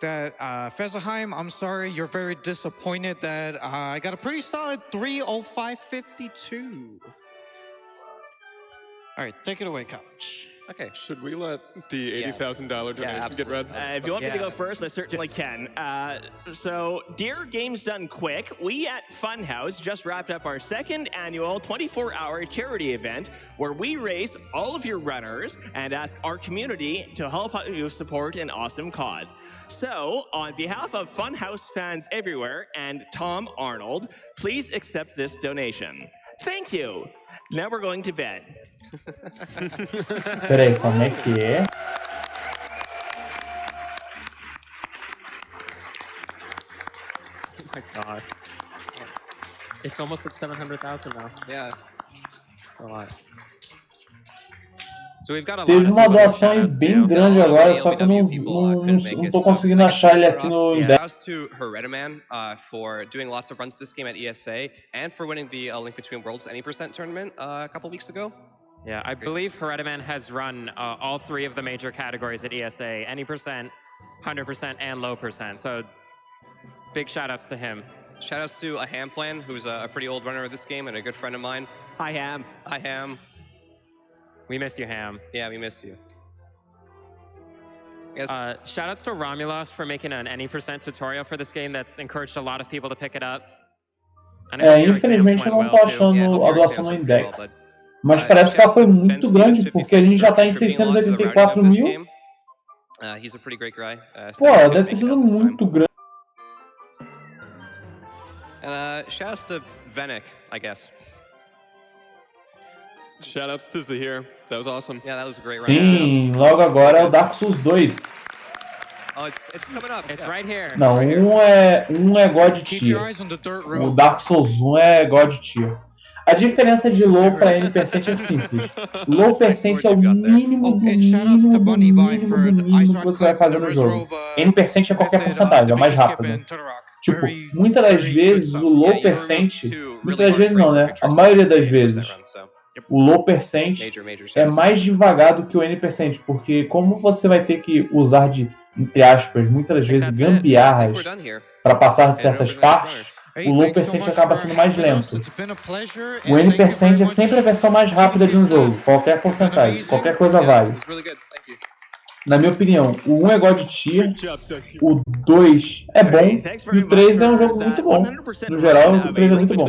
that Fezaheim, I'm sorry, you're very disappointed that I got a pretty solid 305.52. All right, take it away, couch. Okay. Should we let the $80,000 donation get read? If you want me to go first, I certainly can. So, dear Games Done Quick, we at Funhouse just wrapped up our second annual 24-hour charity event where we race all of your runners and ask our community to help you support an awesome cause. So, on behalf of Funhouse fans everywhere and Tom Arnold, please accept this donation. Thank you. Now we're going to bed. Peraí, como é que é? Oh my god. It's almost at 700,000 now. Yeah. A lot. So we've got a lot Teve of uma people with doação aí shoutouts bem too. grande No, agora, the só que eu não LBW people, couldn't make it, tô so conseguindo I guess achar ele we'll aqui start no off. index. Shouts to Herediman for doing lots of runs this game at ESA and for winning the Link Between Worlds Any Percent tournament a couple weeks ago. Yeah, I believe Herediman has run all 3 of the major categories at ESA, any percent, 100%, and low percent. So big shout outs to him. Shout outs to a Ham Plan, who's a pretty old runner of this game and a good friend of mine. Hi, Ham. Hi, Ham. We miss you, Ham. Yeah, we missed you. Yes. Shout outs to Romulos for making an any percent tutorial for this game that's encouraged a lot of people to pick it up. And I hope your exams Infelizmente eu went não tô well, too. achando Yeah, I hope a your doação exams no went pretty index. well, bud. Mas parece que ela foi muito grande, porque a gente já tá em Contributing a lot to the routing 684 of this mil. game. He's a pretty great guy. Pô, ela deve ter sido muito grande. And shouts to Venek, I guess. Shoutouts to Zahir. That was awesome. Yeah, that was a great run. Sim, logo agora é o Dark Souls 2. Oh, it's coming up. It's Yeah. right here. Não, It's right here. um é God Keep your Tier. eyes on the dirt O road. Dark Souls 1 é God Tier. A diferença de low para N% é simples. Low percent é o mínimo do mínimo do mínimo do mínimo que você vai fazer no jogo. N% é qualquer porcentagem, é o mais rápido. Tipo, muitas das vezes o low percent, muitas das vezes não, né? A maioria das vezes, o low percent é mais devagar do que o N%, porque como você vai ter que usar de, entre aspas, muitas das vezes gambiarras para passar de certas partes, o low percent acaba sendo mais lento. O N% é sempre a versão mais rápida de um jogo, qualquer porcentagem, qualquer coisa vale. Na minha opinião, o 1 é God Tier, o 2 é bom e o 3 é um jogo muito bom. No geral, o 3 é muito bom.